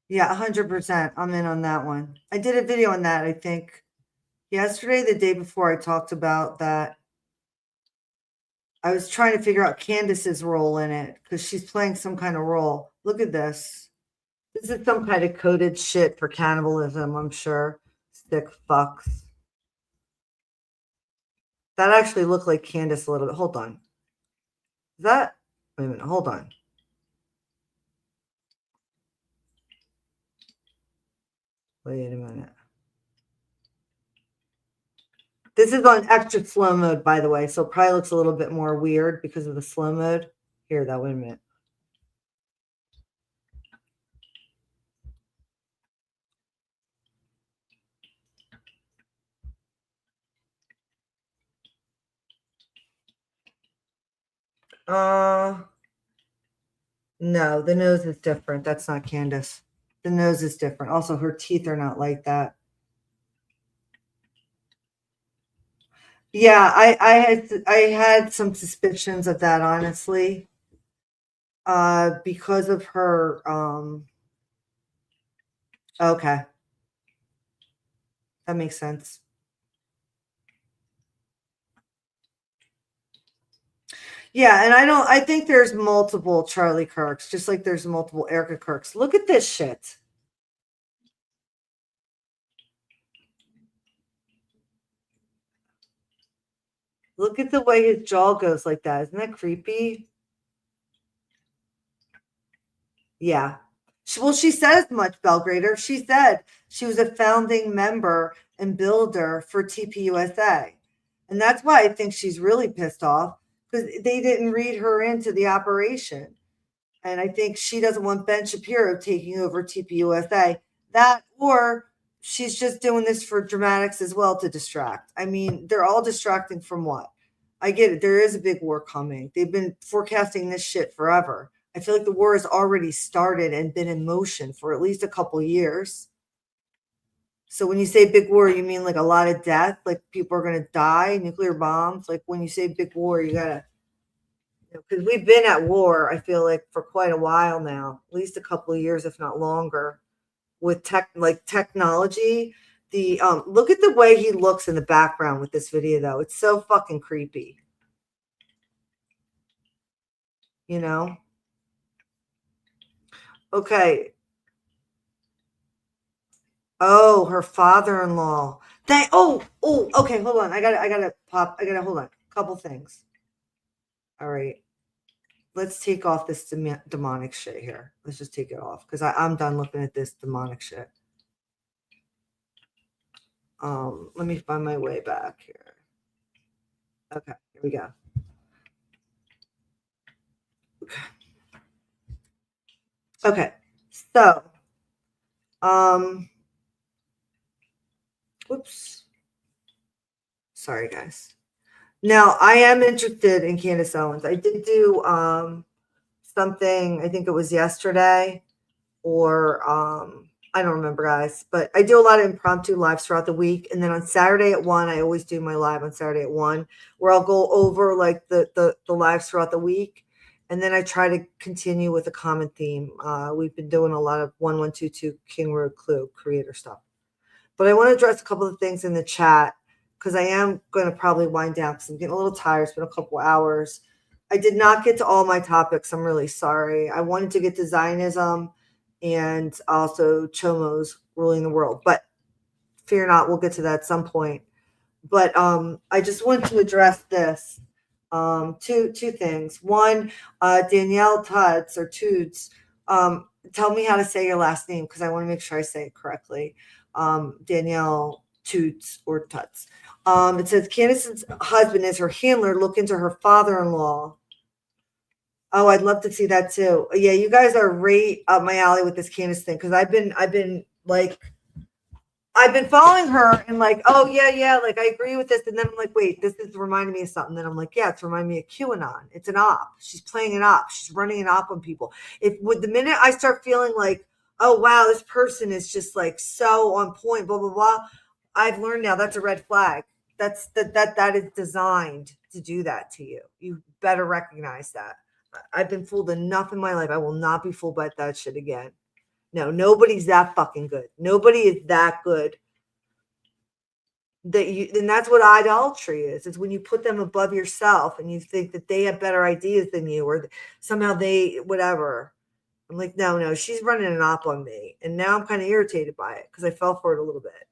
Yeah, 100%. I'm in on that one. I did a video on that, I think, yesterday, the day before I talked about that. I was trying to figure out Candace's role in it because she's playing some kind of role. Look at this. This is some kind of coded shit for cannibalism, I'm sure. Sick fucks. That actually looked like Candace a little bit. Hold on. Is that? Wait a minute. Hold on. Wait a minute. This is on extra slow mode, by the way, so it probably looks a little bit more weird because of the slow mode. Here, that, wait a minute. No, the nose is different. That's not Candace. The nose is different. Also, her teeth are not like that. Yeah, I had some suspicions of that, honestly. Because of her okay. That makes sense. Yeah, and I think there's multiple Charlie Kirks, just like there's multiple Erica Kirks. Look at this shit. Look at the way his jaw goes like that. Isn't that creepy? Yeah. Well, she said as much, Belgrader. She said she was a founding member and builder for TPUSA. And that's why I think she's really pissed off, because they didn't read her into the operation. And I think she doesn't want Ben Shapiro taking over TPUSA. That, or she's just doing this for dramatics as well to distract. I mean, they're all distracting from what? I get it. There is a big war coming. They've been forecasting this shit forever. I feel like the war has already started and been in motion for at least a couple years. So when you say big war, you mean like a lot of death, like people are going to die, nuclear bombs? Like when you say big war, you got to, because we've been at war, I feel like, for quite a while now, at least a couple of years, if not longer, with technology. The look at the way he looks in the background with this video, though. It's so fucking creepy. You know? Okay. Oh, her father-in-law. Okay, hold on. I gotta hold on. Couple things. All right. Let's take off this demonic shit here. Let's just take it off, because I'm done looking at this demonic shit. Let me find my way back here. Okay, here we go. Okay, so, whoops. Sorry, guys. Now, I am interested in Candace Owens. I did do something, I think it was yesterday, or I don't remember, guys, but I do a lot of impromptu lives throughout the week. And then on Saturday at 1, I always do my live on Saturday at 1, where I'll go over like the lives throughout the week. And then I try to continue with a common theme. We've been doing a lot of 1122 King Road Clue creator stuff. But I want to address a couple of things in the chat, because I am going to probably wind down because I'm getting a little tired. It's been a couple hours. I did not get to all my topics. I'm really sorry. I wanted to get to Zionism and also Chomo's ruling the world. But fear not, we'll get to that at some point. But I just want to address this. Two things. One, Danielle Tuds or Tudes, tell me how to say your last name, because I want to make sure I say it correctly. Danielle Tudes or Tuds. It says Candace's husband is her handler. Look into her father-in-law. Oh, I'd love to see that too. Yeah, you guys are right up my alley with this Candace thing, because I've been following her and like, oh yeah, like I agree with this, and then I'm like, wait, this is reminding me of something. Then I'm like, yeah, it's reminding me of QAnon. It's an op. She's playing an op. She's running an op on people. The minute I start feeling like, oh wow, this person is just like so on point, blah blah blah, I've learned now that's a red flag. That is designed to do that to you. You better recognize that. I've been fooled enough in my life. I will not be fooled by that shit again. No, nobody's that fucking good. Nobody is that good. And that's what idolatry is. It's when you put them above yourself and you think that they have better ideas than you, or somehow they whatever. I'm like, no, she's running an op on me. And now I'm kind of irritated by it because I fell for it a little bit.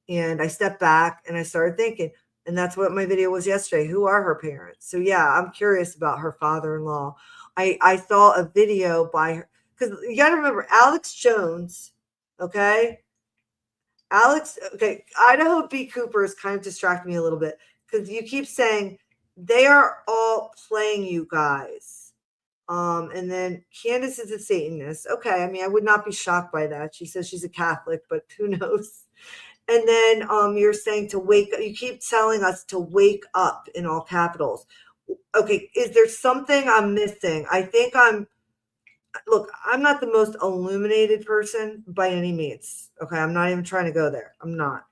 And I stepped back and I started thinking, and that's what my video was yesterday. Who are her parents? So yeah, I'm curious about her father-in-law. I saw a video by her, because you got to remember Alex Jones, okay? Idaho B. Cooper is kind of distracting me a little bit, because you keep saying they are all playing you guys. And then Candace is a Satanist. Okay, I mean, I would not be shocked by that. She says she's a Catholic, but who knows? And then you're saying to wake up. You keep telling us to wake up in all capitals. Okay, is there something I'm missing? I think look, I'm not the most illuminated person by any means. Okay, I'm not even trying to go there. I'm not.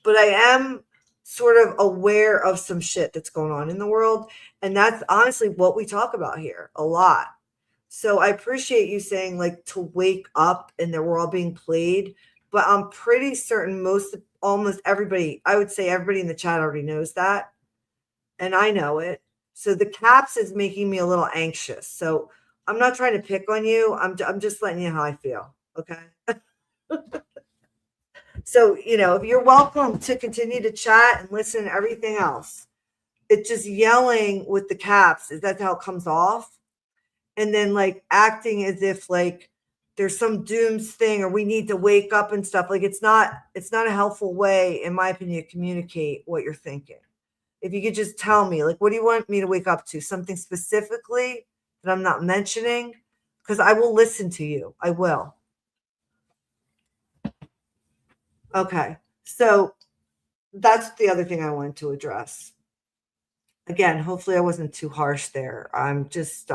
But I am sort of aware of some shit that's going on in the world. And that's honestly what we talk about here a lot. So I appreciate you saying like to wake up and that we're all being played. But I'm pretty certain almost everybody, I would say everybody in the chat already knows that. And I know it. So the caps is making me a little anxious. So I'm not trying to pick on you. I'm just letting you know how I feel. Okay. So, if you're welcome to continue to chat and listen to everything else, it's just yelling with the caps. Is that how it comes off? And then like acting as if like there's some dooms thing or we need to wake up and stuff. Like it's not a helpful way, in my opinion, to communicate what you're thinking. If you could just tell me, like, what do you want me to wake up to? Something specifically that I'm not mentioning? Because I will listen to you. I will. Okay. So that's the other thing I wanted to address. Again, hopefully I wasn't too harsh there. I'm just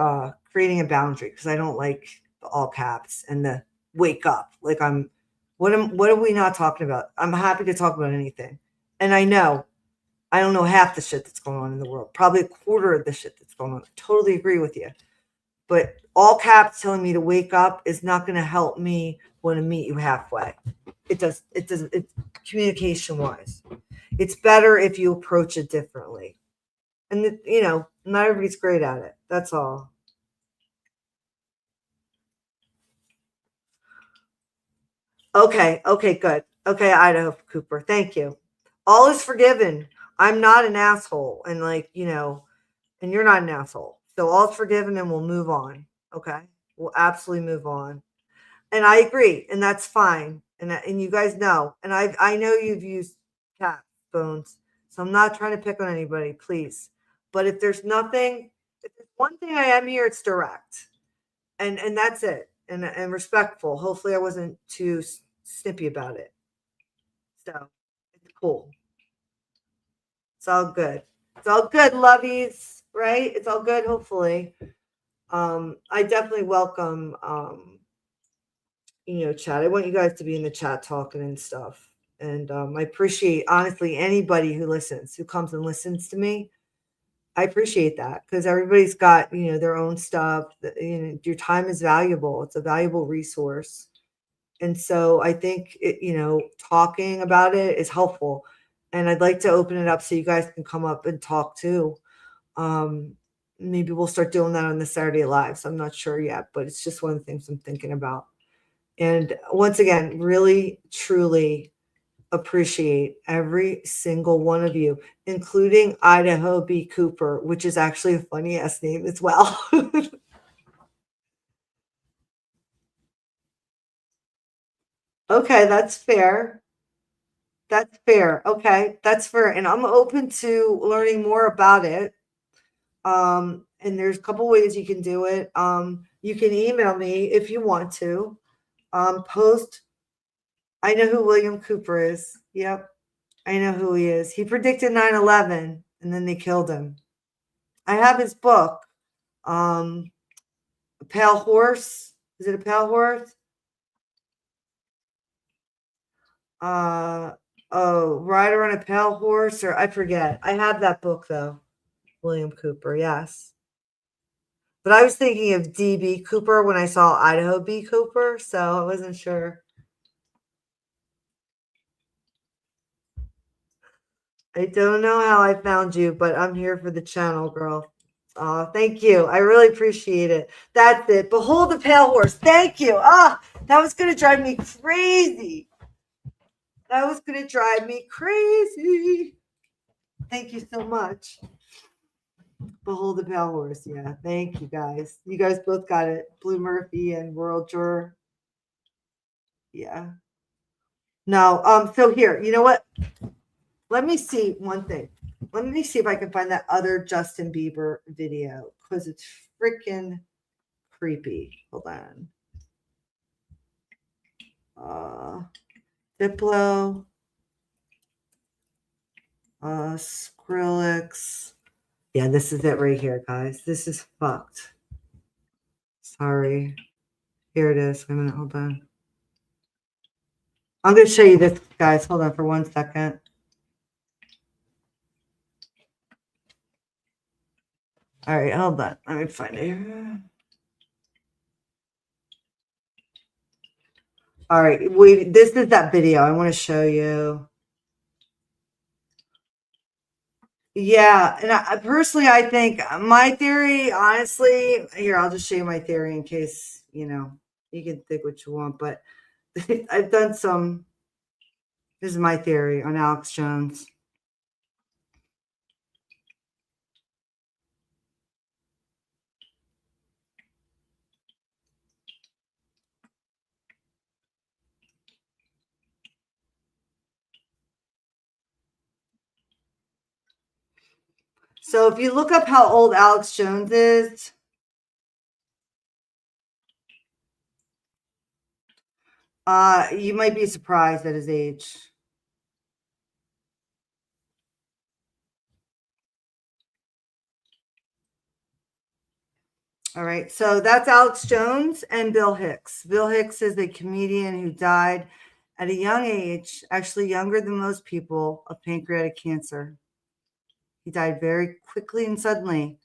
creating a boundary because I don't like the all caps and the wake up. Like what are we not talking about? I'm happy to talk about anything. And I don't know half the shit that's going on in the world. Probably a quarter of the shit that's going on. I totally agree with you. But all caps telling me to wake up is not going to help me want to meet you halfway. It's communication wise. It's better if you approach it differently. And not everybody's great at it. That's all. Okay, good. Okay, Idaho Cooper. Thank you. All is forgiven. I'm not an asshole. And and you're not an asshole. So all's forgiven and we'll move on. Okay. We'll absolutely move on. And I agree. And that's fine. And you guys know. And I know you've used cat phones. So I'm not trying to pick on anybody, please. But if there's one thing I am here, it's direct. And that's it. And respectful. Hopefully I wasn't too snippy about it. So it's cool. It's all good. It's all good, lovies, right? It's all good, hopefully. I definitely welcome chat. I want you guys to be in the chat talking and stuff. And I appreciate, honestly, anybody who comes and listens to me. I appreciate that because everybody's got, their own stuff. Your time is valuable. It's a valuable resource. And so I think, talking about it is helpful. And I'd like to open it up so you guys can come up and talk too. Maybe we'll start doing that on the Saturday Lives. I'm not sure yet, but it's just one of the things I'm thinking about. And once again, really, truly appreciate every single one of you, including Idaho B. Cooper, which is actually a funny ass name as well. Okay, that's fair. That's fair. Okay, that's fair. And I'm open to learning more about it. And there's a couple ways you can do it. You can email me if you want to. Post. I know who William Cooper is. Yep. I know who he is. He predicted 9/11 and then they killed him. I have his book. A Pale Horse. Is it a Pale Horse? Rider on a Pale Horse, or I forget. I have that book though. William Cooper, yes. But I was thinking of D.B. Cooper when I saw Idaho B. Cooper, so I wasn't sure. I don't know how I found you, but I'm here for the channel, girl. Thank you. I really appreciate it. That's it. Behold the Pale Horse. Thank you. That was going to drive me crazy. That was going to drive me crazy. Thank you so much. Behold the Pale Horse. Yeah. Thank you, guys. You guys both got it. Blue Murphy and World Juror. Yeah. No. So here, you know what? Let me see one thing. Let me see if I can find that other Justin Bieber video because it's freaking creepy. Hold on. Diplo. Skrillex. Yeah, this is it right here, guys. This is fucked. Sorry. Here it is. Wait a minute. Hold on. I'm going to show you this, guys. Hold on for 1 second. All right, hold on. Let me find it here. All right, this is that video I want to show you. Yeah, and I personally, I think my theory, honestly, here, I'll just show you my theory in case, you can think what you want, but I've done some, this is my theory on Alex Jones. So if you look up how old Alex Jones is, you might be surprised at his age. All right, so that's Alex Jones and Bill Hicks. Bill Hicks is a comedian who died at a young age, actually younger than most people, of pancreatic cancer. He died very quickly and suddenly.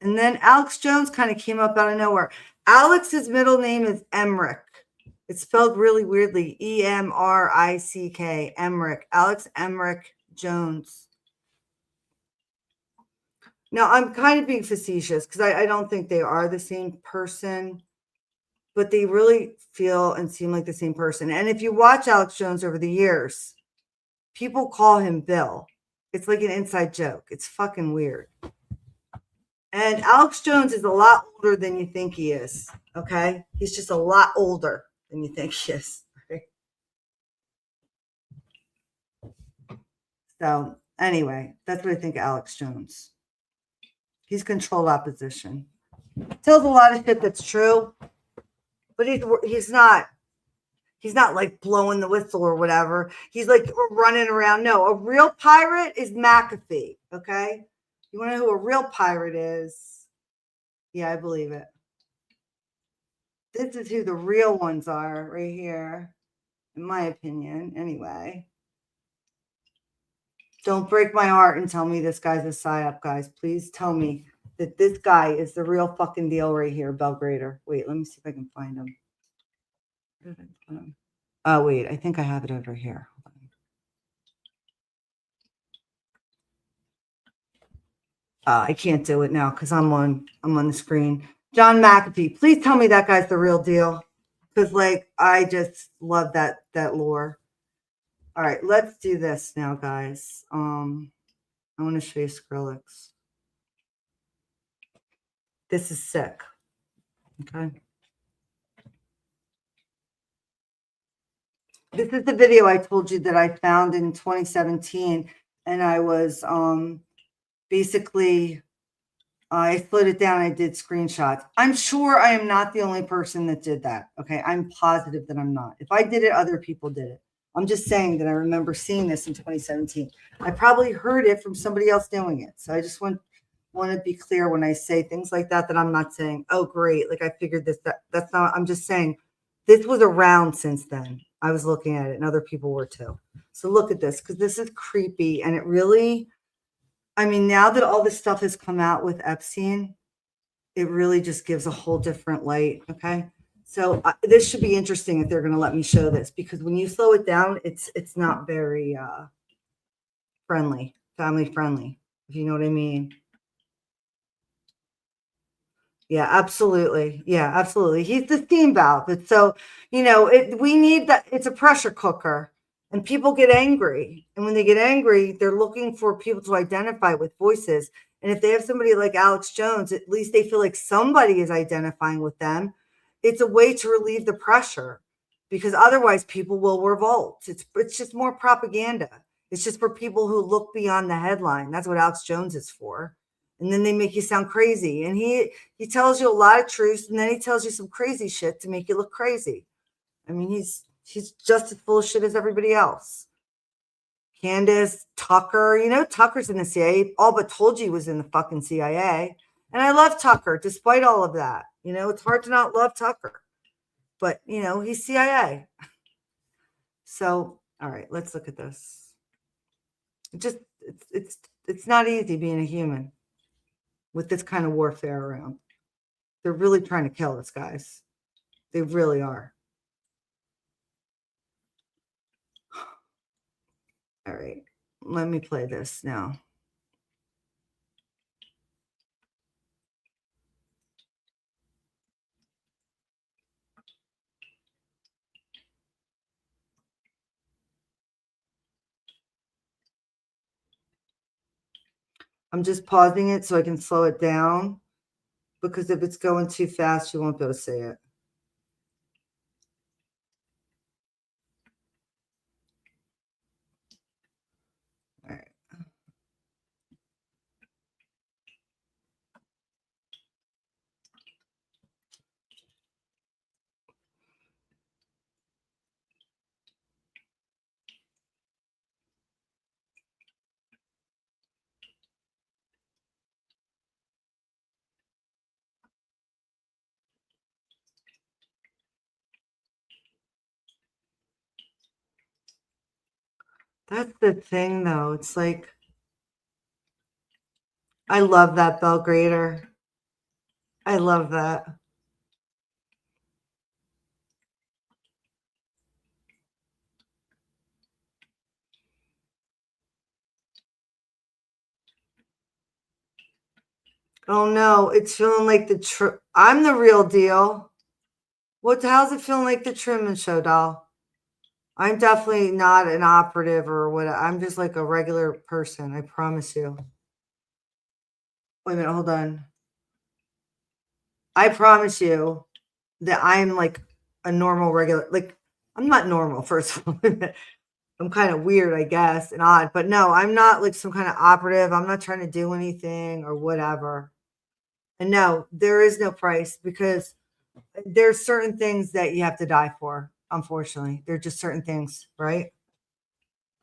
And then Alex Jones kind of came up out of nowhere. Alex's middle name is Emrick. It's spelled really weirdly, E-M-R-I-C-K, Emrick. Alex Emrick Jones. Now, I'm kind of being facetious because I don't think they are the same person, but they really feel and seem like the same person. And if you watch Alex Jones over the years, people call him Bill. It's like an inside joke. It's fucking weird. And Alex Jones is a lot older than you think he is, okay? He's just a lot older than you think he is. Okay? So anyway, that's what I think of Alex Jones. He's controlled opposition. Tells a lot of shit that's true, but he's not like blowing the whistle or whatever. He's like running around. No, a real pirate is McAfee, okay? You want to know who a real pirate is? Yeah, I believe it. This is who the real ones are right here, in my opinion, anyway. Don't break my heart and tell me this guy's a psyop, guys. Please tell me that this guy is the real fucking deal right here, Belgrader. Wait, let me see if I can find him. Oh, wait, I think I have it over here. I can't do it now because I'm on the screen. John McAfee, please tell me that guy's the real deal. Because like I just love that lore. All right, let's do this now, guys. I want to show you Skrillex. This is sick. Okay. This is the video I told you that I found in 2017, and I was basically I slowed it down. I did screenshots. I'm sure I am not the only person that did that. Okay. I'm positive that I'm not. If I did it, other people did it. I'm just saying that I remember seeing this in 2017. I probably heard it from somebody else doing it. So I just want to be clear when I say things like that, that I'm not saying, oh, great. Like I figured this, that's not, I'm just saying this was around since then. I was looking at it and other people were too. So look at this, because this is creepy. And it really, I mean, now that all this stuff has come out with Epstein, it really just gives a whole different light. Okay. So this should be interesting if they're going to let me show this, because when you slow it down, it's not very friendly, family friendly, if you know what I mean. Yeah, absolutely. Yeah, absolutely. He's the steam valve. It's so, we need that. It's a pressure cooker. And people get angry. And when they get angry, they're looking for people to identify with voices. And if they have somebody like Alex Jones, at least they feel like somebody is identifying with them. It's a way to relieve the pressure, because otherwise people will revolt. It's just more propaganda. It's just for people who look beyond the headline. That's what Alex Jones is for. And then they make you sound crazy. And he tells you a lot of truths, and then he tells you some crazy shit to make you look crazy. I mean, he's just as full of shit as everybody else. Candace, Tucker. You know, Tucker's in the CIA. All but told you he was in the fucking CIA. And I love Tucker, despite all of that. You know, it's hard to not love Tucker. But, you know, he's CIA. So, all right, let's look at this. It's not easy being a human with this kind of warfare around. They're really trying to kill us, guys. They really are. All right, let me play this now. I'm just pausing it so I can slow it down, because if it's going too fast, you won't be able to see it. All right. That's the thing, though. It's like, I love that Belgrader. I love that. Oh no, it's feeling like I'm the real deal. How's it feeling like the Truman Show, doll? I'm definitely not an operative or what. I'm just like a regular person. I promise you. Wait a minute, hold on. I promise you that I'm like a normal, regular, like, I'm not normal, first of all. I'm kind of weird, I guess, and odd, but no, I'm not like some kind of operative. I'm not trying to do anything or whatever. And no, there is no price, because there's certain things that you have to die for. Unfortunately, there are just certain things, right,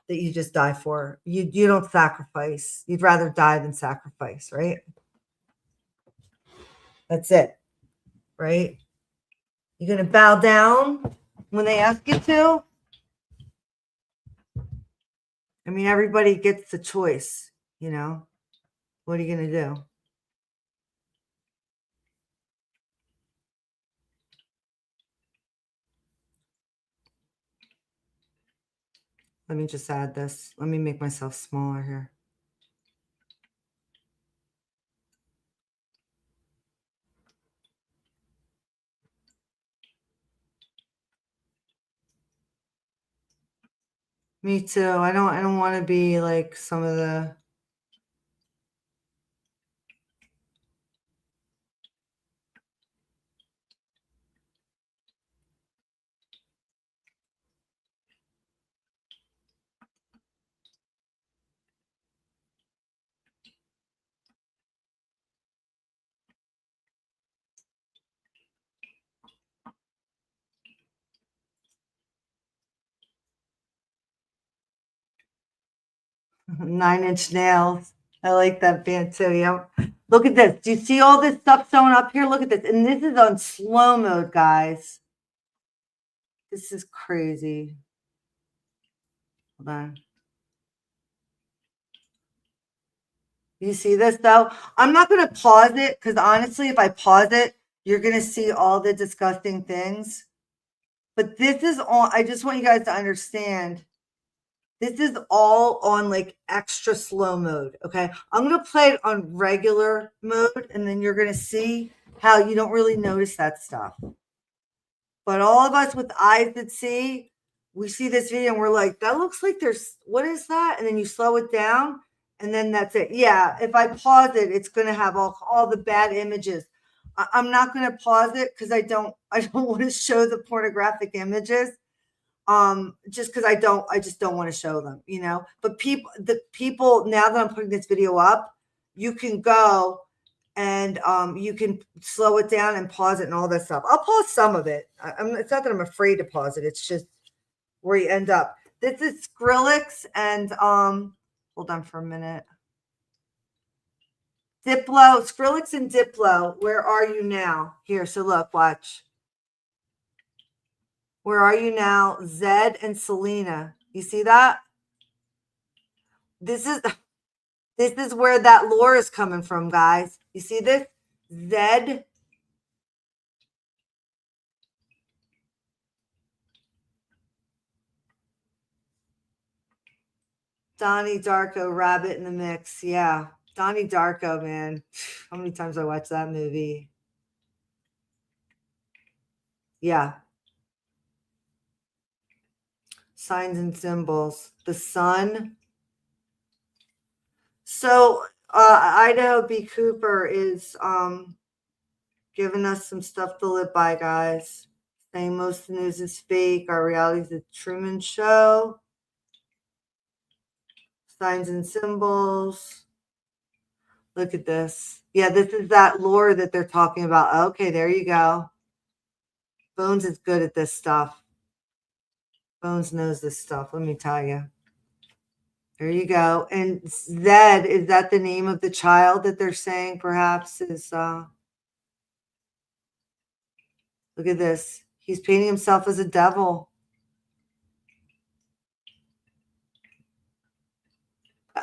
that you just die for. You don't sacrifice. You'd rather die than sacrifice, right? That's it, right? You're gonna bow down when they ask you to. I mean, everybody gets the choice, you know. What are you gonna do? Let me just add this. Let me make myself smaller here. Me too. I don't want to be like some of the Nine Inch Nails. I like that band too. Yeah. Look at this. Do you see all this stuff showing up here? Look at this. And this is on slow mode, guys. This is crazy. Hold on. You see this though? I'm not going to pause it, because honestly, if I pause it, you're going to see all the disgusting things. But this is all, I just want you guys to understand. This is all on like extra slow mode. Okay. I'm going to play it on regular mode, and then you're going to see how you don't really notice that stuff. But all of us with eyes that see, we see this video and we're like, that looks like what is that? And then you slow it down, and then that's it. Yeah. If I pause it, it's going to have all the bad images. I'm not going to pause it, because I don't want to show the pornographic images. Just because I just don't want to show them, you know. But the people, now that I'm putting this video up, you can go and you can slow it down and pause it and all that stuff. I'll pause some of it. It's not that I'm afraid to pause it. It's just where you end up. This is Skrillex and hold on for a minute. Diplo, Skrillex and Diplo. Where are you now? Here, so look, watch. Where are you now? Zed and Selena. You see that? This is where that lore is coming from, guys. You see this? Zed. Donnie Darko, Rabbit in the Mix. Yeah. Donnie Darko, man. How many times I watched that movie? Yeah. Signs and symbols. The sun. So Idaho B. Cooper is giving us some stuff to live by, guys. Saying most of the news is fake. Our reality is the Truman Show. Signs and symbols. Look at this. Yeah, this is that lore that they're talking about. Okay, there you go. Bones is good at this stuff. Bones knows this stuff, let me tell you. There you go. And Zed, is that the name of the child that they're saying perhaps is look at this. He's painting himself as a devil.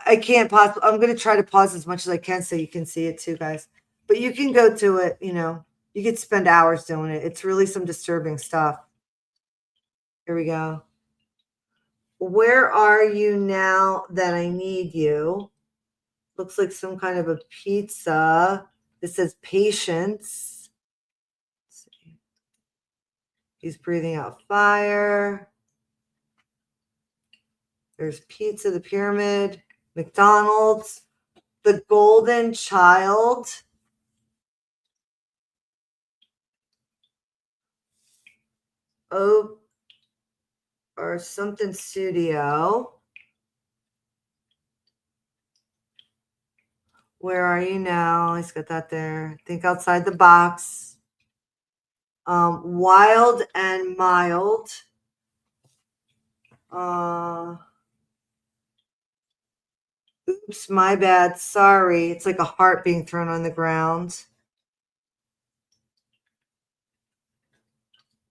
I can't pause. I'm going to try to pause as much as I can so you can see it too, guys. But you can go to it, you know. You could spend hours doing it. It's really some disturbing stuff. Here we go. Where are you now that I need you? Looks like some kind of a pizza. This says patience. Let's see. He's breathing out fire. There's pizza, the pyramid, McDonald's, the golden child. Oh, or something studio. Where are you now? He's got that there. Think outside the box. Wild and mild. Oops, my bad. Sorry. It's like a heart being thrown on the ground.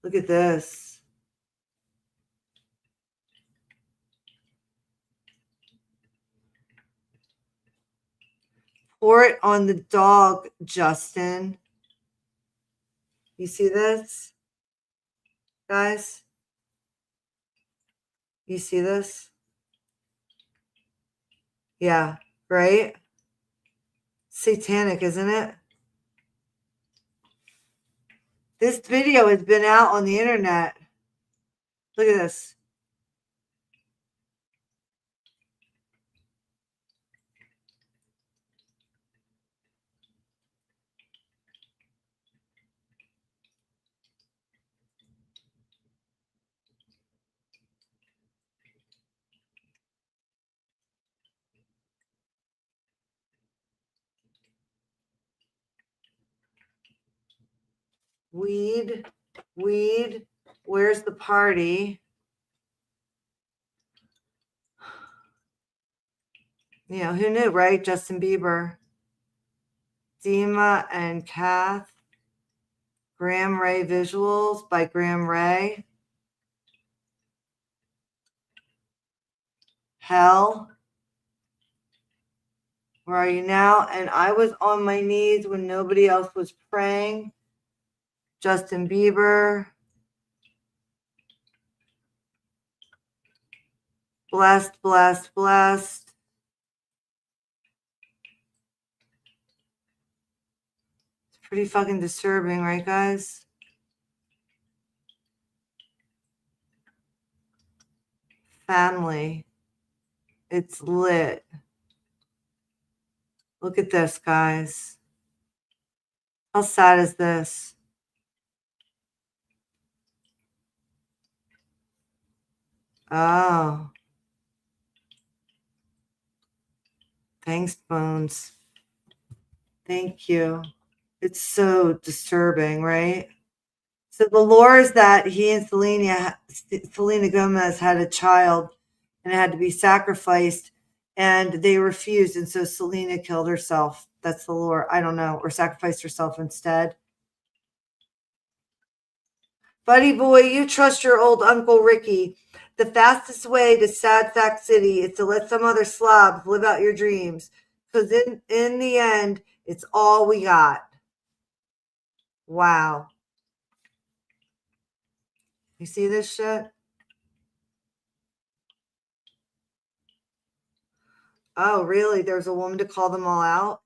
Look at this. Pour it on the dog, Justin. You see this, guys? You see this? Yeah, right? Satanic, isn't it? This video has been out on the internet. Look at this. Weed, where's the party? You know, who knew, right? Justin Bieber. Dima and Kath. Graham Ray Visuals by Graham Ray. Hell. Where are you now? And I was on my knees when nobody else was praying. Justin Bieber. Blessed, blessed, blessed. It's pretty fucking disturbing, right, guys? Family. It's lit. Look at this, guys. How sad is this? Oh. Thanks, Bones. Thank you. It's so disturbing, right? So the lore is that he and Selena Gomez had a child and it had to be sacrificed, and they refused. And so Selena killed herself. That's the lore. I don't know, or sacrificed herself instead. Buddy boy, you trust your old Uncle Ricky. The fastest way to Sad Sack City is to let some other slobs live out your dreams. Because in the end, it's all we got. Wow. You see this shit? Oh, really? There's a woman to call them all out?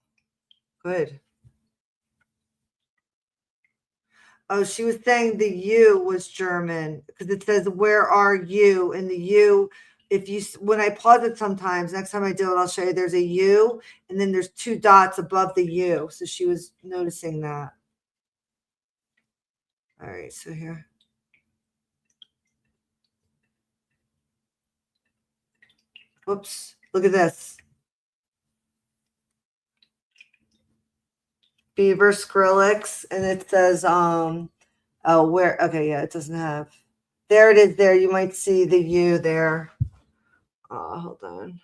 Good. Oh, she was saying the U was German because it says, where are you? And the U, when I pause it sometimes, next time I do it, I'll show you there's a U and then there's 2 dots above the U. So she was noticing that. All right, so here. Whoops, look at this. Beaver Skrillex, and it says, oh, where, okay, yeah, it doesn't have, there it is there. You might see the U there. Hold on.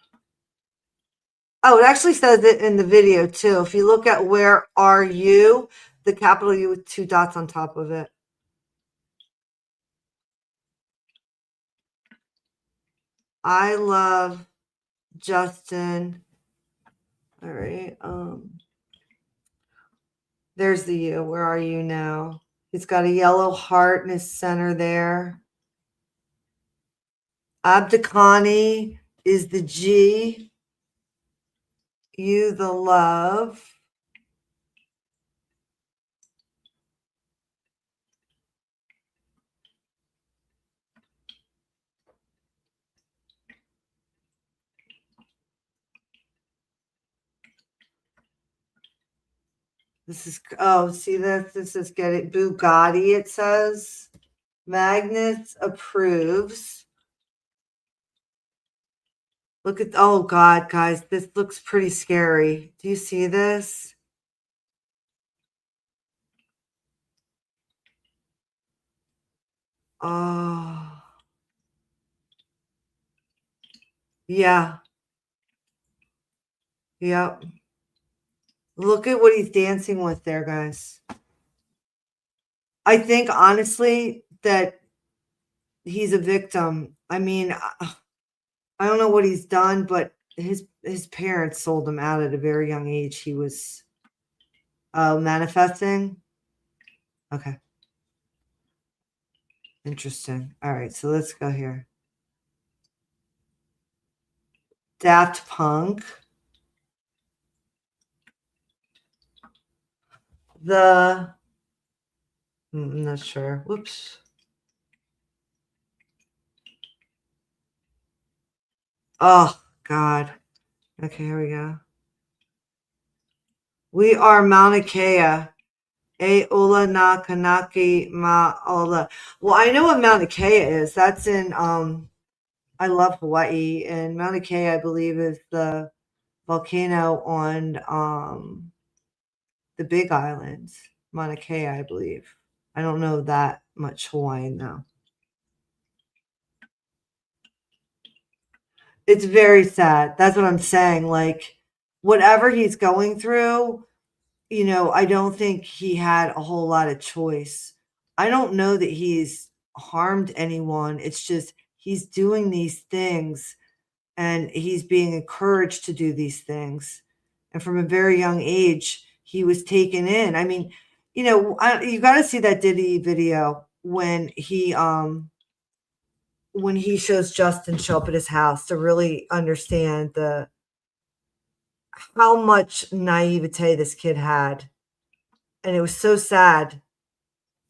Oh, it actually says it in the video too. If you look at where are you, the capital U with 2 dots on top of it. I love Justin. All right. There's the U. Where are you now? It's got a yellow heart in his center there. Abdakani is the G. You the love. This is, oh, see this? This is getting Bugatti, it says. Magnus approves. Look at, oh God, guys, this looks pretty scary. Do you see this? Oh. Yeah. Yep. Look at what he's dancing with there, guys. I think honestly that he's a victim. I mean, I don't know what he's done, but his parents sold him out at a very young age. He was manifesting. Okay. Interesting. All right, so let's go here. Daft Punk. I'm not sure. Whoops. Oh, God. Okay, here we go. We are Mauna Kea. E ola na kanaki ma ola. Well, I know what Mauna Kea is. That's in, I love Hawaii. And Mauna Kea, I believe, is the volcano on the Big Island. Mauna Kea, I believe. I don't know that much Hawaiian, though. It's very sad. That's what I'm saying. Like, whatever he's going through, I don't think he had a whole lot of choice. I don't know that he's harmed anyone. It's just he's doing these things and he's being encouraged to do these things. And from a very young age, he was taken in. I mean, you got to see that Diddy video when he shows Justin show up at his house to really understand how much naivete this kid had. And it was so sad.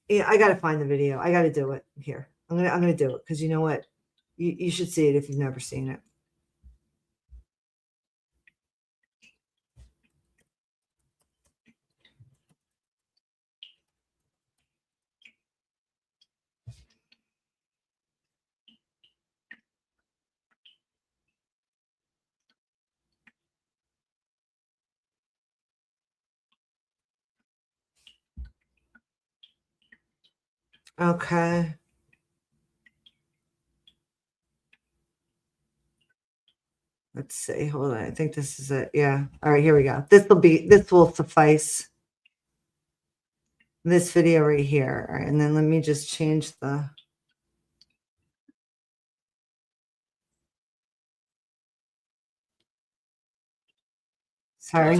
Yeah, I got to find the video. I got to do it here. I'm going to do it because you know what? You should see it if you've never seen it. Okay. Let's see. Hold on. I think this is it. Yeah. All right, here we go. This will suffice. This video right here. All right, and then let me just change the. Sorry.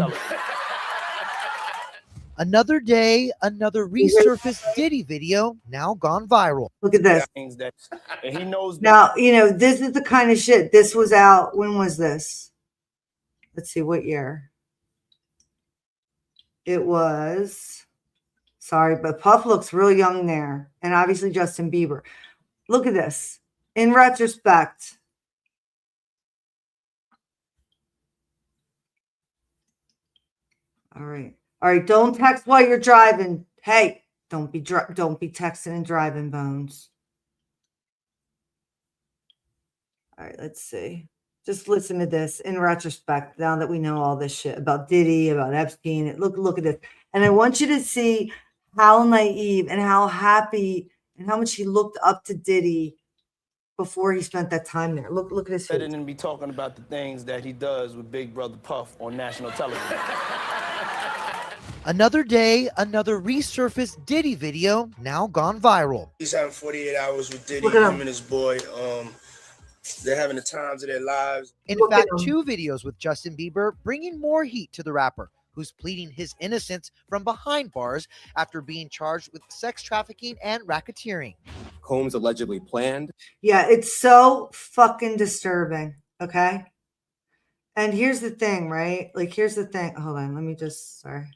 Another day, another resurfaced Diddy video now gone viral. Look at this. Things that and he knows. Now, this is the kind of shit. This was out. When was this? Let's see, what year? It was, sorry, but Puff looks real young there. And obviously Justin Bieber. Look at this. In retrospect. All right. All right. Don't text while you're driving. Hey, don't be texting and driving, Bones. All right. Let's see. Just listen to this in retrospect. Now that we know all this shit about Diddy, about Epstein, look at this. And I want you to see how naive and how happy and how much he looked up to Diddy before he spent that time there. Look at his face. Better than be talking about the things that he does with Big Brother Puff on national television. Another day, another resurfaced Diddy video now gone viral. He's having 48 hours with Diddy, him and his boy. They're having the times of their lives. In fact, 2 videos with Justin Bieber bringing more heat to the rapper, who's pleading his innocence from behind bars after being charged with sex trafficking and racketeering. Combs allegedly planned. Yeah, it's so fucking disturbing. Okay. And here's the thing, right? Like, here's the thing. Hold on. Let me just, sorry.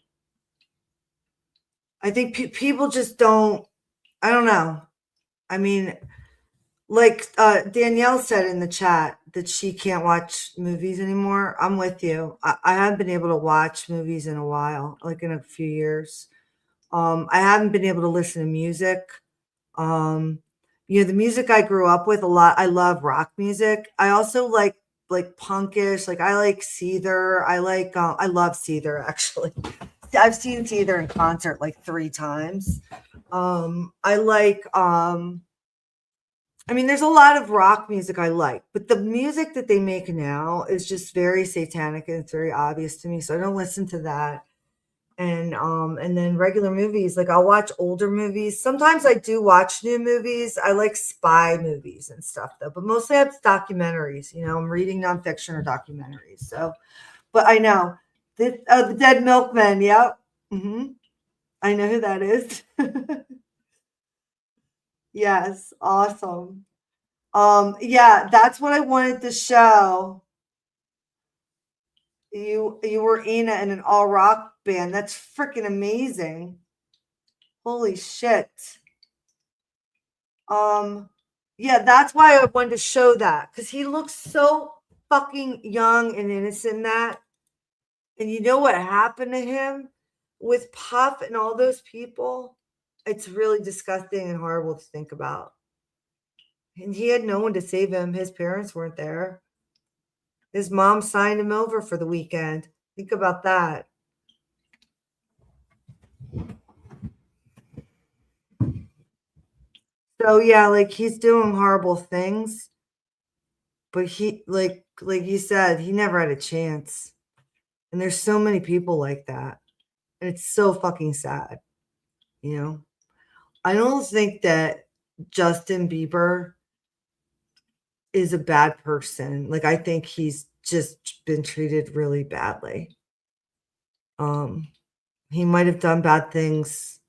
I think people just don't, I don't know. I mean, like Danielle said in the chat that she can't watch movies anymore. I'm with you. I haven't been able to watch movies in a while, like in a few years. I haven't been able to listen to music. The music I grew up with a lot. I love rock music. I also like punkish. Like I like Seether. I love Seether actually. I've seen Seether in concert like 3 times. There's a lot of rock music I like, but the music that they make now is just very satanic and it's very obvious to me. So I don't listen to that. And then regular movies, like I'll watch older movies. Sometimes I do watch new movies. I like spy movies and stuff though, but mostly it's documentaries. I'm reading nonfiction or documentaries. So, but I know the Dead Milkmen. Yep. I know who that is. Yes, awesome. Yeah, that's what I wanted to show. You were Ina in an all rock band. That's freaking amazing. Holy shit. Yeah, that's why I wanted to show that because he looks so fucking young and innocent in that. And you know what happened to him with Puff and all those people? It's really disgusting and horrible to think about. And he had no one to save him. His parents weren't there. His mom signed him over for the weekend. Think about that. So yeah, like he's doing horrible things. But he like you said, he never had a chance. And there's so many people like that. And it's so fucking sad. I don't think that Justin Bieber is a bad person. Like I think he's just been treated really badly. He might have done bad things.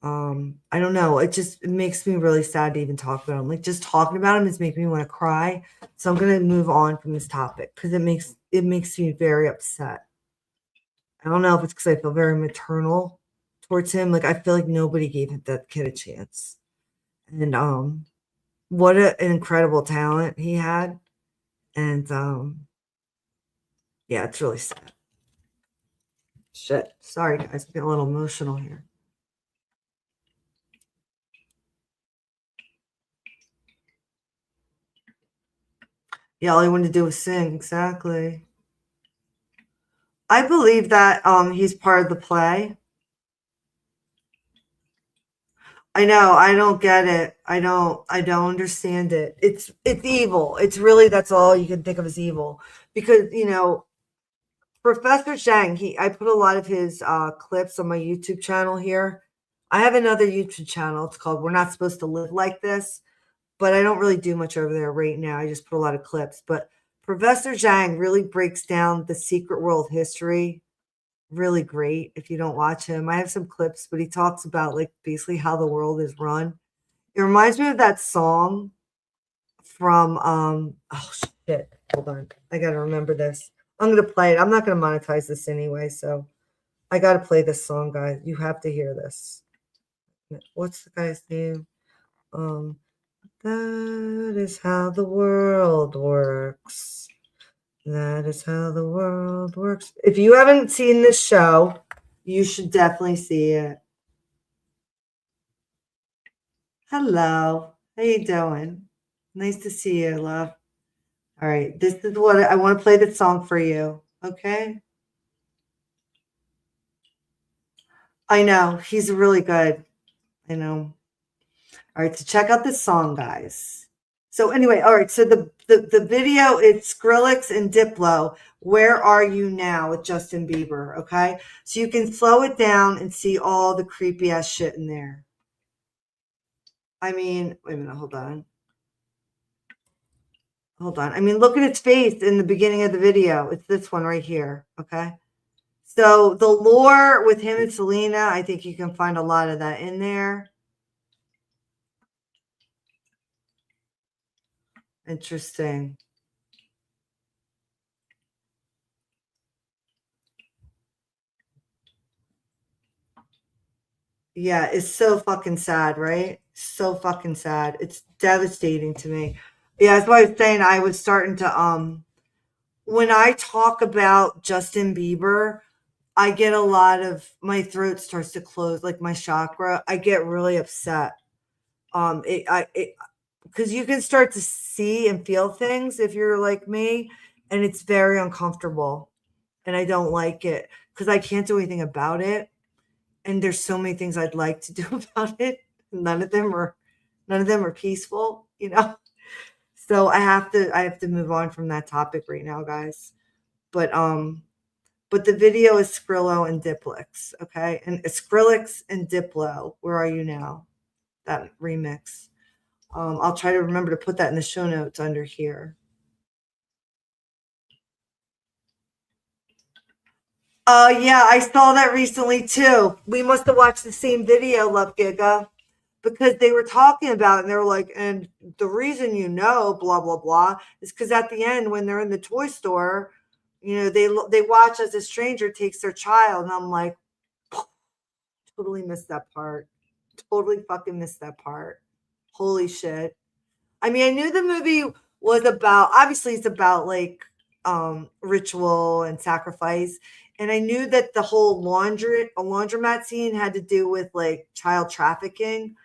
I don't know. It makes me really sad to even talk about him. Like just talking about him is making me want to cry. So I'm gonna move on from this topic because it makes me very upset. I don't know if it's because I feel very maternal towards him. Like I feel like nobody gave that kid a chance. And what an incredible talent he had. And yeah, it's really sad. Shit. Sorry guys, I'm getting a little emotional here. Yeah, all he wanted to do was sing. Exactly. I believe that he's part of the play. I know. I don't get it. I don't understand it. It's evil. It's really, that's all you can think of as evil. Because, Professor Zhang, I put a lot of his clips on my YouTube channel here. I have another YouTube channel. It's called We're Not Supposed to Live Like This, but I don't really do much over there right now. I just put a lot of clips. But Professor Zhang really breaks down the secret world history. Really great if you don't watch him. I have some clips, but he talks about like basically how the world is run. It reminds me of that song from oh shit. Hold on. I gotta remember this. I'm gonna play it. I'm not gonna monetize this anyway, so I gotta play this song, guys. You have to hear this. What's the guy's name? That is how the world works. That is how the world works. If you haven't seen this show, you should definitely see it. Hello. How you doing? Nice to see you, love. All right. This is what I want to play the song for you. Okay? I know. He's really good. I know. All right. So check out this song, guys. So anyway, all right. So the video, it's Skrillex and Diplo. Where Are You Now with Justin Bieber. Okay. So you can slow it down and see all the creepy ass shit in there. I mean, wait a minute. Hold on. Hold on. I mean, look at its face in the beginning of the video. It's this one right here. Okay. So the lore with him and Selena, I think you can find a lot of that in there. Interesting. Yeah, it's so fucking sad, right? So fucking sad. It's devastating to me. Yeah, that's why I was saying I was starting to when I talk about Justin Bieber, I get a lot of my throat starts to close, like my chakra. I get really upset. Because you can start to see and feel things if you're like me, and it's very uncomfortable, and I don't like it because I can't do anything about it. And there's so many things I'd like to do about it. None of them are peaceful, So I have to move on from that topic right now, guys. But the video is Skrilla and Diplix, okay? And Skrillex and Diplo, Where Are You Now? That remix. I'll try to remember to put that in the show notes under here. Yeah, I saw that recently too. We must have watched the same video, Love Giga, because they were talking about it and they were like, and the reason blah, blah, blah, is because at the end when they're in the toy store, they watch as a stranger takes their child. And I'm like, totally missed that part. Totally fucking missed that part. Holy shit. I mean, I knew the movie was about, obviously it's about like ritual and sacrifice. And I knew that the whole laundromat scene had to do with like child trafficking,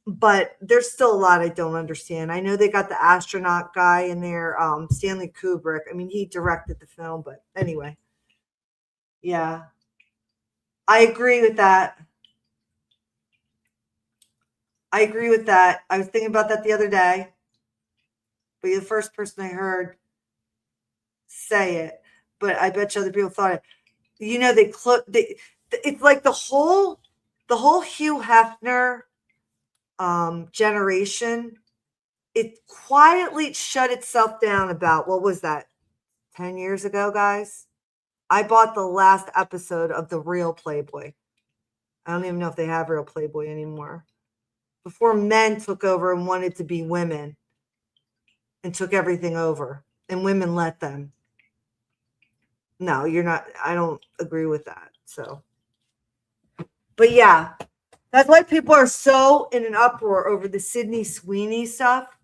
but there's still a lot I don't understand. I know they got the astronaut guy in there, Stanley Kubrick. I mean, he directed the film, but anyway. Yeah. I agree with that. I was thinking about that the other day. But you're the first person I heard say it. But I bet you other people thought it. It's like the whole Hugh Hefner generation. It quietly shut itself down about, what was that, 10 years ago, guys? I bought the last episode of The Real Playboy. I don't even know if they have Real Playboy anymore. Before men took over and wanted to be women and took everything over, and women let them. No, you're not. I don't agree with that. So, but yeah, that's why people are so in an uproar over the Sydney Sweeney stuff.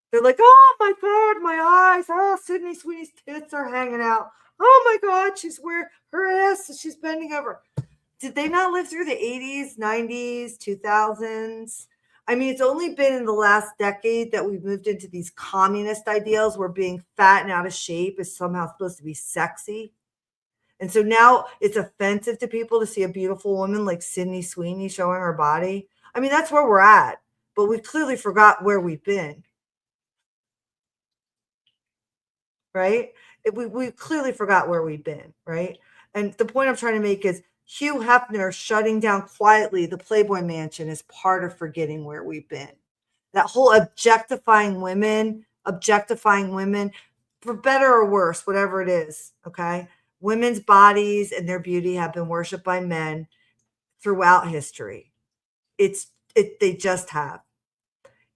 They're like, oh my God, my eyes. Oh, Sydney Sweeney's tits are hanging out. Oh my God, she's wearing her ass. She's bending over. Did they not live through the 80s, 90s, 2000s? I mean, it's only been in the last decade that we've moved into these communist ideals where being fat and out of shape is somehow supposed to be sexy. And so now it's offensive to people to see a beautiful woman like Sydney Sweeney showing her body. I mean, that's where we're at, but we clearly forgot where we've been. Right? We clearly forgot where we've been, right? And the point I'm trying to make is Hugh Hefner shutting down quietly the Playboy Mansion is part of forgetting where we've been. That whole objectifying women for better or worse, whatever it is, okay? Women's bodies and their beauty have been worshipped by men throughout history. They just have.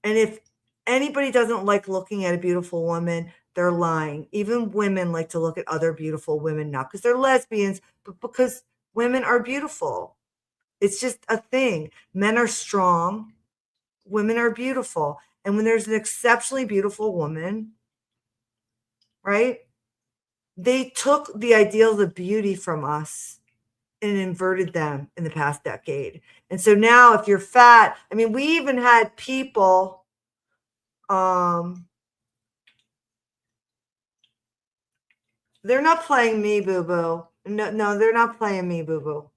And if anybody doesn't like looking at a beautiful woman, they're lying. Even women like to look at other beautiful women, not because they're lesbians, but because women are beautiful. It's just a thing. Men are strong. Women are beautiful. And when there's an exceptionally beautiful woman, right? They took the ideals of beauty from us and inverted them in the past decade. And so now if you're fat, I mean, we even had people, they're not playing me, boo-boo. No, they're not playing me, boo-boo.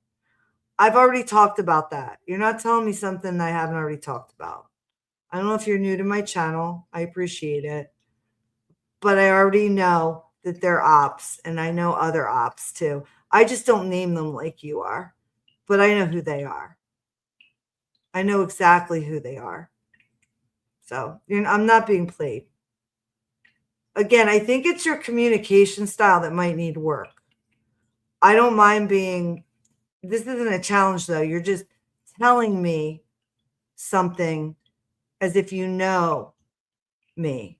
I've already talked about that. You're not telling me something I haven't already talked about. I don't know if you're new to my channel. I appreciate it. But I already know that they're ops, and I know other ops too. I just don't name them like you are, but I know who they are. I know exactly who they are. So I'm not being played. Again, I think it's your communication style that might need work. I don't mind being, this isn't a challenge though. You're just telling me something as if you know me,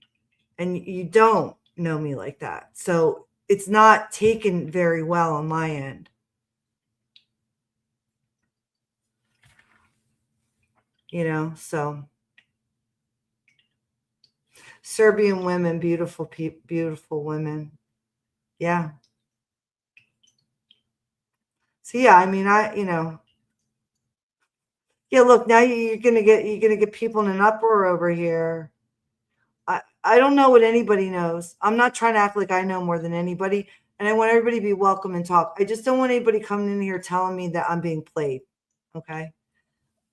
and you don't know me like that. So it's not taken very well on my end. You know, so Serbian women, beautiful women. Yeah. So yeah, I mean, yeah, look, now you're gonna get people in an uproar over here. I don't know what anybody knows. I'm not trying to act like I know more than anybody, and I want everybody to be welcome and talk. I just don't want anybody coming in here telling me that I'm being played. Okay.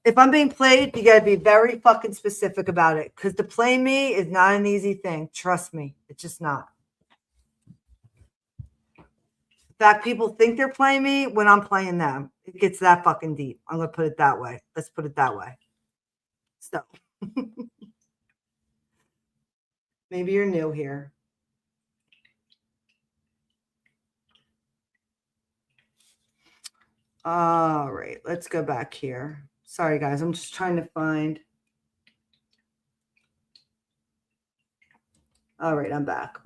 If I'm being played, you got to be very fucking specific about it, because to play me is not an easy thing. Trust me. It's just not. In fact, people think they're playing me when I'm playing them. It gets that fucking deep. I'm going to put it that way. Let's put it that way. So maybe you're new here. All right, let's go back here. Sorry, guys. I'm just trying to find. All right, I'm back.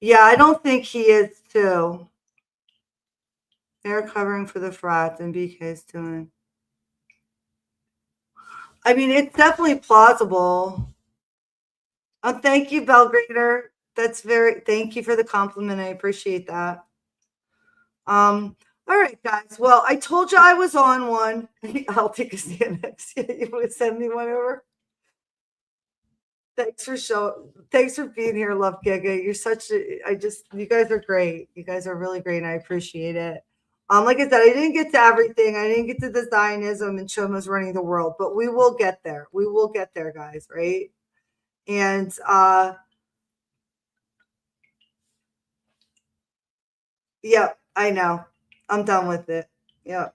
Yeah, I don't think he is too. They're covering for the frats and BK's doing. I mean, it's definitely plausible. Thank you, Belgrader. Thank you for the compliment. I appreciate that. All right, guys. Well, I told you I was on one. I'll take a stand next. You want to send me one over? Thanks for being here, Love Giga. You guys are great. You guys are really great, and I appreciate it. Like I said, I didn't get to everything. I didn't get to the Zionism and Choma's running the world, but we will get there. We will get there, guys, right? And yeah, I know. I'm done with it. Yeah.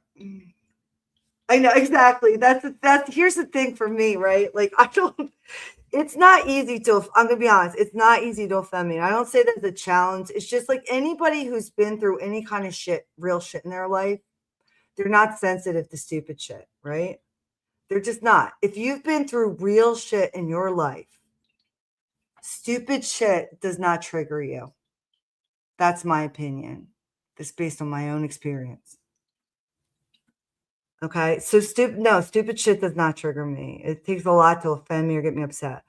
I know exactly. That's here's the thing for me, right? Like it's not easy I'm gonna be honest, it's not easy to offend me. I don't say that as a challenge. It's just like anybody who's been through any kind of shit, real shit in their life, they're not sensitive to stupid shit, right? They're just not. If you've been through real shit in your life, stupid shit does not trigger you. That's my opinion. That's based on my own experience. Okay, so stupid shit does not trigger me. It takes a lot to offend me or get me upset.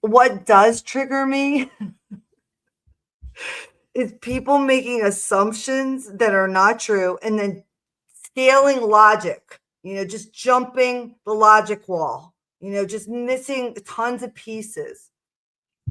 What does trigger me is people making assumptions that are not true and then scaling logic, just jumping the logic wall, just missing tons of pieces.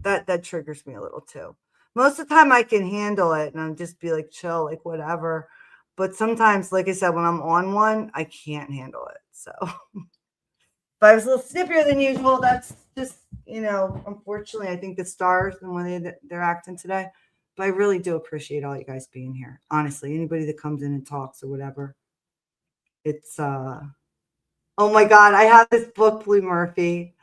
That triggers me a little too. Most of the time I can handle it and I'm just be like, chill, like whatever. But sometimes, like I said, when I'm on one, I can't handle it. So if I was a little snippier than usual, that's just, unfortunately, I think the stars and the way they're acting today. But I really do appreciate all you guys being here. Honestly, anybody that comes in and talks or whatever. It's, oh my God, I have this book, Blue Murphy.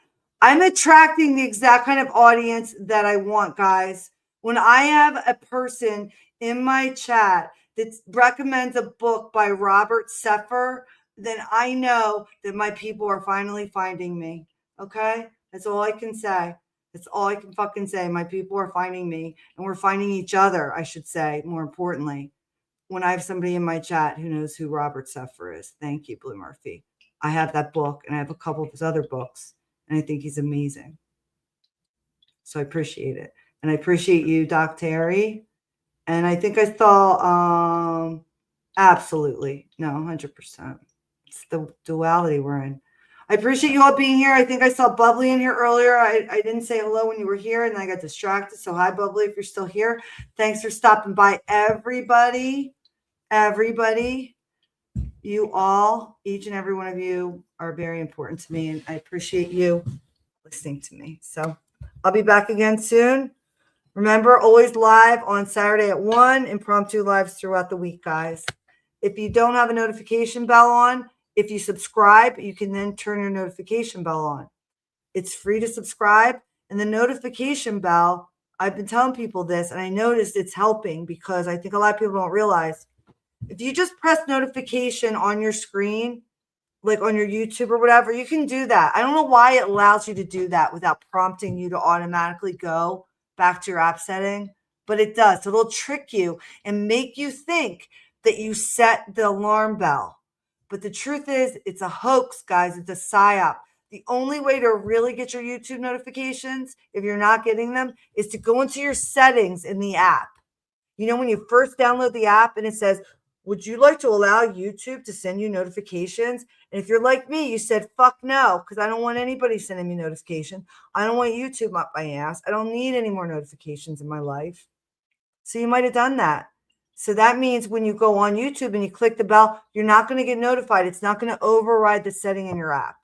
I'm attracting the exact kind of audience that I want, guys. When I have a person in my chat that recommends a book by Robert Seffer, then I know that my people are finally finding me. Okay? That's all I can say. That's all I can fucking say. My people are finding me, and we're finding each other, I should say, more importantly, when I have somebody in my chat who knows who Robert Seffer is. Thank you, Blue Murphy. I have that book, and I have a couple of his other books, and I think he's amazing. So I appreciate it. And I appreciate you, Doc Terry. And I think I saw, absolutely, no, 100%. It's the duality we're in. I appreciate you all being here. I think I saw Bubbly in here earlier. I didn't say hello when you were here, and I got distracted. So hi, Bubbly, if you're still here. Thanks for stopping by, everybody. Everybody. You all, each and every one of you are very important to me, and I appreciate you listening to me. So I'll be back again soon. Remember, always live on Saturday at 1, impromptu lives throughout the week, guys. If you don't have a notification bell on, if you subscribe, you can then turn your notification bell on. It's free to subscribe. And the notification bell, I've been telling people this, and I noticed it's helping because I think a lot of people don't realize if you just press notification on your screen, like on your YouTube or whatever, you can do that. I don't know why it allows you to do that without prompting you to automatically go back to your app setting, but it does. So it'll trick you and make you think that you set the alarm bell. But the truth is, it's a hoax, guys. It's a psyop. The only way to really get your YouTube notifications, if you're not getting them, is to go into your settings in the app. You know, when you first download the app and it says, would you like to allow YouTube to send you notifications? And if you're like me, you said, fuck no, because I don't want anybody sending me notification. I don't want YouTube up my ass. I don't need any more notifications in my life. So you might have done that. So that means when you go on YouTube and you click the bell, you're not going to get notified. It's not going to override the setting in your app.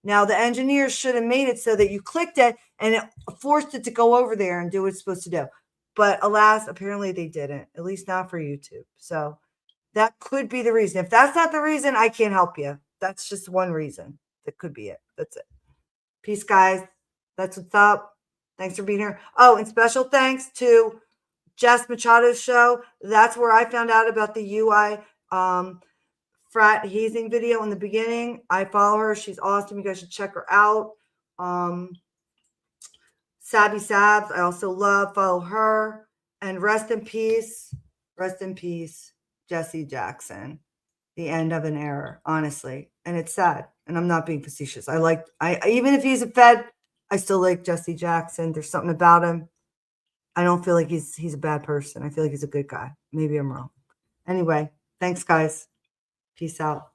Now, the engineers should have made it so that you clicked it and it forced it to go over there and do what it's supposed to do. But alas, apparently they didn't, at least not for YouTube. So that could be the reason. If that's not the reason, I can't help you. That's just one reason. That could be it. That's it. Peace, guys. That's what's up. Thanks for being here. Oh, and special thanks to Jess Machado's show. That's where I found out about the UI frat hazing video in the beginning. I follow her. She's awesome. You guys should check her out. Sabby Sabs, I also love. Follow her. And rest in peace. Rest in peace, Jesse Jackson. The end of an era, honestly. And it's sad. And I'm not being facetious. I even if he's a Fed, I still like Jesse Jackson. There's something about him. I don't feel like he's a bad person. I feel like he's a good guy. Maybe I'm wrong. Anyway, thanks, guys. Peace out.